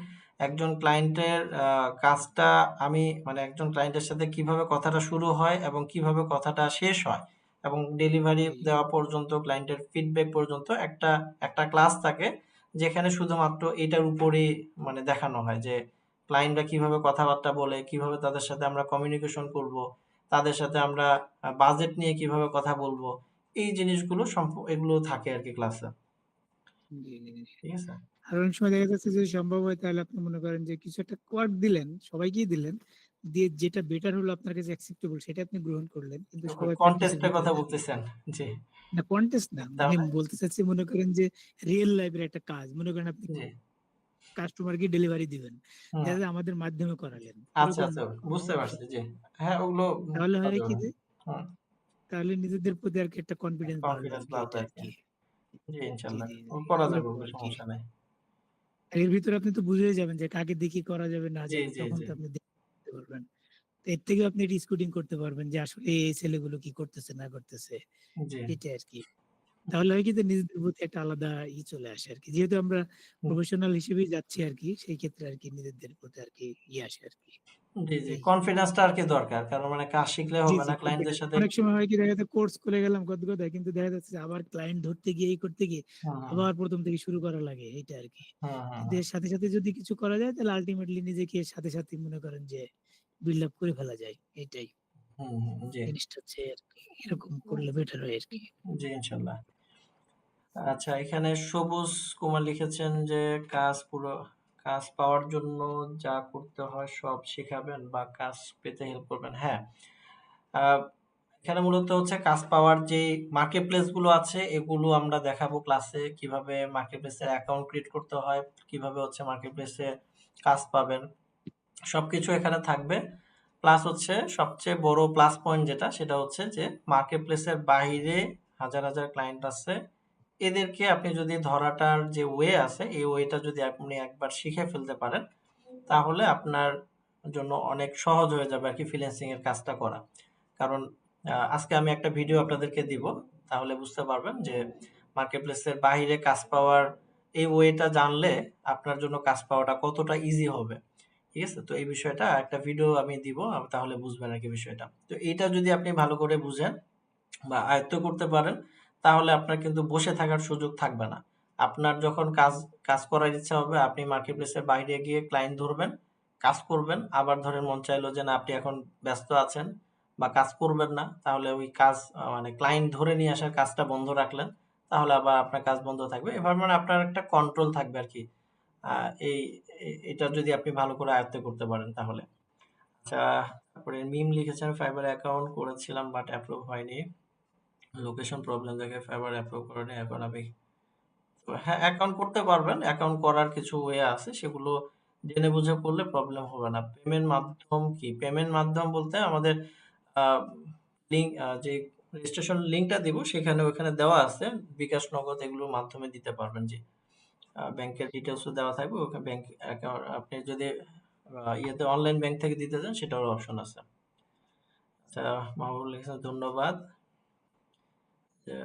একজন ক্লায়েন্টের কাজটা আমি মানে একজন ক্লায়েন্টের সাথে কিভাবে কথাটা শুরু হয় এবং কিভাবে কথাটা শেষ হয় এবং ডেলিভারি
জি
দেওয়া পর্যন্ত, ক্লায়েন্টের ফিডব্যাক পর্যন্ত একটা একটা ক্লাস থাকে, যেখানে শুধুমাত্র এটার উপরেই মানে দেখানো হয় যে ক্লায়েন্টরা কিভাবে কথাবার্তা বলে, কিভাবে তাদের সাথে আমরা কমিউনিকেশন করব, তাদের সাথে আমরা বাজেট নিয়ে কিভাবে কথা বলবো, এই জিনিসগুলো এগুলো থাকে আর কি ক্লাসে।
জি জি জি।
ঠিক আছে।
আর অনেক সময় দেখা যাচ্ছে যদি সম্ভব হয় তাহলে আপনি মনে করেন যে কিছু একটা ওয়ার্ক দিলেন, সবাইকেই দিলেন, দিয়ে যেটা বেটার হলো আপনার কাছে অ্যাকসেপ্টেবল সেটা আপনি গ্রহণ করলেন, কিন্তু সবাই প্র্যাকটিসের
কন্টেস্টের
ভিতরে
কথা
থাকে।
বলতেছেন? জি।
না কন্টেস্ট না, মানে
তাহলে?
বলতে চাচ্ছি মনে করেন যে রিয়েল লাইফের একটা কাজ, মনে করেন আপনি
জি।
কাস্টমারকে ডেলিভারি দিবেন,
হুম।
দেখা যায় আমাদের মাধ্যমে করালেন,
আচ্ছা,
এরকম
আচ্ছা।
কোনো
বুঝতে
অপশন?
পারছি। জি। হ্যাঁ, ওগুলো
তাহলে
করা
হয়
যাবে।
কি যে
হুম।
তাহলে নিজেদের প্রতি আর কি একটা কনফিডেন্স বাড়লো
কনফিডেন্স
আর কি,
বাড়বে
এটা আর
আরকি।
কি।
জি,
জি
ইনশাআল্লাহ।
জি জি
করা যাবে,
এরকম
ওগুলো
আর কি।
সমস্যা নাই।
আর এর ভিতরে আপনি তো বুঝেই যাবেন যে কাকে দেখি করা যাবে না
জি,
যাবে,
জি,
তখন
জি।
তো আপনি দেখতে পারবেন। তো এর থেকেও আপনি এটা স্কুটিং করতে পারবেন যে আসলে এই ছেলেগুলো কি করতেছে না করতেছে,
জি।
এটা আর কি। তাহলে হয় কি যে নিজেদের প্রতি একটা আলাদা চলে আসে আর কি, যেহেতু আমরা
হুম।
প্রফেশনাল হিসেবেই যাচ্ছি আর কি, সেই ক্ষেত্রে আর কি নিজেদের প্রতি আর কি আসে আর কি।
জি, জি।
এই
কনফিডেন্সটা আরকি দরকার। কারণ মানে কাজ শিখলে
জি
হবে
জি
না, ক্লায়েন্টদের সাথে
অনেক সময় হয় কি দেখা যাচ্ছে কোর্স করে গেলাম কত কথা, কিন্তু দেখা যাচ্ছে যে আবার ক্লায়েন্ট ধরতে গিয়ে এই করতে গিয়ে
হুম, হুম,
আবার প্রথম থেকে শুরু করা লাগে, এটা আর কি।
হুম, হুম,
কিন্তু
হুম,
এর সাথে সাথে যদি কিছু করা যায় তাহলে আলটিমেটলি নিজেকে এর সাথে সাথে মনে করেন যে বিল্ড আপ করে ফেলা যায়, এটাই
হুম, হুম, জি।
জিনিসটা হচ্ছে আর কি। এরকম করলে বেটার হয় আর কি।
জি, ইনশাআল্লাহ। আচ্ছা, এখানে সবুজ কুমার লিখেছেন যে কাজ পাওয়ার জন্য যা করতে হয় সব শেখাবেন বা কাজ পেতে হেল্প করবেন। হ্যাঁ, আহ, এখানে মূলত হচ্ছে কাজ পাওয়ার যে মার্কেট প্লেস গুলো আছে এগুলো আমরা দেখাবো ক্লাসে, কিভাবে মার্কেট প্লেসের অ্যাকাউন্ট ক্রিয়েট করতে হয়, কিভাবে হচ্ছে মার্কেট প্লেসে কাজ পাবেন, সবকিছু এখানে থাকবে। প্লাস হচ্ছে সবচেয়ে বড় প্লাস পয়েন্ট যেটা, সেটা হচ্ছে যে মার্কেট প্লেসের বাইরে হাজার হাজার ক্লায়েন্ট আছে, এদেরকে আপনি যদি ধরাটার যে ওয়ে আছে এই ওয়েটা যদি আপনি একবার শিখে ফেলতে পারেন তাহলে আপনার জন্য অনেক সহজ হয়ে যাবে আর কি ফ্রিল্যান্সিং এর কাজটা করা। কারণ আজকে আমি একটা ভিডিও আপনাদেরকে দিব, তাহলে বুঝতে পারবেন যে মার্কেটপ্লেসের বাইরে কাজ পাওয়ার এই ওয়েটা জানলে আপনার জন্য কাজ পাওয়াটা কতটা ইজি হবে। ঠিক আছে? তো এই বিষয়টা একটা ভিডিও আমি দিব, তাহলে বুঝবেন আর কি বিষয়টা। তো এইটা যদি আপনি ভালো করে বুঝেন বা আয়ত্ত করতে পারেন তাহলে আপনার কিন্তু বসে থাকার সুযোগ থাকবে না। আপনার যখন কাজ কাজ করার ইচ্ছা হবে আপনি মার্কেটপ্লেসের বাইরে গিয়ে ক্লায়েন্ট ধরবেন, কাজ করবেন। আবার ধরেন মন চাইলো যে না আপনি এখন ব্যস্ত আছেন বা কাজ করবেন না, তাহলে ওই কাজ মানে ক্লায়েন্ট ধরে নিয়ে আসার কাজটা বন্ধ রাখলেন, তাহলে আবার আপনার কাজ বন্ধ থাকবে। এবার মানে আপনার একটা কন্ট্রোল থাকবে আর কি। এই এটা যদি আপনি ভালো করে আয়ত্ত করতে পারেন তাহলে। আচ্ছা, তারপরে মিম লিখেছেন ফাইবার অ্যাকাউন্ট করেছিলাম বাট অ্যাপ্রুভ হয়নি। লোকেশন প্রবলেম দেখে ফাইবার অ্যাপ্রুভ করেনি, এখন আমি হ্যাঁ অ্যাকাউন্ট করতে পারবেন। অ্যাকাউন্ট করার কিছু ওয়ে আছে, সেগুলো জেনে বুঝে করলে প্রবলেম হবে না। পেমেন্ট মাধ্যম কি? পেমেন্ট মাধ্যম বলতে আমাদের লিঙ্ক যে রেজিস্ট্রেশন লিঙ্কটা দিব সেখানে ওখানে দেওয়া আছে বিকাশ, নগদ এগুলোর মাধ্যমে দিতে পারবেন। জি, ব্যাংকের ডিটেলসও দেওয়া থাকবে ওখানে। ব্যাংক অ্যাকাউন্ট আপনি যদি ইয়েতে অনলাইন ব্যাংক থেকে দিতে চান সেটারও অপশন আছে। আচ্ছা, মাহবুব লিখেছেন ধন্যবাদ।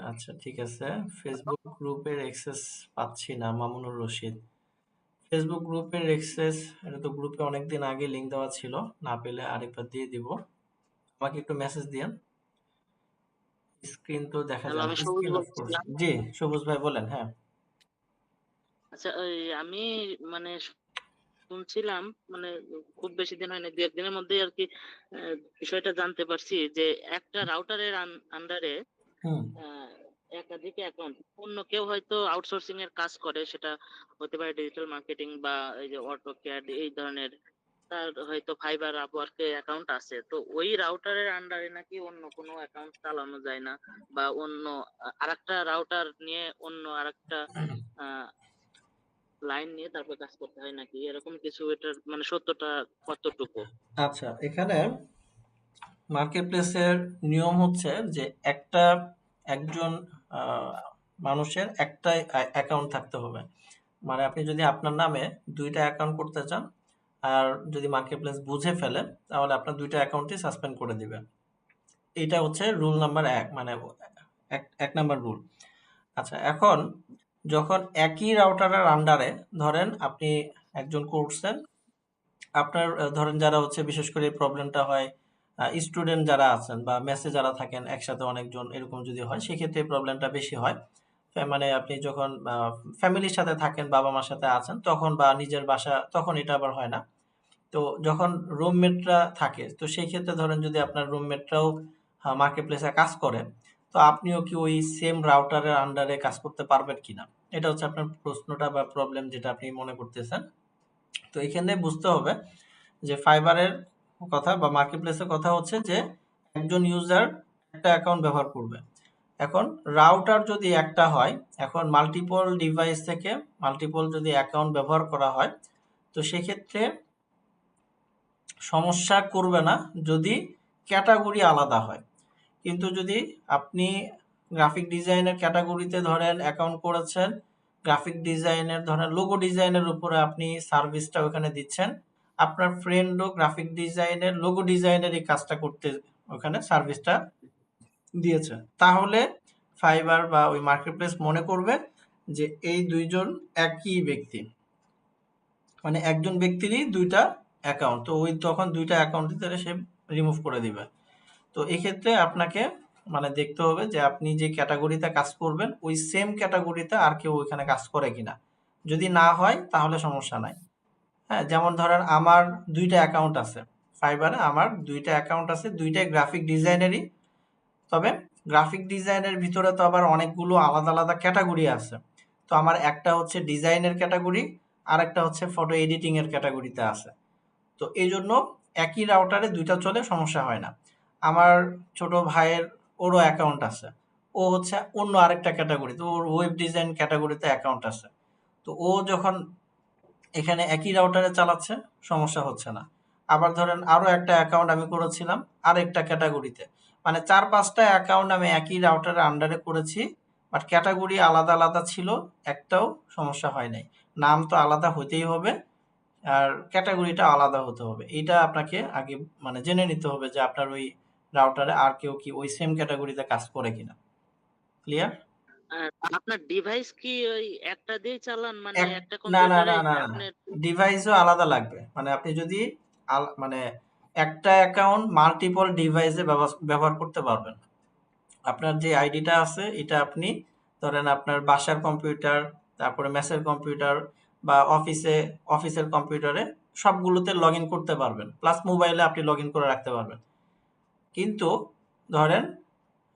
আচ্ছা ঠিক আছে। ফেসবুক গ্রুপের অ্যাক্সেস পাচ্ছি না, মামুনুর রশিদ। ফেসবুক গ্রুপের অ্যাক্সেস, এটা তো গ্রুপে অনেকদিন আগে লিংক দেওয়া ছিল, না পেলে আরেকবার দিয়ে দিব। আমাকে একটু মেসেজ দিয়েন। স্ক্রিন তো দেখা
হ্যালো,
যায় না,
আমি সবুজ
স্ক্রিন অফ করছি।
বলছিলাম।
জি সবুজ ভাই বলেন। হ্যাঁ
আচ্ছা, ওই আমি মানে শুনছিলাম, মানে খুব বেশি দিন হয়নি, 2-1 দিনের মধ্যেই আর কি বিষয়টা জানতে পারছি যে একটা রাউটারের আন্ডারে
হুম
একাধিক অ্যাকাউন্ট, অন্য কেউ হয়তো আউটসোর্সিং এর কাজ করে, সেটা হতে পারে ডিজিটাল মার্কেটিং বা এই যে অটোক্যাড এই ধরনের, তার হয়তো ফাইবার আপওয়ার্কে অ্যাকাউন্ট আছে, তো ওই রাউটারের আন্ডারে নাকি অন্য কোনো অ্যাকাউন্ট চালানো যায় না, বা অন্য আরেকটা রাউটার নিয়ে অন্য আরেকটা লাইন নিয়ে তারপর কাজ করতে হয় নাকি, এরকম কিছু, এটার মানে সত্যটা কতটুকু?
আচ্ছা, এখানে মার্কেটপ্লেসের নিয়ম হচ্ছে যে একটা একজন আহ, মানুষের একটা অ্যাকাউন্ট থাকতে হবে। মানে আপনি যদি আপনার নামে দুইটা অ্যাকাউন্ট করতে চান আর যদি মার্কেটপ্লেস বুঝে ফেলে তাহলে আপনার দুইটা অ্যাকাউন্টই সাসপেন্ড করে দিবে। এটা হচ্ছে রুল নাম্বার ১, মানে ১ নাম্বার রুল। আচ্ছা, এখন যখন একই রাউটারের আন্ডারে ধরেন আপনি একজন করছেন, আপনার ধরেন যারা হচ্ছে বিশেষ করে এই প্রবলেমটা হয় স্টুডেন্ট যারা আছেন বা মেসে যারা থাকেন একসাথে অনেকজন, এরকম যদি হয় সেক্ষেত্রে এই প্রবলেমটা বেশি হয়। মানে আপনি যখন ফ্যামিলির সাথে থাকেন, বাবা মার সাথে আছেন তখন, বা নিজের বাসা, তখন এটা আবার হয় না। তো যখন রুমমেটরা থাকে তো সেই ক্ষেত্রে ধরেন যদি আপনার রুমমেটরাও মার্কেট প্লেসে কাজ করে, তো আপনিও কি ওই সেম রাউটারের আন্ডারে কাজ করতে পারবেন কিনা, এটা হচ্ছে আপনার প্রশ্নটা বা প্রবলেম যেটা আপনি মনে করতেছেন। তো এখানে বুঝতে হবে যে ফাইবারের কথা বা মার্কেট প্লেসের কথা হচ্ছে যে একজন ইউজার একটা অ্যাকাউন্ট ব্যবহার করবে। এখন রাউটার যদি একটা হয়, এখন মাল্টিপল ডিভাইস থেকে মাল্টিপল যদি অ্যাকাউন্ট ব্যবহার করা হয়, তো সেক্ষেত্রে সমস্যা করবে না যদি ক্যাটাগরি আলাদা হয়। কিন্তু যদি আপনি গ্রাফিক ডিজাইনের ক্যাটাগরিতে ধরেন অ্যাকাউন্ট করেছেন, গ্রাফিক ডিজাইনের ধরেন লোগো ডিজাইনের উপরে আপনি সার্ভিসটা ওখানে দিচ্ছেন, আপনার ফ্রেন্ডও গ্রাফিক ডিজাইনের লোগো ডিজাইনের এই কাজটা করতে ওখানে সার্ভিসটা দিয়েছে, তাহলে ফাইবার বা ওই মার্কেটপ্লেস মনে করবে যে এই দুইজন একই ব্যক্তি, মানে একজন ব্যক্তিরই দুইটা অ্যাকাউন্ট, তো ওই তখন দুইটা অ্যাকাউন্ট তাহলে সে রিমুভ করে দিবে। তো এক্ষেত্রে আপনাকে মানে দেখতে হবে যে আপনি যে ক্যাটাগরিতে কাজ করবেন ওই সেম ক্যাটাগরিতে আর কেউ ওইখানে কাজ করে কিনা। যদি না হয় তাহলে সমস্যা নাই। হ্যাঁ, যেমন ধরেন আমার দুইটা অ্যাকাউন্ট আছে ফাইবারে, আমার দুইটা অ্যাকাউন্ট আছে, দুইটাই গ্রাফিক ডিজাইনেরই। তবে গ্রাফিক ডিজাইনের ভিতরে তো আবার অনেকগুলো আলাদা আলাদা ক্যাটাগরি আছে। তো আমার একটা হচ্ছে ডিজাইনের ক্যাটাগরি, আর একটা হচ্ছে ফটো এডিটিং এর ক্যাটাগরিতে আছে। তো এই জন্য একই রাউটারে দুইটা চলে, সমস্যা হয় না। আমার ছোট ভাইয়ের ওরও অ্যাকাউন্ট আছে, ও হচ্ছে অন্য আরেকটা ক্যাটাগরি, তো ওর ওয়েব ডিজাইন ক্যাটাগরিতে অ্যাকাউন্ট আছে। তো ও যখন এখানে একই রাউটারে চালাচ্ছে সমস্যা হচ্ছে না। আবার ধরেন আরো একটা অ্যাকাউন্ট আমি করেছিলাম আরেকটা ক্যাটাগরিতে, মানে ৪-৫টা অ্যাকাউন্ট আমি একই রাউটারের আন্ডারে করেছি, বাট ক্যাটাগরি আলাদা আলাদা ছিল, একটাও সমস্যা হয় নাই। নাম তো আলাদা হতেই হবে, আর ক্যাটাগরিটা আলাদা হতে হবে। এইটা আপনাকে আগে মানে জেনে নিতে হবে যে আপনার ওই রাউটারে আর কেউ কি ওই সেম ক্যাটাগরিতে কাজ করে কিনা। ক্লিয়ার?
আর আপনার ডিভাইস কি ওই একটা দিয়ে চালান, মানে
এক
একটা
না না
কম্পিউটারে
না না না
আপনার?
ডিভাইসও আলাদা লাগবে। মানে আপনি যদি মানে একটা অ্যাকাউন্ট মাল্টিপল ডিভাইসে ব্যবহার করতে পারবেন। আপনার যে আইডিটা আছে এটা আপনি ধরেন আপনার বাসার কম্পিউটার, তারপরে মেসের কম্পিউটার বা অফিসের কম্পিউটারে সবগুলোতে লগ ইন করতে পারবেন, প্লাস মোবাইলে আপনি লগ ইন করে রাখতে পারবেন। কিন্তু ধরেন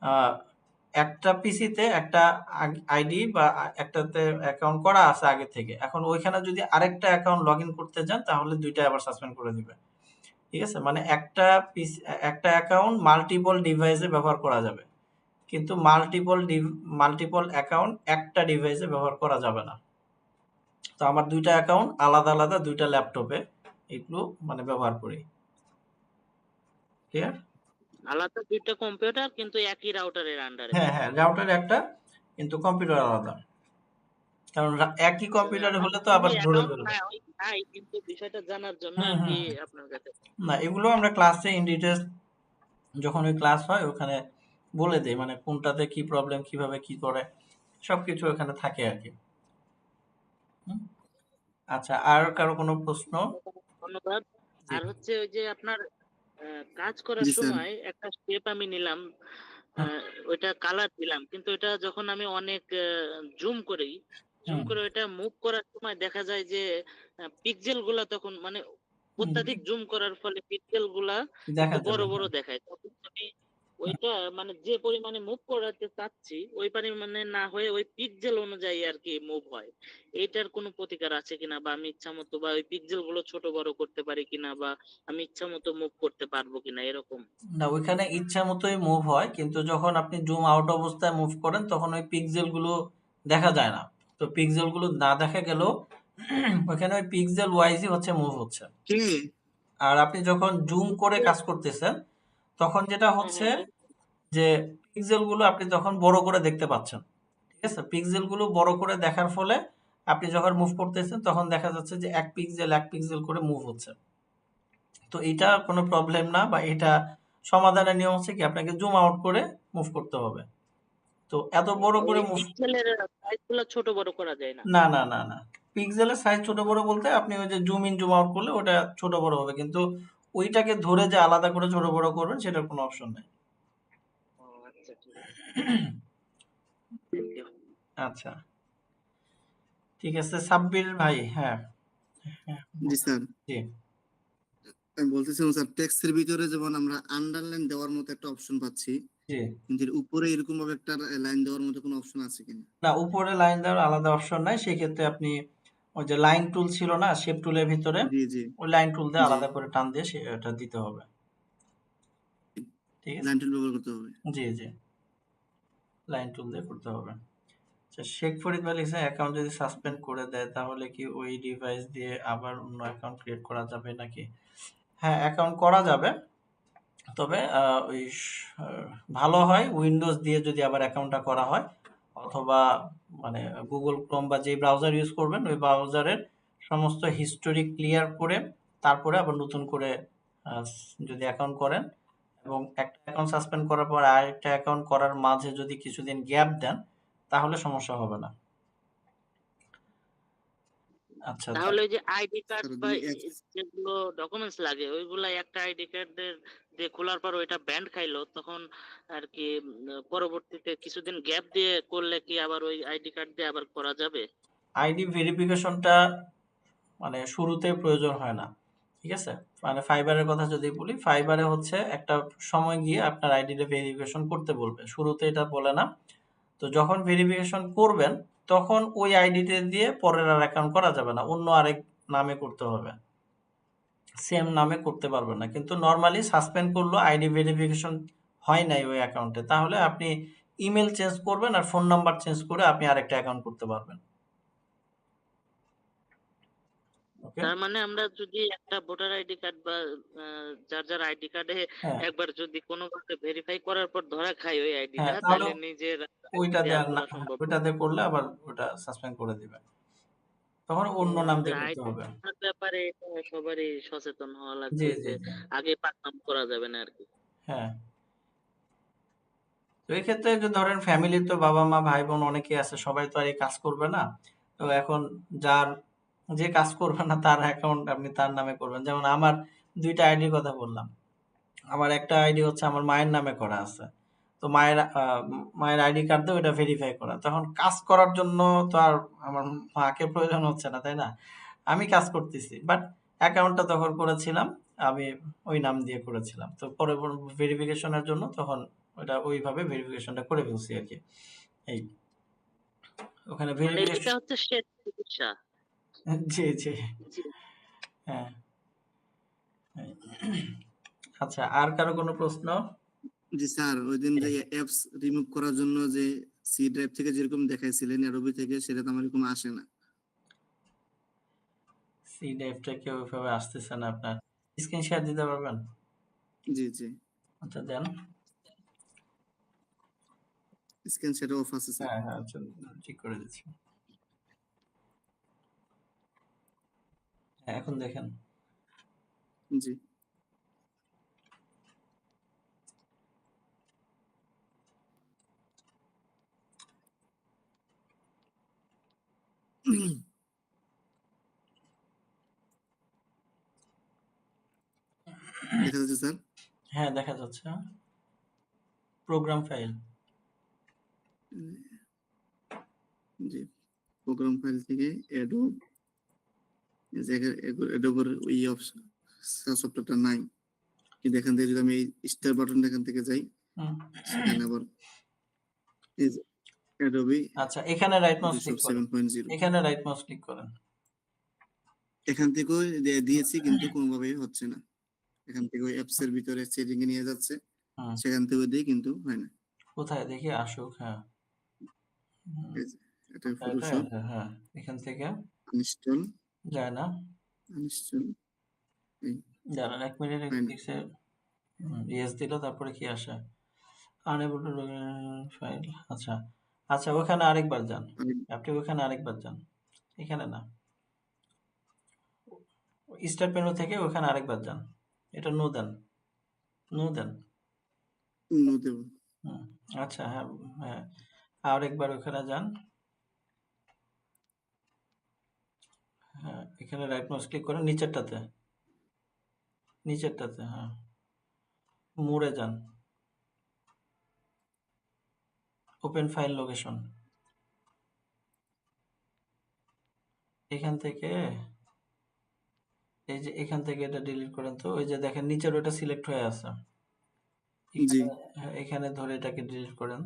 আহ, একটা পিসিতে একটা আইডি বা একটাতে অ্যাকাউন্ট করা আছে আগে থেকে, এখন ওইখানে যদি আরেকটা অ্যাকাউন্ট লগ ইন করতে যান তাহলে দুইটা আবার সাসপেন্ড করে দিবে। ঠিক আছে, মানে একটা অ্যাকাউন্ট মাল্টিপল ডিভাইসে ব্যবহার করা যাবে, কিন্তু মাল্টিপল অ্যাকাউন্ট একটা ডিভাইসে ব্যবহার করা যাবে না। তো আমার দুইটা অ্যাকাউন্ট আলাদা আলাদা দুইটা ল্যাপটপে এগুলো মানে ব্যবহার করি। ক্লিয়ার?
আলাদা দুইটা কম্পিউটার কিন্তু একই রাউটারের আন্ডারে।
হ্যাঁ হ্যাঁ, রাউটার একটা কিন্তু কম্পিউটার আলাদা, কারণ একই কম্পিউটারে হলে তো আবার ধরে
অ্যাকাউন্ট
ফেলবে।
নাই, কিন্তু বিষয়টা জানার জন্য
হুম
আর
হুম
কি
হুম।
আপনার কাছে।
না, এগুলো আমরা ক্লাসে ইন ডিটেলস যখন ওই ক্লাস হয় ওখানে বলে দেই, মানে কোনটাতে কি প্রবলেম, কিভাবে কি করে সবকিছু ওখানে থাকে আর কি। হুম? আচ্ছা, আর কারো কোনো প্রশ্ন?
ধন্যবাদ।
জি
আর হচ্ছে ওই যে আপনার কাজ করার
জি স্যার।
সময় একটা স্টেপ আমি নিলাম,
হুম
ওইটা কালার দিলাম, কিন্তু এটা যখন আমি অনেক জুম করি,
হুম
ওইটা মুভ করার সময় দেখা যায় যে পিক্সেল গুলা তখন মানে
হুম,
অত্যাধিক জুম করার ফলে পিক্সেল গুলা
দেখা
একটু বড়
যাবে,
বড়
হ্যাঁ।
দেখায়। তখন আমি ওইটা মানে যে পরিমাণে মুভ করাতে চাচ্ছি ওই পরিমাণে না হয়ে ওই পিক্সেল অনুযায়ী আর কি মুভ হয়। এইটার কোনো প্রতিকার আছে কিনা, বা আমি ইচ্ছা মতো বা ওই পিক্সেল গুলো ছোট বড় করতে পারি কিনা, বা আমি ইচ্ছা মতো মুভ করতে পারবো কিনা এরকম?
না, ওইখানে ইচ্ছা মতোই মুভ হয়, কিন্তু যখন আপনি জুম আউট অবস্থায় মুভ করেন তখন ওই পিক্সেল গুলো দেখা যায় না। তো পিক্সেল গুলো না দেখা গেলেও ওইখানে ওই পিক্সেল ওয়াইজই হচ্ছে মুভ হচ্ছে।
কে?
আর আপনি যখন জুম করে কাজ করতেছেন তখন যেটা
হ্যাঁ
হচ্ছে
হ্যাঁ
যে পিক্সেল গুলো আপনি তখন বড় করে দেখতে পাচ্ছেন। ঠিক আছে, পিক্সেল গুলো বড় করে দেখার ফলে আপনি যখন মুভ করতেছেন তখন দেখা যাচ্ছে যে এক পিক্সেল করে মুভ হচ্ছে। তো এটা কোনো প্রবলেম না, বা এটা সমাধানের নিয়ম হচ্ছে কি আপনাকে জুম আউট করে মুভ করতে হবে। তো এত বড়
ওই
করে মুভ,
পিক্সেলের সাইজ গুলো ছোট বড় করা যায় না?
না না না না, পিক্সেলের সাইজ ছোট বড় বলতে আপনি ওই যে জুম ইন জুম আউট করলে ওটা ছোট বড় হবে, কিন্তু ওইটাকে ধরে যে আলাদা করে ছোট বড় করবেন সেটার কোনো অপশন নেই।
ও আচ্ছা, ঠিক আছে, থ্যাংক ইউ।
আচ্ছা, ঠিক আছে সাব্বির ভাই। হ্যাঁ হ্যাঁ,
জি স্যার।
জি
আমি বলতেছিলাম স্যার, টেক্সটের ভিতরে যেমন আমরা আন্ডারলাইন দেওয়ার মতো একটা অপশন পাচ্ছি,
জি।
কিন্তু এর উপরে এরকম ভাবে একটা লাইন দেওয়ার মতো কোনো অপশন আছে কিনা?
না, উপরে লাইন দেওয়ার আলাদা অপশন নাই, সেক্ষেত্রে আপনি ওই যে লাইন টুল ছিল না শেপ টুলের ভিতরে,
জি জি
ওই লাইন টুল দিয়ে
জি।
আলাদা করে টান দিয়ে সেটা দিতে হবে। ঠিক আছে,
লাইন টুল ব্যবহার করতে হবে।
জি জি, লাইন টুল দিয়ে করতে হবে। আচ্ছা, শেখ ফরিদ ভাই লিখছে অ্যাকাউন্ট যদি সাসপেন্ড করে দেয় তাহলে কি ওই ডিভাইস দিয়ে আবার অন্য অ্যাকাউন্ট ক্রিয়েট করা যাবে নাকি? হ্যাঁ, অ্যাকাউন্ট করা যাবে, তবে ভালো হয় উইন্ডোজ দিয়ে যদি আবার অ্যাকাউন্টটা করা হয়, অথবা মানে গুগল ক্রোম বা যে ব্রাউজার ইউজ করবেন ওই ব্রাউজারের সমস্ত হিস্টোরি ক্লিয়ার করে তারপরে আবার নতুন করে আহ, যদি অ্যাকাউন্ট করেন, এবং একটা অ্যাকাউন্ট সাসপেন্ড করার পর আরেকটা অ্যাকাউন্ট করার মাঝে যদি কিছুদিন গ্যাপ দেন তাহলে সমস্যা হবে না। আচ্ছা আচ্ছা।
তাহলে ওই যে আইডি কার্ড
স্যার
বা
যদি
যেগুলো ডকুমেন্টস লাগে ওইগুলা একটা আইডি কার্ডের দিয়ে খোলার পর ওইটা ব্যান্ড খাইলো, তখন আর কি পরবর্তীতে কিছুদিন গ্যাপ দিয়ে করলে কি আবার ওই আইডি কার্ড দিয়ে আবার করা যাবে?
আইডি ভেরিফিকেশনটা মানে শুরুতে প্রয়োজন হয় না। ঠিক আছে, মানে ফাইবারের কথা যদি বলি, ফাইবারে হচ্ছে একটা সময় গিয়ে আপনার আইডিটা ভেরিফিকেশন করতে বলবে, শুরুতে এটা বলে না। তো যখন ভেরিফিকেশন করবেন তখন ওই আইডিটা দিয়ে পরের আর অ্যাকাউন্ট করা যাবে না, অন্য আরেক নামে করতে হবে, সেম নামে করতে পারবেন না। কিন্তু নর্মালি সাসপেন্ড করলো আইডি ভেরিফিকেশন হয় নাই ওই অ্যাকাউন্টে, তাহলে আপনি ইমেল চেঞ্জ করবেন আর ফোন নাম্বার চেঞ্জ করে আপনি আরেকটা অ্যাকাউন্ট করতে পারবেন। ওকে।
তার মানে আমরা যদি একটা ভোটার আইডি কার্ড বা যার যার আইডি কার্ডে
হ্যাঁ
একবার যদি কোনোভাবে ভেরিফাই করার পর ধরা খাই ওই
হ্যাঁ,
আইডিটা,
তাহলে
তাহলে নিজের
ওইটা
দেয়া
দেওয়ার না,
করা সম্ভব না।
ওইটাতে করলে আবার ওটা সাসপেন্ড করে দিবে। তখন
তো
অন্য নাম
আমাদের
দিয়ে করতে
আইডি
হবে।
প্রোটেকশনের ব্যাপারে এটা সবারই সচেতন হওয়া
জি,
লাগবে
জি,
যে
জি।
আগে পাকনাম করা যাবে না আরকি।
হ্যাঁ। তো এই ক্ষেত্রে যে ধরেন ফ্যামিলির তো বাবা-মা, ভাই-বোন অনেকেই আছে। সবাই তো আর এই কাজ করবে না। তো এখন যার যে কাজ করবে না তার অ্যাকাউন্ট আপনি তার নামে করবেন। যেমন আমার ২ টা আইডির কথা বললাম। আমার একটা আইডি হচ্ছে আমার মায়ের নামে করা আছে। তো মায়ের আইডি কার্ড দিয়ে ওটা ভেরিফাই করা। তখন কাজ করার জন্য তো আর আমার মাকে প্রয়োজন হচ্ছে না, তাই না? আমি কাজ করতেছি। বাট অ্যাকাউন্টটা তখন করেছিলাম, আমি ওই নাম দিয়ে করেছিলাম। তো পরে ভেরিফিকেশন এর জন্য তখন ওটা ওইভাবে ভেরিফিকেশনটা করে ফেলছি আরকি। এই ওখানে
মানে এটা
ভেরিফিকেশন।
হচ্ছে শেষ চিকিৎসা।
জি, জি।
জি।
হ্যাঁ। আচ্ছা, আর কারো কোনো প্রশ্ন?
জি স্যার, ওইদিন যে অ্যাপস রিমুভ করার জন্য যে সি ড্রাইভ থেকে যেরকম দেখাইছিলেন অ্যাডোবি থেকে, সেটা তো আমার এরকম আসে না।
সি ড্রাইভটা কি ওইভাবে আসতেছে না আপনার? স্ক্রিন শেয়ার দিতে পারবেন?
জি, জি।
আচ্ছা দেন।
স্ক্রিন শেয়ার অফ আছে স্যার।
হ্যাঁ, হ্যাঁ, আচ্ছা ঠিক করে দিচ্ছি। হ্যাঁ, এখন দেখেন।
জি। দেখা যাচ্ছে স্যার?
হ্যাঁ, দেখা যাচ্ছে। Program file.
জি। প্রোগ্রাম ফাইল থেকে অ্যাডোব, এই যে অ্যাডোবের ওই অপশন সফটওয়্যারটা নাই। কিন্তু এখান থেকে যদি আমি এই স্টার বাটনটা এখান থেকে যাই,
হুম।
সেখানে আবার এই যে অ্যাডোবি
আচ্ছা, এখানে রাইট মাউস ক্লিক
ফটোশপ
করেন।
7.0,
এখানে রাইট মাউস ক্লিক করেন।
এখান থেকেও দিয়েছি কিন্তু কোনোভাবেই হচ্ছে না। এখান থেকে ওই অ্যাপস এর ভিতরে সেটিং এ নিয়ে যাচ্ছে,
হুম।
সেখান থেকেও দিই কিন্তু হয় না।
কোথায় দেখি আসুক? হ্যাঁ। হুম।
এই যে এটা
আচ্ছা, এটা
ফটোশপ
হ্যাঁ, এখান থেকে
আনইনস্টল,
যায় না।
আনইনস্টল, এই
দাঁড়ান ১ মিনিট
হয় না।
দেখছে। ইয়েস দিল, তারপরে কি আসে? Unable to file. আচ্ছা। আচ্ছা, ওখানে আরেকবার যান।
আমি
আপনি ওখানে আরেকবার যান। এখানে না। স্টার্ট মেনু থেকে ওখানে আরেকবার যান। এটা নো দেন। নো দেন।
নো দেব।
হুম। আচ্ছা, হ্যাঁ, হ্যাঁ। আরেকবার ওখানে যান। হ্যাঁ, এখানে রাইট মাউস ক্লিক করেন নিচেরটাতে। নিচেরটাতে, হ্যাঁ। মোড়ে যান। Open file location. এখান থেকে এই যে এখান থেকে এটা ডিলিট করেন তো। ওই যে দেখেন নিচের ওটা সিলেক্ট হয়ে আছে।
জি,
এখানে, হ্যাঁ, এখানে ধরে এটাকে ডিলিট করেন।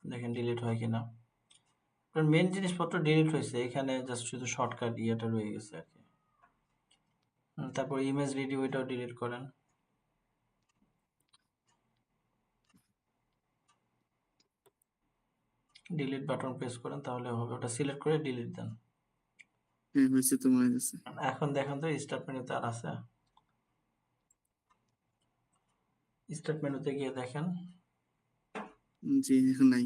দেখেন ডিলিট হয় কিনা। আপনার মেইন জিনিসপত্র ডিলিট হয়েছে। এখানে জাস্ট শুধু শর্টকাট ইয়েটা রয়ে গেছে আরকি। তারপর ইমেজ রেডি ওইটাও ডিলিট করেন। ডিলিট বাটন প্রেস করেন তাহলে হবে। ওটা সিলেক্ট করে ডিলিট দেন।
হ্যাঁ হয়েছে তো মনে হচ্ছে।
এখন দেখেন তো স্টার্ট মেনুতে আর আছে? স্টার্ট মেনুতে গিয়ে দেখেন।
জি, এখন নাই।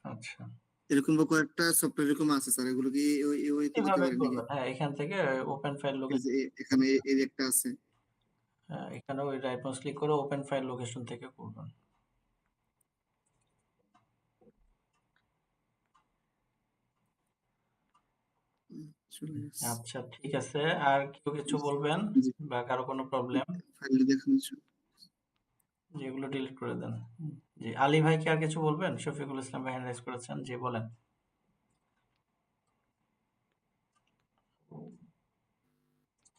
আচ্ছা।
এরকম বা কয়েকটা সফটওয়্যার এরকম আছে স্যার, এগুলো কি ওই ওইতে দিতে
এভাবে
পারি নাকি?
করবেন। হ্যাঁ, এখান থেকে ওপেন ফাইল
এই
লোকেশন।
যে এখানে এই একটা আছে।
হ্যাঁ, এখানে ওই রাইট মাউস ক্লিক করে ওপেন ফাইল লোকেশন থেকে করবেন।
চলে গেছে।
আচ্ছা, ঠিক আছে। আর কেউ কিছু বলবেন?
জি,
বা কারো কোনো প্রবলেম?
ফাইল দেখানো
যেগুলো ডিলিট করে দেন। জি, আলী ভাই কি আর কিছু বলবেন? শফিকুল ইসলাম ভাই হ্যান্ড রাইজ করেছেন। জি, বলেন।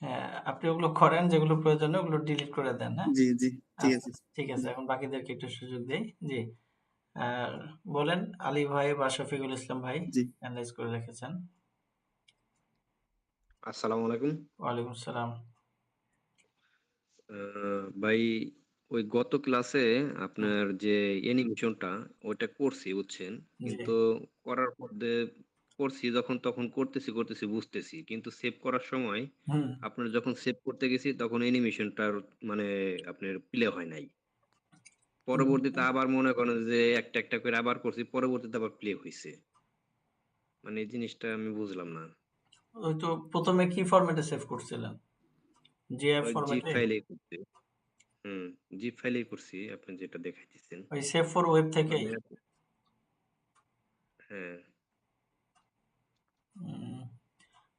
হ্যাঁ, আপনি ওগুলো করেন যেগুলো প্রয়োজনীয় ওগুলো ডিলিট করে দেন, হ্যাঁ?
জি, জি, ঠিক
আচ্ছা,
আছে।
ঠিক আছে।
জি,
এখন বাকিদেরকে একটু সুযোগ দেই। জি। আর বলেন আলী ভাই বা শফিকুল ইসলাম ভাই
জি।
হ্যান্ড রাইজ করে রেখেছেন।
আসসালামু আলাইকুম।
ওয়ালাইকুম আসসালাম।
ভাই, ওই গত ক্লাসে আপনার যে অ্যানিমেশনটা ওটা করছি বুঝছেন?
জি।
কিন্তু করার মধ্যে করছি যখন তখন করতেছি বুঝতেছি। কিন্তু সেভ করার সময়
হুম।
আপনার যখন সেভ করতে গেছি তখন অ্যানিমেশনটার মানে আপনার প্লে হয় নাই। পরবর্তীতে আবার মনে করেন যে একটা, একটা করে আবার করছি। পরবর্তীতে আবার প্লে হইছে। মানে এই জিনিসটা আমি বুঝলাম না।
ওই তো ১ম এ কি ফরম্যাটে সেভ করছিলেন? জিআইএফ
ওই জিপ
ফরম্যাটে?
ফাইলেই করছি। হুম, জিপ ফাইলেই করছি আপনি যেটা দেখাইতেছেন।
ওই সেভ ফর ওয়েব থেকেই?
মানে হ্যাঁ,
উম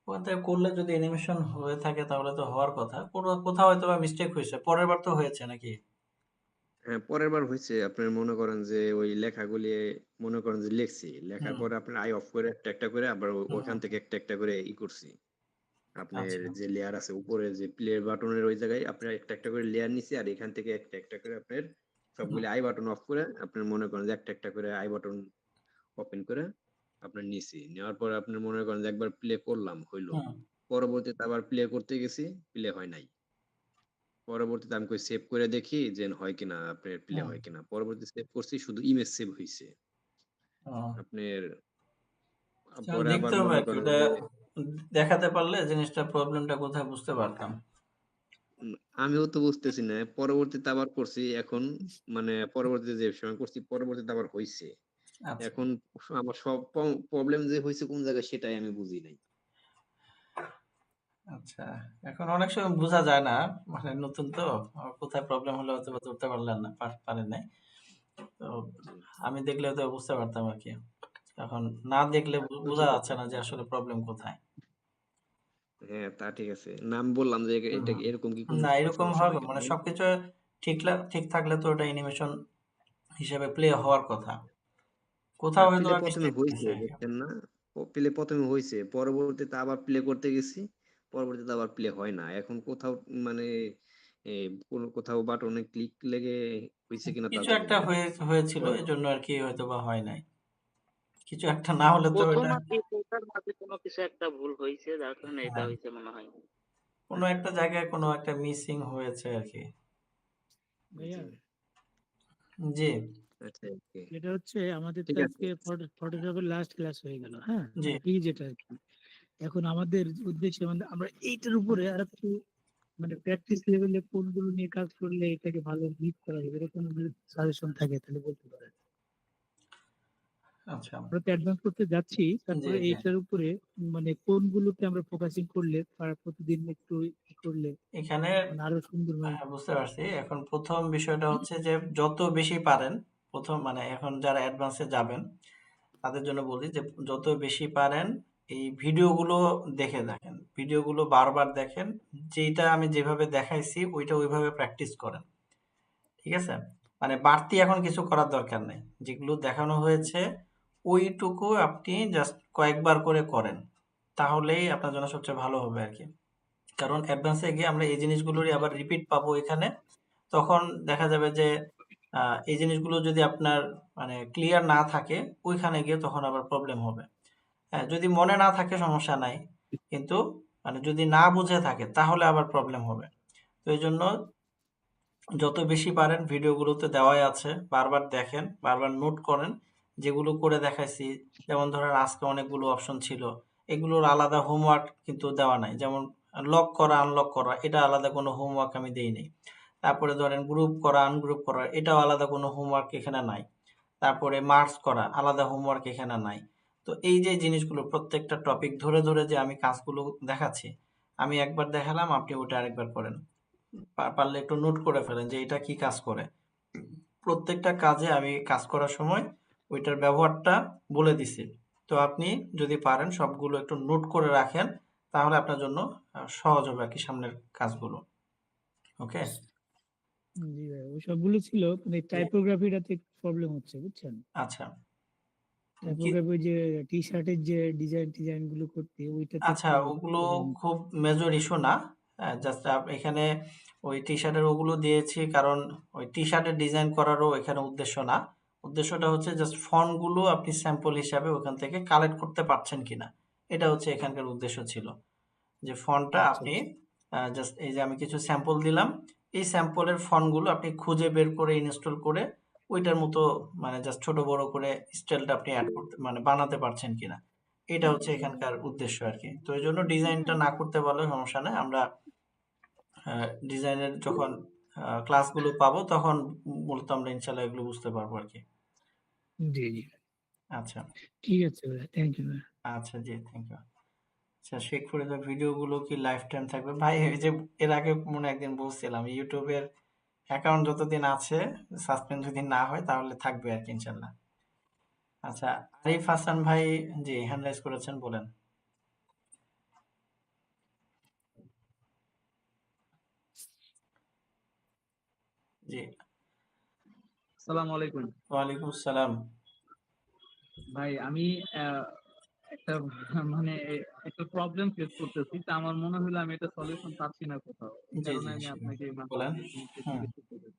ওখান থেকে করলে যদি অ্যানিমেশন হয়ে থাকে তাহলে তো হওয়ার কথা। কোথাও হয়তোবা মিস্টেক হইছে। পরের বার তো হয়েছে নাকি?
হ্যাঁ, পরের বার হইছে আপনার মনে করেন যে ওই লেখাগুলি মনে করেন যে লিখছি। লেখার
হুম,
পরে আপনার আই অফ করে একটা, একটা করে আবার
হুম,
ওখান
হুম,
থেকে
হুম।
একটা, একটা করে করছি। আপনার
আচ্ছা।
যে লেয়ার আছে উপরে যে প্লে বাটনের ওই জায়গায় আপনার একটা, একটা করে লেয়ার নিছি আর এখান থেকে একটা, একটা করে আপনার
হুম,
সবগুলি আই বাটন অফ করে আপনার মনে করেন যে একটা, একটা করে আই বাটন ওপেন করে আপনার নিছি। নেওয়ার পরে আপনার মনে করেন যে একবার প্লে করলাম হইলো।
হুম,
পরবর্তীতে আবার প্লে করতে গেছি, প্লে হয় নাই। পরবর্তীতে আমি কই সেভ করে দেখি যে হয় কিনা আপনার প্লে
হুম।
হয় কিনা। পরবর্তীতে সেভ করছি শুধু ইমেজ সেভ হইছে।
ও,
আপনার
তাহলে
পরে আবার
দেখতে হবে
মনে
আরকি।
করেন
ওটা
যে
দেখাতে পারলে জিনিসটা প্রবলেমটা কোথায় বুঝতে পারতাম।
উম আমিও তো বুঝতেছি না। পরবর্তীতে আবার করছি এখন মানে পরবর্তীতে যে সময় করছি পরবর্তীতে আবার হইছে।
আচ্ছা,
এখন আমার সব প্রবলেম যে হইছে কোন জায়গায় সেটাই আমি বুঝি নাই।
আচ্ছা। এখন অনেক সময় বোঝা যায় না। মানে নতুন তো। কোথায় প্রবলেম হলো হয়তোবা ধরতে পারলেন না, পারেন নাই। তো
জি।
আমি দেখলে হয়তো বুঝতে পারতাম আরকি। এখন না দেখলে
তো
বোঝা
ঠিক
যাচ্ছে
আছে।
না যে আসলে প্রবলেম কোথায়।
হ্যাঁ, তা ঠিক আছে। নাম বললাম যে
হুম,
এটা
হুম।
এরকম কি কোনো
না
সময়
এরকম
সমস্যা
হবে
হয় কিনা?
মানে সবকিছু ঠিক থাকলে তো ওটা অ্যানিমেশন হিসেবে প্লে হওয়ার কথা।
না
কোথাও
প্লে
হয়তোবা
১ম এ
মিস্টেক
হইছে
হইছে আরকি।
বুঝছেন না? প্লে ১ম এ হইছে। পরবর্তীতে আবার প্লে করতে গেছি। পরবর্তীতে আবার প্লে হয় না। এখন কোথাও মানে এ কোন কোথাও বাটনে ক্লিক লেগে হইছে কিনা তা
কিছু
জানি
একটা
না।
হয়েছিল
পরে
এজন্য আরকি হয়তোবা হয় নাই। কিছু একটা না হলে তো
প্রথম
এটা
আর দ্বিতীয়টার মাঝে কোনো কিছু একটা ভুল হয়েছে যার কারণে এটা
হ্যাঁ,
হয়েছে মনে হয়।
কোনো একটা জায়গায় কোনো একটা মিসিং হয়েছে আরকি।
ভাইয়া
জি,
জি,
আচ্ছা ওকে।
এটা হচ্ছে আমাদের তো
ঠিক আছে।
আজকে ফটোশপের লাস্ট ক্লাস হয়ে গেল, হ্যাঁ,
জি।
মানে ফ্রি যেটা আর কি। এখন আমাদের উদ্দেশ্য মানে আমরা এইটার উপরে আর একটু মানে প্র্যাকটিস লেভেলে কোনগুলো নিয়ে কাজ করলে এটাকে ভালো হিট করা যাবে এরকম যদি সাজেশন থাকে তাহলে বলতে পারেন।
আচ্ছা।
আমরা তো অ্যাডভান্স করতে যাচ্ছি,
জি,
তারপরে
জি।
এইটার উপরে মানে কোনগুলোতে আমরা ফোকাসিং করলে প্রতিদিন একটু করলে
এখানে
মানে আরো সুন্দর হয়।
হ্যাঁ, বুঝতে পারছি। এখন ১ম বিষয়টা হচ্ছে যে যত বেশি পারেন, ১ম মানে এখন যারা অ্যাডভান্সে যাবেন তাদের জন্য বলি যে যত বেশি পারেন এই ভিডিওগুলো দেখে দেখেন। ভিডিওগুলো বারবার দেখেন। যেইটা আমি যেভাবে দেখাইছি ওইটা ওইভাবে প্র্যাকটিস করেন। ঠিক আছে? মানে বাড়তি এখন কিছু করার দরকার নেই। যেগুলো দেখানো হয়েছে ওইটুকু আপনি জাস্ট কয়েকবার করে করেন। তাহলেই আপনার জন্য সবচেয়ে ভালো হবে আরকি। কারণ অ্যাডভান্সে গিয়ে আমরা এই জিনিসগুলোরই আবার রিপিট পাবো এখানে। তখন দেখা যাবে যে এই জিনিসগুলো যদি আপনার মানে ক্লিয়ার না থাকে ওইখানে গিয়ে তখন আবার প্রবলেম হবে। হ্যাঁ, যদি মনে না থাকে সমস্যা নাই। কিন্তু মানে যদি না বুঝে থাকে তাহলে আবার প্রবলেম হবে। তো এইজন্য যত বেশি পারেন ভিডিওগুলোতে দেওয়াই আছে। বারবার দেখেন, বারবার নোট করেন। যেগুলো করে দেখাইছি, যেমন ধরেন আজকে অনেকগুলো অপশন ছিল। এগুলোর আলাদা হোমওয়ার্ক কিন্তু দেওয়া নাই। যেমন লক করা, আনলক করা এটা আলাদা কোনো হোমওয়ার্ক আমি দেই নাই। তারপরে ধরেন গ্রুপ করা, আনগ্রুপ করা এটাও আলাদা কোনো হোমওয়ার্ক এখানে নাই। তারপরে মার্কস করা আলাদা হোমওয়ার্ক এখানে নাই। তো এই যে জিনিসগুলো প্রত্যেকটা টপিক ধরে ধরে যে আমি কাজগুলো দেখাচ্ছি, আমি একবার দেখালাম আপনি ওটা আরেকবার করেন। পারলে একটু নোট করে ফেলেন যে এটা কি কাজ করে। প্রত্যেকটা কাজে আমি কাজ করার সময় ওইটার ব্যবহারটা বলে দিছি। তো আপনি যদি পারেন সবগুলো একটু নোট করে রাখেন তাহলে আপনার জন্য সহজ হবে আরকি সামনের কাজগুলো। ওকে?
জি ভাই, ওই সবগুলো ছিল মানে
জি।
টাইপোগ্রাফিটাতে প্রবলেম হচ্ছে বুঝছেন।
আচ্ছা। কি
টাইপোগ্রাফি যে টি শার্টের যে ডিজাইন গুলো করতে ওইটাতে
আচ্ছা
একটু
ওগুলো
প্রবলেম।
খুব মেজর ইস্যু না। জাস্ট এখানে ওই টি-শার্টের ওগুলো দিয়েছি কারণ ওই টি-শার্টের ডিজাইন করারও এখানে উদ্দেশ্য না। উদ্দেশ্যটা হচ্ছে জাস্ট ফন্ট গুলো আপনি স্যাম্পল হিসাবে ওখান থেকে কালেক্ট করতে পারছেন কিনা। এটা হচ্ছে এখানকার উদ্দেশ্য ছিল। যে ফন্টটা
আচ্ছা
আপনি
আচ্ছা।
জাস্ট এই যে আমি কিছু স্যাম্পল দিলাম। এই স্যাম্পলের ফন্টগুলো আপনি খুঁজে বের করে ইনস্টল করে ওইটার মতো মানে জাস্ট ছোট বড় করে স্টাইলটা আপনি এড করতে মানে বানাতে পারছেন কিনা। এটা হচ্ছে এখানকার উদ্দেশ্য আরকি। তো এইজন্য ডিজাইনটা না করতে পারলেও সমস্যা নাই। আমরা ডিজাইনের যখন ক্লাসগুলো পাবো তখন মূলত আমরা ইনশাল্লাহ এগুলো বুঝতে পারবো আর কি।
জি, জি।
আচ্ছা
ঠিক আছে ভাইয়া। থ্যাংক ইউ ভাইয়া।
আচ্ছা জি, থ্যাংক ইউ। আচ্ছা, শেখ ফরিদের ভিডিওগুলো কি লাইফ টাইম থাকবে ভাই? এই যে এর আগে মনে হয় একদিন বলছিলাম, ইউটিউবের অ্যাকাউন্ট যতদিন আছে, সাসপেন্ড যদি না হয় তাহলে থাকবে আর কি ইনশাল্লাহ। আচ্ছা, আরিফ হাসান ভাই, জি হ্যান্ড রাইজ করেছেন, বলেন। জি,
আসসালামু আলাইকুম।
ওয়ালাইকুম আসসালাম।
ভাই আমি আহ, একটা মানে একটা প্রবলেম ফেস করতেছি, তা আমার মনে হলো আমি এটা সলিউশন পাচ্ছি না কোথাও, এই
জি
কারণে
জি
আমি আপনাকে
বলেন।
এই জিনিসটা
হুম,
জিজ্ঞেস করতে চাই।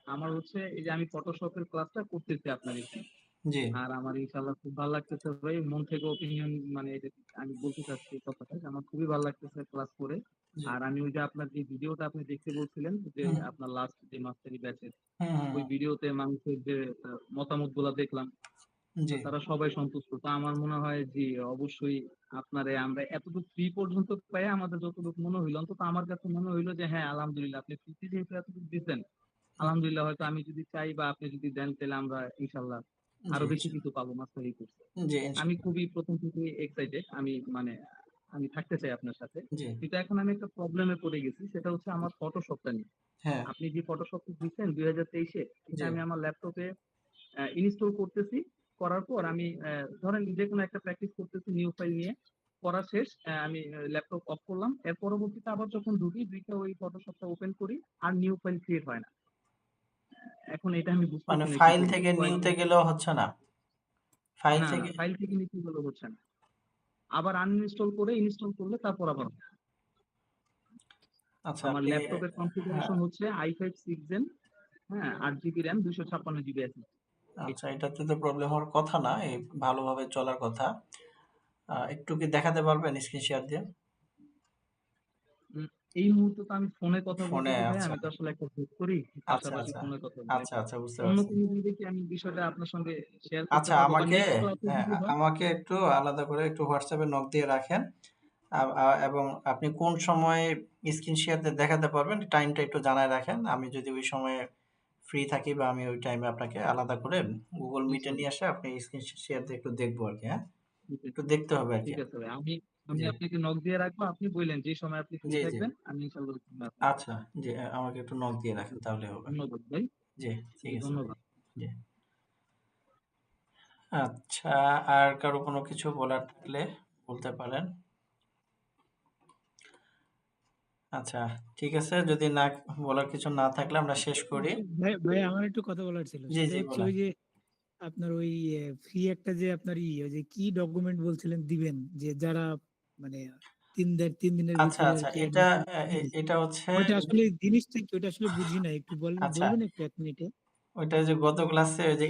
আমার হচ্ছে এই যে আমি ফটোশপের ক্লাসটা করতেছি আপনার এখানে,
জি
আর আমার ইনশাআল্লাহ খুব ভালো লাগতেছে ভাই, মন থেকে ওপিনিয়ন মানে এটা আমি বলতে চাচ্ছি এই কথাটা যে আমার খুবই ভালো লাগতেছে ক্লাস করে।
জি।
আর আমি ওই যে আপনার যে ভিডিওটা আপনি দেখতে বলছিলেন যে
হুম
আপনার লাস্ট যে মাস্টারি ব্যাচের,
হুম হুম
ওই ভিডিওতে মানুষের যে মতামত গুলা দেখলাম,
জি
তারা সবাই সন্তুষ্ট। তো আমার মনে হয় যে অবশ্যই আপনারে আমরা এতটুকু ফ্রি পর্যন্ত পাই, আমাদের যতটুকু মনে হইলো, অন্তত আমার কাছে মনে হইলো যে হ্যাঁ আলহামদুলিল্লাহ আপনি ফ্রি যেহেতু এতটুকু দিচ্ছেন, আলহামদুলিল্লাহ হয়তো আমি যদি চাই বা আপনি যদি দেন তাহলে আমরা ইনশাল্লাহ
জি
আরো বেশি কিছু পাবো মাস্টারি করতে।
জি
আমি
ইনশাল্লাহ।
খুবই প্রথম থেকে এক্সাইটেড, আমি মানে আমি থাকতে চাই আপনার সাথে।
জি
কিন্তু এখন আমি একটা প্রবলেমে পড়ে গেছি, সেটা হচ্ছে আমার ফটোশপটা নিয়ে।
হ্যাঁ
আপনি যে ফটোশপটা দিচ্ছেন 2023-এ, এটা
জি
আমি আমার ল্যাপটপে ইনস্টল করতেছি। করার পর আমি ধরেন যে কোনো একটা প্র্যাকটিস করতেছি নিউ ফাইল নিয়ে, করা শেষ, আমি ল্যাপটপ অফ করলাম, এর পরবর্তীতে আবার যখন ঢুকে ওই ফটোশপটা ওপেন করি, আর নিউ ফাইল ক্রিয়েট হয় না। এখন এটা আমি
মানে
বুঝতেছি না কি
ফাইল
করবো,
থেকে নিউতে
কয়েকদিন
গেলেও হচ্ছে না, ফাইল
না
থেকে।
ফাইল থেকে নিতে গেলে হচ্ছে না, আবার আনইনস্টল করে ইনস্টল করলে তারপর আবার হয়।
আচ্ছা
আমার
আপনি,
ল্যাপটপের
হ্যাঁ
কনফিগারেশন হচ্ছে i5 6 জেন, হ্যাঁ 8 জিবি র্যাম 256 জিবি আছে।
আচ্ছা, এটাতে তো প্রবলেম হওয়ার কথা না, এই ভালোভাবে চলার কথা। একটু কি দেখাতে পারবেন স্ক্রিন শেয়ার দিয়ে?
উম, এই মুহূর্তে তো আমি ফোনে কথা
ফোনে,
বলতেছি ভাই,
আচ্ছা
আমি তো আসলে একটা জব করি,
আচ্ছা
পাশাপাশি
আচ্ছা
ফোনে কথা বলি।
আচ্ছা আচ্ছা, বুঝতে
অন্য
পারছি।
কোনো দিন দেখি আমি বিষয়টা আপনার সঙ্গে শেয়ার করতে
আচ্ছা
পারবো, বা
আমাকে,
নেক্সট ক্লাসে
হ্যাঁ
যদি হয়।
আমাকে একটু আলাদা করে একটু হোয়াটসঅ্যাপে নক দিয়ে রাখেন। এবং আপনি কোন সময় স্ক্রিন শেয়ার দিয়ে দেখাতে পারবেন টাইমটা একটু জানায় রাখেন, আমি যদি ওই সময় ফ্রি থাকি বা আমি ওই টাইমে আপনাকে আলাদা করে গুগল মিটে
ইনশাল্লাহ।
নিয়ে আসে আপনি স্ক্রিন শেয়ার দিয়ে একটু দেখবো আর কি। হ্যাঁ,
ঠিক
একটু
আছে,
দেখতে হবে আর কি।
ঠিক আছে ভাই, আমি আমি
জি
আপনাকে নক দিয়ে রাখবো, আপনি বললেন যে সময় আপনি ফ্রি
জি জি
থাকবেন, আমি ইনশাল্লাহ ওই সময় আপনাকে
আচ্ছা, জি আমাকে একটু নক দিয়ে রাখেন তাহলে হবে।
ধন্যবাদ ভাই।
জি ঠিক
জি
আছে ভাই।
ধন্যবাদ।
জি আচ্ছা, আর কারো কোনো কিছু বলার থাকলে বলতে পারেন। আচ্ছা ঠিক আছে, যদি না বলার কিছু না থাকলে আমরা শেষ করি।
ভাই ভাই আমার একটু কথা বলার ছিল।
জি
সেটা
জি
হচ্ছে
বলেন।
ওই যে আপনার ওই ফ্রি একটা যে আপনার ওই যে কি ডকুমেন্ট বলছিলেন দিবেন, যে যারা মানে 3 দিনের
আচ্ছা
ভিতরে আর
আচ্ছা,
কি
এটা
অ্যাডমিশন।
এটা হচ্ছে,
ওইটা আসলে জিনিসটা কি, ওইটা আসলে বুঝি না, একটু
আচ্ছা
বলবেন একটু 1 মিনিটে?
ওইটা যে গত ক্লাসে ওই যে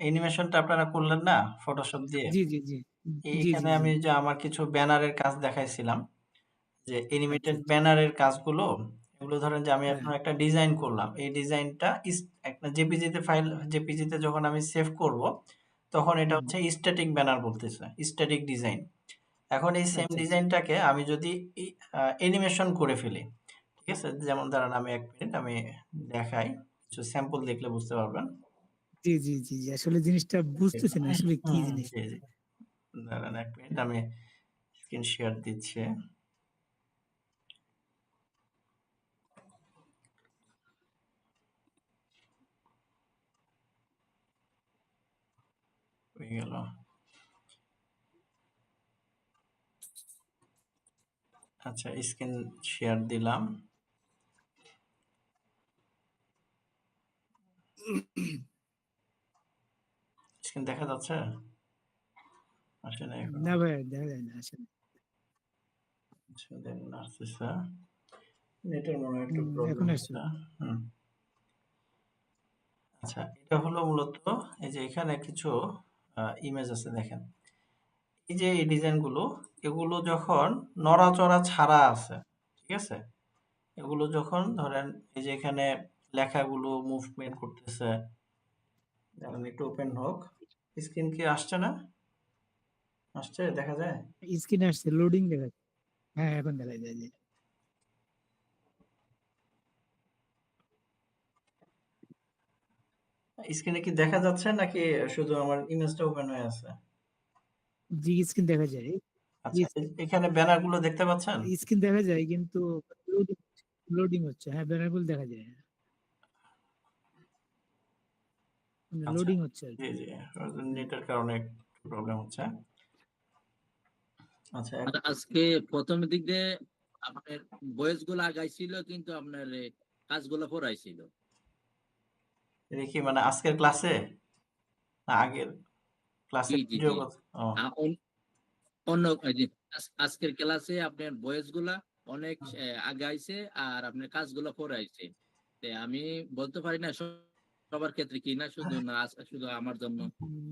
অ্যানিমেশনটা আপনারা করলেন না ফটোশপ দিয়ে,
জি জি জি জি জি
এখানে
জি।
আমি যে আমার কিছু ব্যানারের কাজ দেখাইছিলাম, যে
আচ্ছা
অ্যানিমেটেড
আচ্ছা।
ব্যানারের কাজগুলো, এগুলো ধরেন যে আমি
হ্যাঁ।
এখন একটা ডিজাইন করলাম, এই ডিজাইনটা একটা জেপিজিতে ফাইল, জেপিজিতে যখন আমি সেভ করব তখন এটা
হুম,
হচ্ছে স্ট্যাটিক ব্যানার বলতেছে, স্ট্যাটিক ডিজাইন। এখন এই সেম
আচ্ছা আচ্ছা।
ডিজাইনটাকে আমি যদি অ্যানিমেশন করে ফেলি, ঠিক আছে, যেমন দাঁড়ান আমি 1 মিনিট আমি দেখাই, কিছু স্যাম্পল দেখলে বুঝতে পারবেন।
জি জি জি জি, আসলে জিনিসটা বুঝতেছি না আসলে কি
হুম
জিনিস।
জি জি, দাঁড়ান 1 মিনিট আমি স্ক্রিন শেয়ার দিচ্ছি। হয়ে গেল। আচ্ছা স্ক্রিন শেয়ার দিলাম, স্ক্রিন দেখা যাচ্ছে? আসে না এখনো।
না ভাই দেখা যায় না আসলে।
আচ্ছা দেখুন আসতেছে, নেটের মনে হয় একটু প্রবলেম
এখন আসছে।
হচ্ছে। হুম, আচ্ছা এটা হলো মূলত, এই যে এখানে কিছু ইমেজ আছে দেখেন, এই যে এই ডিজাইনগুলো, এগুলো যখন নড়াচড়া ছাড়া আছে, ঠিক আছে, এগুলো যখন ধরেন এই যে এখানে লেখাগুলো মুভমেন্ট করতেছে, ধরেন একটু ওপেন হোক, স্ক্রিন কি আসছে না? আসছে, দেখা যায়?
স্ক্রিনে আসছে, লোডিং দেখা যায়। হ্যাঁ এখন দেখা যায় যে।
স্ক্রিনে কি দেখা যাচ্ছে নাকি শুধু আমার ইমেজটা ওপেন হয়ে আছে?
জি, স্ক্রিন দেখা যায়। জি,
আচ্ছা, এখানে ব্যানার গুলো দেখতে পাচ্ছেন?
স্ক্রিন দেখা যায় কিন্তু লোডিং লোডিং হচ্ছে। হ্যাঁ, ব্যানার গুলো দেখা যায়।
আচ্ছা,
লোডিং হচ্ছে
জি
আরকি।
জি, নেটের কারণে প্রবলেম হচ্ছে। আচ্ছা,
আর আজকে প্রথমের দিক দিয়ে আপনার বয়েস গুলো আগাইছিল কিন্তু আপনার কাজগুলো পড়াইছিল।
এটা কি মানে আজকের ক্লাসে না আগের
জি
ক্লাসের
জি
ভিডিও
জি।
কথা? ও
অন্য এই যে আজকের ক্লাসে আপনার বয়েস গুলা অনেক আগাইছে আর আপনার কাজগুলো পড়াইছে। আমি বলতে পারি না সবার ক্ষেত্রে কি না, শুধু না শুধু আমার জন্য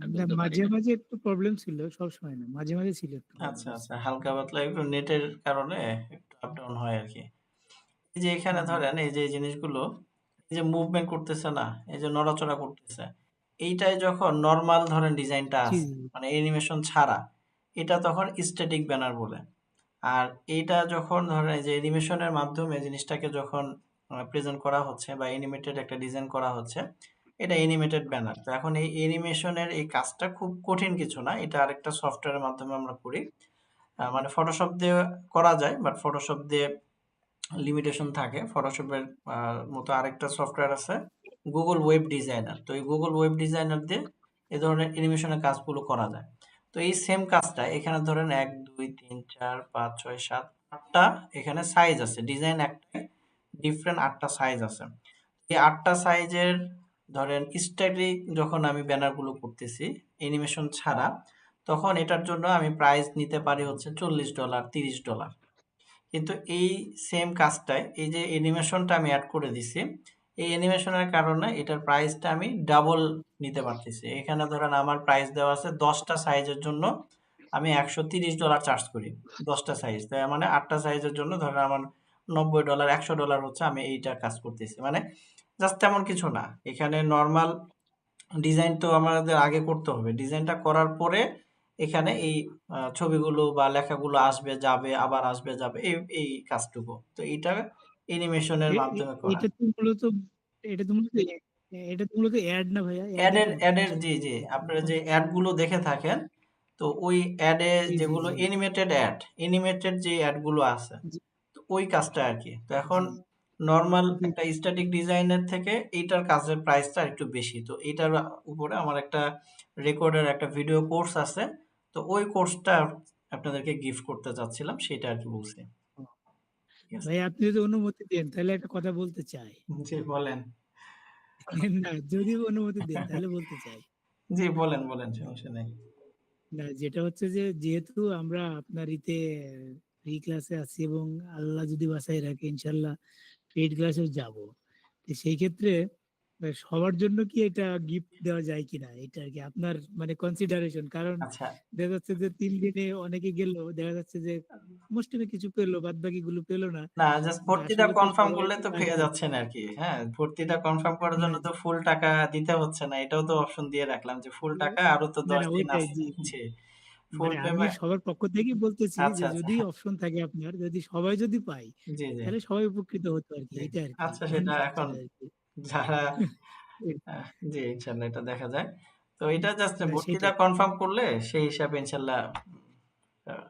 আমি
না,
বলতে পারি
মাঝে
না।
মাঝে একটু প্রবলেম ছিল, সবসময় না, মাঝে মাঝে ছিল একটু
আচ্ছা
প্রবলেম।
আচ্ছা, হালকা পাতলা একটু নেটের কারণে একটু আপ ডাউন হয় আর কি। এই যে এখানে ধরেন এই যে এই জিনিসগুলো, এই যে মুভমেন্ট করতেছে না, এই যে নড়াচড়া করতেছে, এইটাই যখন নর্মাল ধরেন ডিজাইনটা
জি
আছে
জি
মানে অ্যানিমেশন ছাড়া, এটা তখন স্ট্যাটিক ব্যানার বলে। আর এইটা যখন ধরেন এই যে অ্যানিমেশনের মাধ্যমে জিনিসটাকে যখন প্রেজেন্ট করা হচ্ছে বা অ্যানিমেটেড একটা ডিজাইন করা হচ্ছে, এটা অ্যানিমেটেড ব্যানার। তো এখন এই অ্যানিমেশনের এই কাজটা খুব কঠিন কিছু না, এটা আরেকটা সফটওয়্যারের মাধ্যমে আমরা করি। মানে ফটোশপ দিয়ে করা যায়, বাট ফটোশপ দিয়ে লিমিটেশন থাকে। ফটোশপের মতো আরেকটা সফটওয়্যার আছে গুগল ওয়েব ডিজাইনার। তো এই গুগল ওয়েব ডিজাইনার দিয়ে এই ধরনের অ্যানিমেশনের কাজগুলো করা যায়। তো এই সেম কাজটা এখানে ধরেন 1 2 3 4 5 6 7 8টা এখানে সাইজ আছে, ডিজাইন একটাই, ডিফারেন্ট 8টা সাইজ আছে। এই 8টা সাইজের ধরেন স্ট্যাটিক যখন আমি ব্যানারগুলো করতেছি অ্যানিমেশন ছাড়া, তখন এটার জন্য আমি প্রাইস নিতে পারি হচ্ছে $40 $30। কিন্তু এই সেম কাজটায় এই যে অ্যানিমেশনটা আমি অ্যাড করে দিছি, এই অ্যানিমেশনের কারণে এটার প্রাইসটা আমি ডাবল নিতে পারতেছি। এখানে ধরেন আমার প্রাইস দেওয়া আছে 10টা সাইজের জন্য আমি $130 চার্জ করি, 10টা সাইজ। তাই মানে 8টা সাইজের জন্য ধরেন আমার $90 $100 হচ্ছে, আমি এইটা কাজ করতেছি। মানে জাস্ট তেমন কিছু না, এখানে নর্মাল ডিজাইন তো আমাদের আগে করতে হবে, ডিজাইনটা করার পরে এখানে এই ছবিগুলো বা লেখাগুলো আসবে যাবে আবার আসবে যাবে, এই কাজটুকু। তো এটা অ্যানিমেশনের মাধ্যমে করা।
এটা তো মূলত এটা তো মূলত এটা তো মূলত অ্যাড না ভাইয়া, অ্যাডের
অ্যাডের
মতো
অ্যাডের
যে
জি জি, আপনারা যে অ্যাড গুলো দেখে থাকেন, তো ওই অ্যাডে
জি জি
যেগুলো
জি
অ্যানিমেটেড অ্যাড, অ্যানিমেটেড যে অ্যাড গুলো আছে,
জি
তো ওই কাজটা আর কি। তো এখন
জি
নর্মাল
জি
একটা স্ট্যাটিক ডিজাইনের থেকে এইটার কাজের প্রাইসটা একটু বেশি। তো এইটার উপরে আমার একটা রেকর্ডের একটা ভিডিও কোর্স আছে, তো ওই কোর্সটা আপনাদেরকে গিফট করতে চাচ্ছিলাম, সেটা আর কি বলছি। ঠিক আছে,
ভাই, আপনি যদি অনুমতি দেন তাহলে একটা কথা বলতে চাই।
জি বলেন।
না, যদি অনুমতি দেন তাহলে বলতে চাই।
জি বলেন বলেন, সমস্যা নেই।
না, যেটা হচ্ছে যে যেহেতু আমরা আপনার ফ্রি ক্লাসে আছি এবং আল্লাহ যদি বাঁচাই রাখে ইনশাল্লাহ পেইড ক্লাসেও যাব। তো সেই ক্ষেত্রে সবার জন্য কি এটা গিফট দেওয়া যায় কিনা, এটা আর কি আপনার মানে কনসিডারেশন। কারণ
আচ্ছা,
দেখা যাচ্ছে যে 3 দিনে অনেকে গেল, দেখা যাচ্ছে যে মুষ্টিমে কিছু পেলো, বাদ বাকি গুলো পেলো না।
না জাস্ট ভর্তিটা
আসলে তো
কনফার্ম
সবাই
করলে
তো
তো
চায়
পেয়ে
যে
যাচ্ছেন আর কি। হ্যাঁ, ভর্তিটা কনফার্ম করার
না
জন্য তো ফুল টাকা দিতে হচ্ছে না, এটাও তো অপশন দিয়ে রাখলাম যে ফুল টাকা আরো তো
না
10
না
দিন
ওইটাই,
আছে।
জি জি।
জি, ফুল
মানে আমি
পেমেন্ট।
সবার পক্ষ থেকেই বলতেছি যে
আচ্ছা আচ্ছা,
যদি অপশন থাকে আপনার, যদি সবাই যদি পাই
জি জি
তাহলে সবাই উপকৃত হতো আর কি,
জি।
এটা আর কি
আচ্ছা,
মেন
সেটা এখন
জিনিসটা আর কি।
যারা জি ইনশাল্লাহ এটা দেখা যায়। তো এটা জাস্ট
না
ভর্তিটা
সেটাই।
কনফার্ম করলে সেই হিসাবে ইনশাল্লাহ আহ,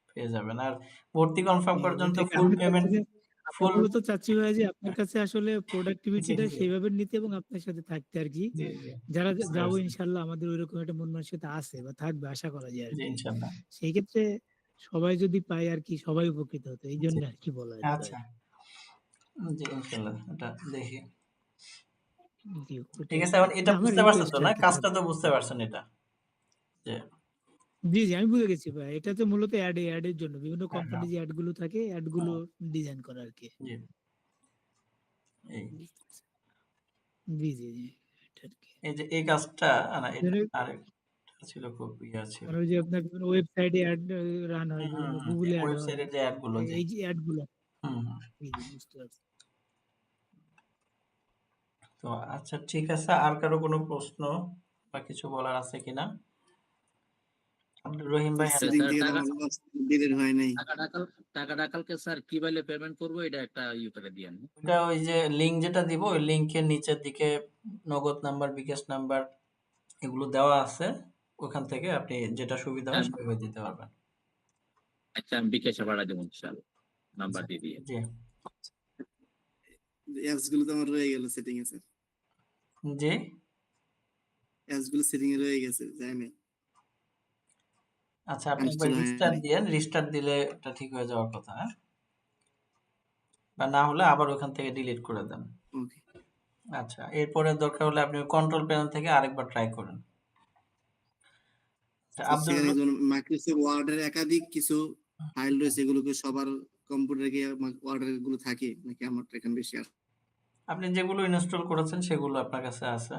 পেয়ে যাবেন। আর ভর্তি কনফার্ম করার জন্য তো
ওইটাকে
ফুল
আমরা চাচ্ছি
পেমেন্ট।
যে আমরা
ফুল
মূলত চাচ্ছি ভাইয়া যে আপনার কাছে আসলে
জি
প্রোডাক্টিভিটিটা
জি
সেইভাবে নিতে এবং আপনার সাথে থাকতে আর কি।
জি জি,
যারা
বুঝতে
যাবো
পারছি।
ইনশাল্লাহ আমাদের ওইরকম একটা মন মানসিকতা আছে বা থাকবে, আশা করা যায় আর
জি
কি।
ইনশাল্লাহ।
সেই ক্ষেত্রে সবাই যদি পায় আর কি, সবাই উপকৃত হতো, এই
জি,
জন্য আর কি বলা আর কি ভাই।
আচ্ছা, জি ইনশাল্লাহ এটা দেখি।
জি,
ঠিক
ওটাই
আছে,
আর কি।
এখন এটা
এটা আমার
বুঝতে পারছেন তো
রিকোয়েস্ট
না,
আর কি
কাজটা
থাকবে।
তো বুঝতে পারছেন এটা যে
জি জি, আমি বুঝে গেছি ভাই, এটা তো মূলত অ্যাডের জন্য বিভিন্ন
হ্যাঁ
কোম্পানি
হ্যাঁ
যে অ্যাড গুলো থাকে, অ্যাড গুলো
হ্যাঁ,
ডিজাইন করা আর কি।
জি এই
জি জি জি, এটা আর কি।
এই যে এই কাজটা, না এটা
মানে
আরেকটা ছিল, খুব ইয়া ছিল।
মানে ওই যে আপনার বিভিন্ন ওয়েবসাইটে অ্যাড রান হয়,
হুম হুম
বিভিন্ন
হুম,
গুগলে অ্যাড হয়,
ওয়েবসাইটের যে অ্যাড গুলো, জি
এই যে অ্যাড গুলো।
হুম হুম।
জি জি, বুঝতে পারছি।
তো আচ্ছা ঠিক আছে, আর কারো কোনো প্রশ্ন বা কিছু বলার আছে কিনা? আব্দুর রহিম ভাই হ্যাঁ
সেটিং
স্যার
থেকে তো
টাকা
আমার ডিলিট হয় নাই।
টাকা কালকে স্যার কিভাবে পেমেন্ট করবো এটা একটা করে দিয়েন।
ওটা ওই যে লিঙ্ক যেটা দিব ওই লিঙ্কের নিচের দিকে নগদ নাম্বার বিকাশ নাম্বার এগুলো দেওয়া আছে, ওখান থেকে আপনি যেটা সুবিধা হয় সেভাবে দিতে পারবেন।
আচ্ছা আমি বিকাশে পাঠা দেবো ইনশাআল্লাহ, নাম্বার
আচ্ছা,
দিয়ে দিয়ে।
জি
অ্যাপস গুলো তো আমার রয়ে গেল সেটিং এ স্যার।
জি
অ্যাপস গুলো সেটিং এ রয়ে গেছে, যাই না,
আচ্ছা আপনি একবার
ইনস্টল হয়
রিস্টার্ট
নাই।
দিয়েন, রিস্টার্ট দিলে এটা ঠিক হয়ে যাওয়ার কথা, হ্যাঁ? বা না হলে আবার ওখান থেকে ডিলিট করে দেন।
ওকে।
আচ্ছা এরপরে দরকার হলে আপনি কন্ট্রোল প্যানেল থেকে আরেকবার ট্রাই করেন। আচ্ছা,
তো
আব্দুর
সেখানে যেমন মাইক্রোসফট ওয়ার্ডের একাধিক কিছু ফাইল রয়েছে, এগুলোকে সবার কম্পিউটারে গিয়ে ওয়ার্ডের গুলো থাকে নাকি আমার এখানে বেশি আছে?
আপনি যেগুলো ইনস্টল করেছেন সেগুলো আপনার কাছে আছে।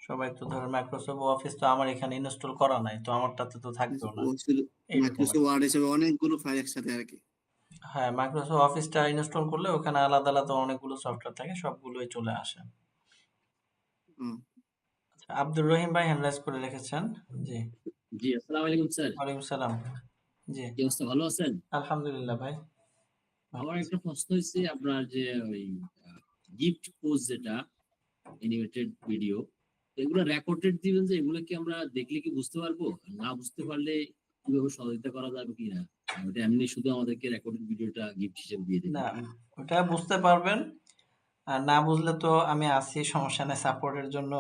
সবাই তো ধরেন মাইক্রোসফট অফিস তো আমার এখানে ইনস্টল করা নাই, তো আমারটাতে তো থাকবেও না, এইরকম আর
মাইক্রোসফট
কি।
ওয়ার্ড হিসেবে অনেকগুলো ফাইল একসাথে আর কি।
হ্যাঁ মাইক্রোসফট অফিসটা ইনস্টল করলে ওখানে আলাদা আলাদা অনেকগুলো সফটওয়্যার থাকে, সবগুলোই চলে আসে।
হুম।
আচ্ছা, আব্দুর রহিম ভাই হ্যান্ড রাইজ করে রেখেছেন। জি
জি, আসসালামু আলাইকুম স্যার।
ওয়ালাইকুম সালাম। জি
কি অবস্থা, ভালো আছেন?
আলহামদুলিল্লাহ ভাই ভালো
আমার
আছি।
একটা প্রশ্ন হচ্ছে আপনার যে ওই গিফট পোস্ট যেটা অ্যানিমেটেড ভিডিও, এগুলো রেকর্ডেড দিবেন, যে এগুলো কি আমরা দেখলে কি বুঝতে পারবো? না বুঝতে পারলে কিভাবে সহযোগিতা করা যাবে কিনা? ওটা এমনি শুধু আমাদেরকে রেকর্ডেড ভিডিওটা গিফট হিসেবে দিয়ে
না
দিবেন।
ওটা বুঝতে পারবেন, আর না বুঝলে তো আমি আছি, সমস্যা নেই, সাপোর্টের জন্য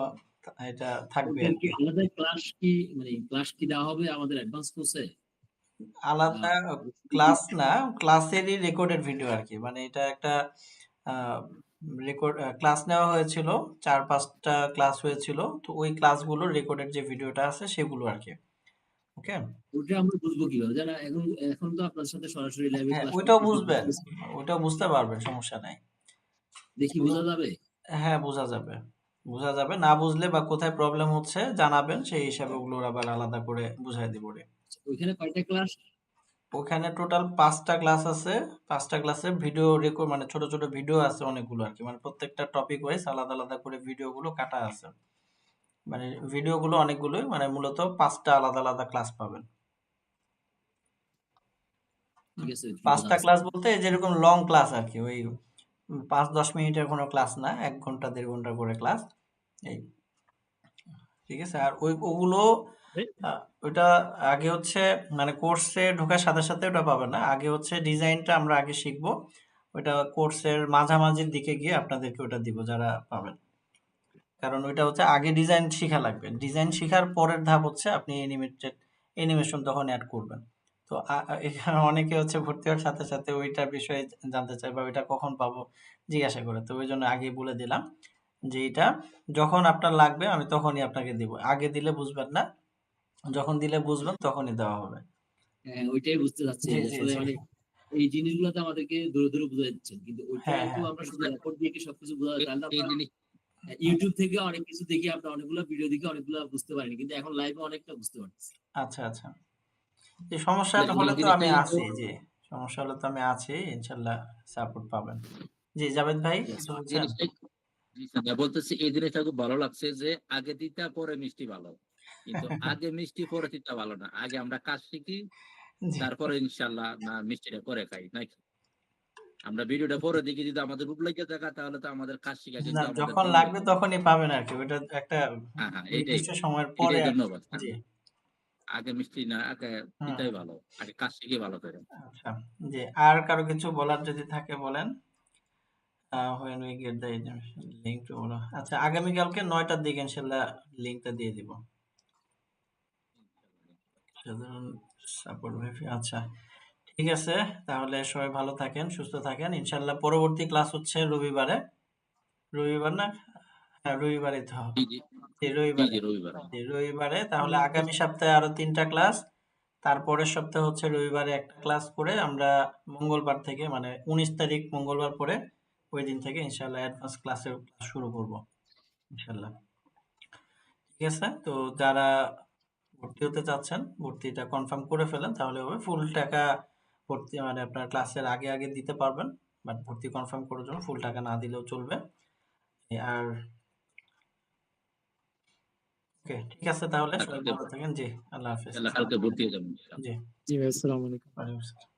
এটা থাকবে আর
ওদের কি
কি।
আলাদা ক্লাস কি, মানে ক্লাস কি দেওয়া হবে আমাদের অ্যাডভান্স কোর্সে?
আলাদা ক্লাস না, ক্লাসেরই রেকর্ডেড ভিডিও আর কি, মানে এটা একটা রেকর্ড ক্লাস নেওয়া হয়েছিল, 4-5টা ক্লাস হয়েছিল, তো ওই ক্লাসগুলোর রেকর্ডেড যে ভিডিওটা আছে সেগুলো আর কি। ওকে
ওটা আমরা বুঝবো কিভাবে? যারা এখন এখন তো আপনার সাথে সরাসরি লাইভে
হ্যাঁ
ক্লাস
ওইটাও
করতেছি,
বুঝবেন, ওইটাও বুঝতে পারবেন, সমস্যা নাই।
দেখি বোঝা যাবে।
হ্যাঁ বোঝা যাবে, বোঝা যাবে, না বুঝলে বা কোথায় প্রবলেম হচ্ছে জানাবেন, সেই হিসাবে ওগুলোর আবার আলাদা করে বুঝাই দিব রে।
ওইখানে কয়টা ক্লাস?
ওখানে টোটাল 5টা ক্লাস আছে, 5টা ক্লাসে ভিডিও রেকর্ড মানে ছোট ছোট ভিডিও আছে অনেকগুলো আর কি, মানে প্রত্যেকটা টপিক ওয়াইজ আলাদা আলাদা করে ভিডিওগুলো কাটা আছে, মানে ভিডিওগুলো অনেকগুলোই, মানে মূলত 5টা আলাদা আলাদা ক্লাস পাবেন।
ঠিক আছে, বোঝা
5টা
যাচ্ছে।
ক্লাস বলতে যেরকম লং ক্লাস আর কি, ওই 5-10 মিনিটের কোনো ক্লাস না, 1 ঘন্টা 1.5 ঘন্টা করে ক্লাস, এই ঠিক আছে। আর ওগুলো ওটা আগে হচ্ছে মানে কোর্সে ঢোকার সাথে সাথে ওটা পাবেন না, আগে হচ্ছে ডিজাইনটা আমরা আগে শিখবো, ওইটা কোর্সের মাঝামাঝির দিকে গিয়ে আপনাদেরকে ওটা দিব যারা পাবেন, কারণ ওইটা হচ্ছে আগে ডিজাইন শেখা লাগবে, ডিজাইন শেখার পরের ধাপ হচ্ছে আপনি অ্যানিমেশন তখন অ্যাড করবেন। তো এখানে অনেকে হচ্ছে ভর্তি হওয়ার সাথে সাথে ওইটার বিষয়ে জানতে চায় বা ওইটা কখন পাবো জিজ্ঞাসা করে, তো ওই জন্য আগেই বলে দিলাম যে এটা যখন আপনার লাগবে আমি তখনই আপনাকে দিব, আগে দিলে বুঝবেন না, যখন দিলে বুঝবেন তখনই দেওয়া হবে।
হ্যাঁ, ওইটাই বুঝতে চাচ্ছি
জি
যে
জি
আসলে
জি
মানে এই জিনিসগুলো তো আমাদেরকে দূরে দূরে বুঝাই দিচ্ছেন, কিন্তু ওইটা
হ্যাঁ
তো
হ্যাঁ
আমরা শুধু রেকর্ড দিয়ে কি সবকিছু বোঝা যায়? তাহলে
এই
আমরা
জিনিস
ইউটিউব থেকে অনেক কিছু দেখি, আমরা অনেকগুলো ভিডিও দেখি, অনেকগুলো বুঝতে পারিনি, কিন্তু এখন লাইভে অনেকটা বুঝতে পারছি।
আচ্ছা আচ্ছা, এই সমস্যা
না, এই
হলে তো আমি
জিনিসটাই তো
আছি, জি সমস্যা হলে তো আমি আছি, ইনশাল্লাহ সাপোর্ট পাবেন। জি জাভেদ ভাই কিছু বলছেন?
জিনিসটাই জি স্যার, বলতেছি এই জিনিসটা খুব ভালো লাগছে যে আগে তিতা পরে মিষ্টি ভালো, কিন্তু আগে মিষ্টি পরে তিতা ভালো না, আগে আমরা কাজ শিখি
জি
তারপরে ইনশাল্লাহ না মিষ্টিটা পরে খাই নাকি। আমরা ভিডিওটা পরে দেখি যদি আমাদের রূপ লেগে থাকা তাহলে তো আমাদের কাজ শিখা
না
কিন্তু আমাদের
যখন
বন্ধ হয়ে
লাগবে
যাবে।
তখনই পাবেন আর কি, ওটা একটা
হ্যাঁ হ্যাঁ, এটাই
নির্দিষ্ট সময়ের পরে
এটাই
আর কি।
ধন্যবাদ। হ্যাঁ,
জি
আগে মিষ্টি না, আগে
হুম
তিতাই ভালো, আগে কাজ শিখে ভালো করে।
আচ্ছা, জি আর কারো কিছু বলার যদি থাকে বলেন। when we get the link to আচ্ছা আগামীকালকে 9টার দিকে ইনশাল্লাহ লিংকটা দিয়ে দিব। সাধারণ সাপোর্ট ভাইফি আচ্ছা ঠিক আছে, তাহলে সবাই ভালো থাকেন, সুস্থ থাকেন, ইনশাল্লাহ পরবর্তী ক্লাস হচ্ছে রবিবারে, রবিবার না, হ্যাঁ রবিবারে তো
জি জি
এই
জি
রবিবারে,
জি রবিবার।
রবিবারে তাহলে আগামী সপ্তাহে আরো 3টা ক্লাস, তারপরের সপ্তাহে হচ্ছে রবিবারে একটা ক্লাস করে আমরা মঙ্গলবার থেকে মানে 19 তারিখ মঙ্গলবার পরে ওই দিন থেকে ইনশাল্লাহ অ্যাডভান্স ক্লাসের ক্লাস শুরু করব ইনশাল্লাহ। ঠিক আছে, তো যারা ভর্তি হতে চাচ্ছেন ভর্তিটা কনফার্ম করে ফেলেন, তাহলে হবে ফুল টাকা ভর্তি মানে আপনার ক্লাসের আগে আগে দিতে পারবেন, বাট ভর্তি কনফার্ম করার জন্য ফুল টাকা না দিলেও চলবে। আর ওকে, ঠিক আছে তাহলে সবাই
কালকে
ভালো থাকেন। জি, আল্লাহ হাফেজ।
কালকে ভর্তি হয়ে যাবেন।
জি,
জি ভাই, আসসালামু আলাইকুম।
ওয়ালাইকুম আসসালাম।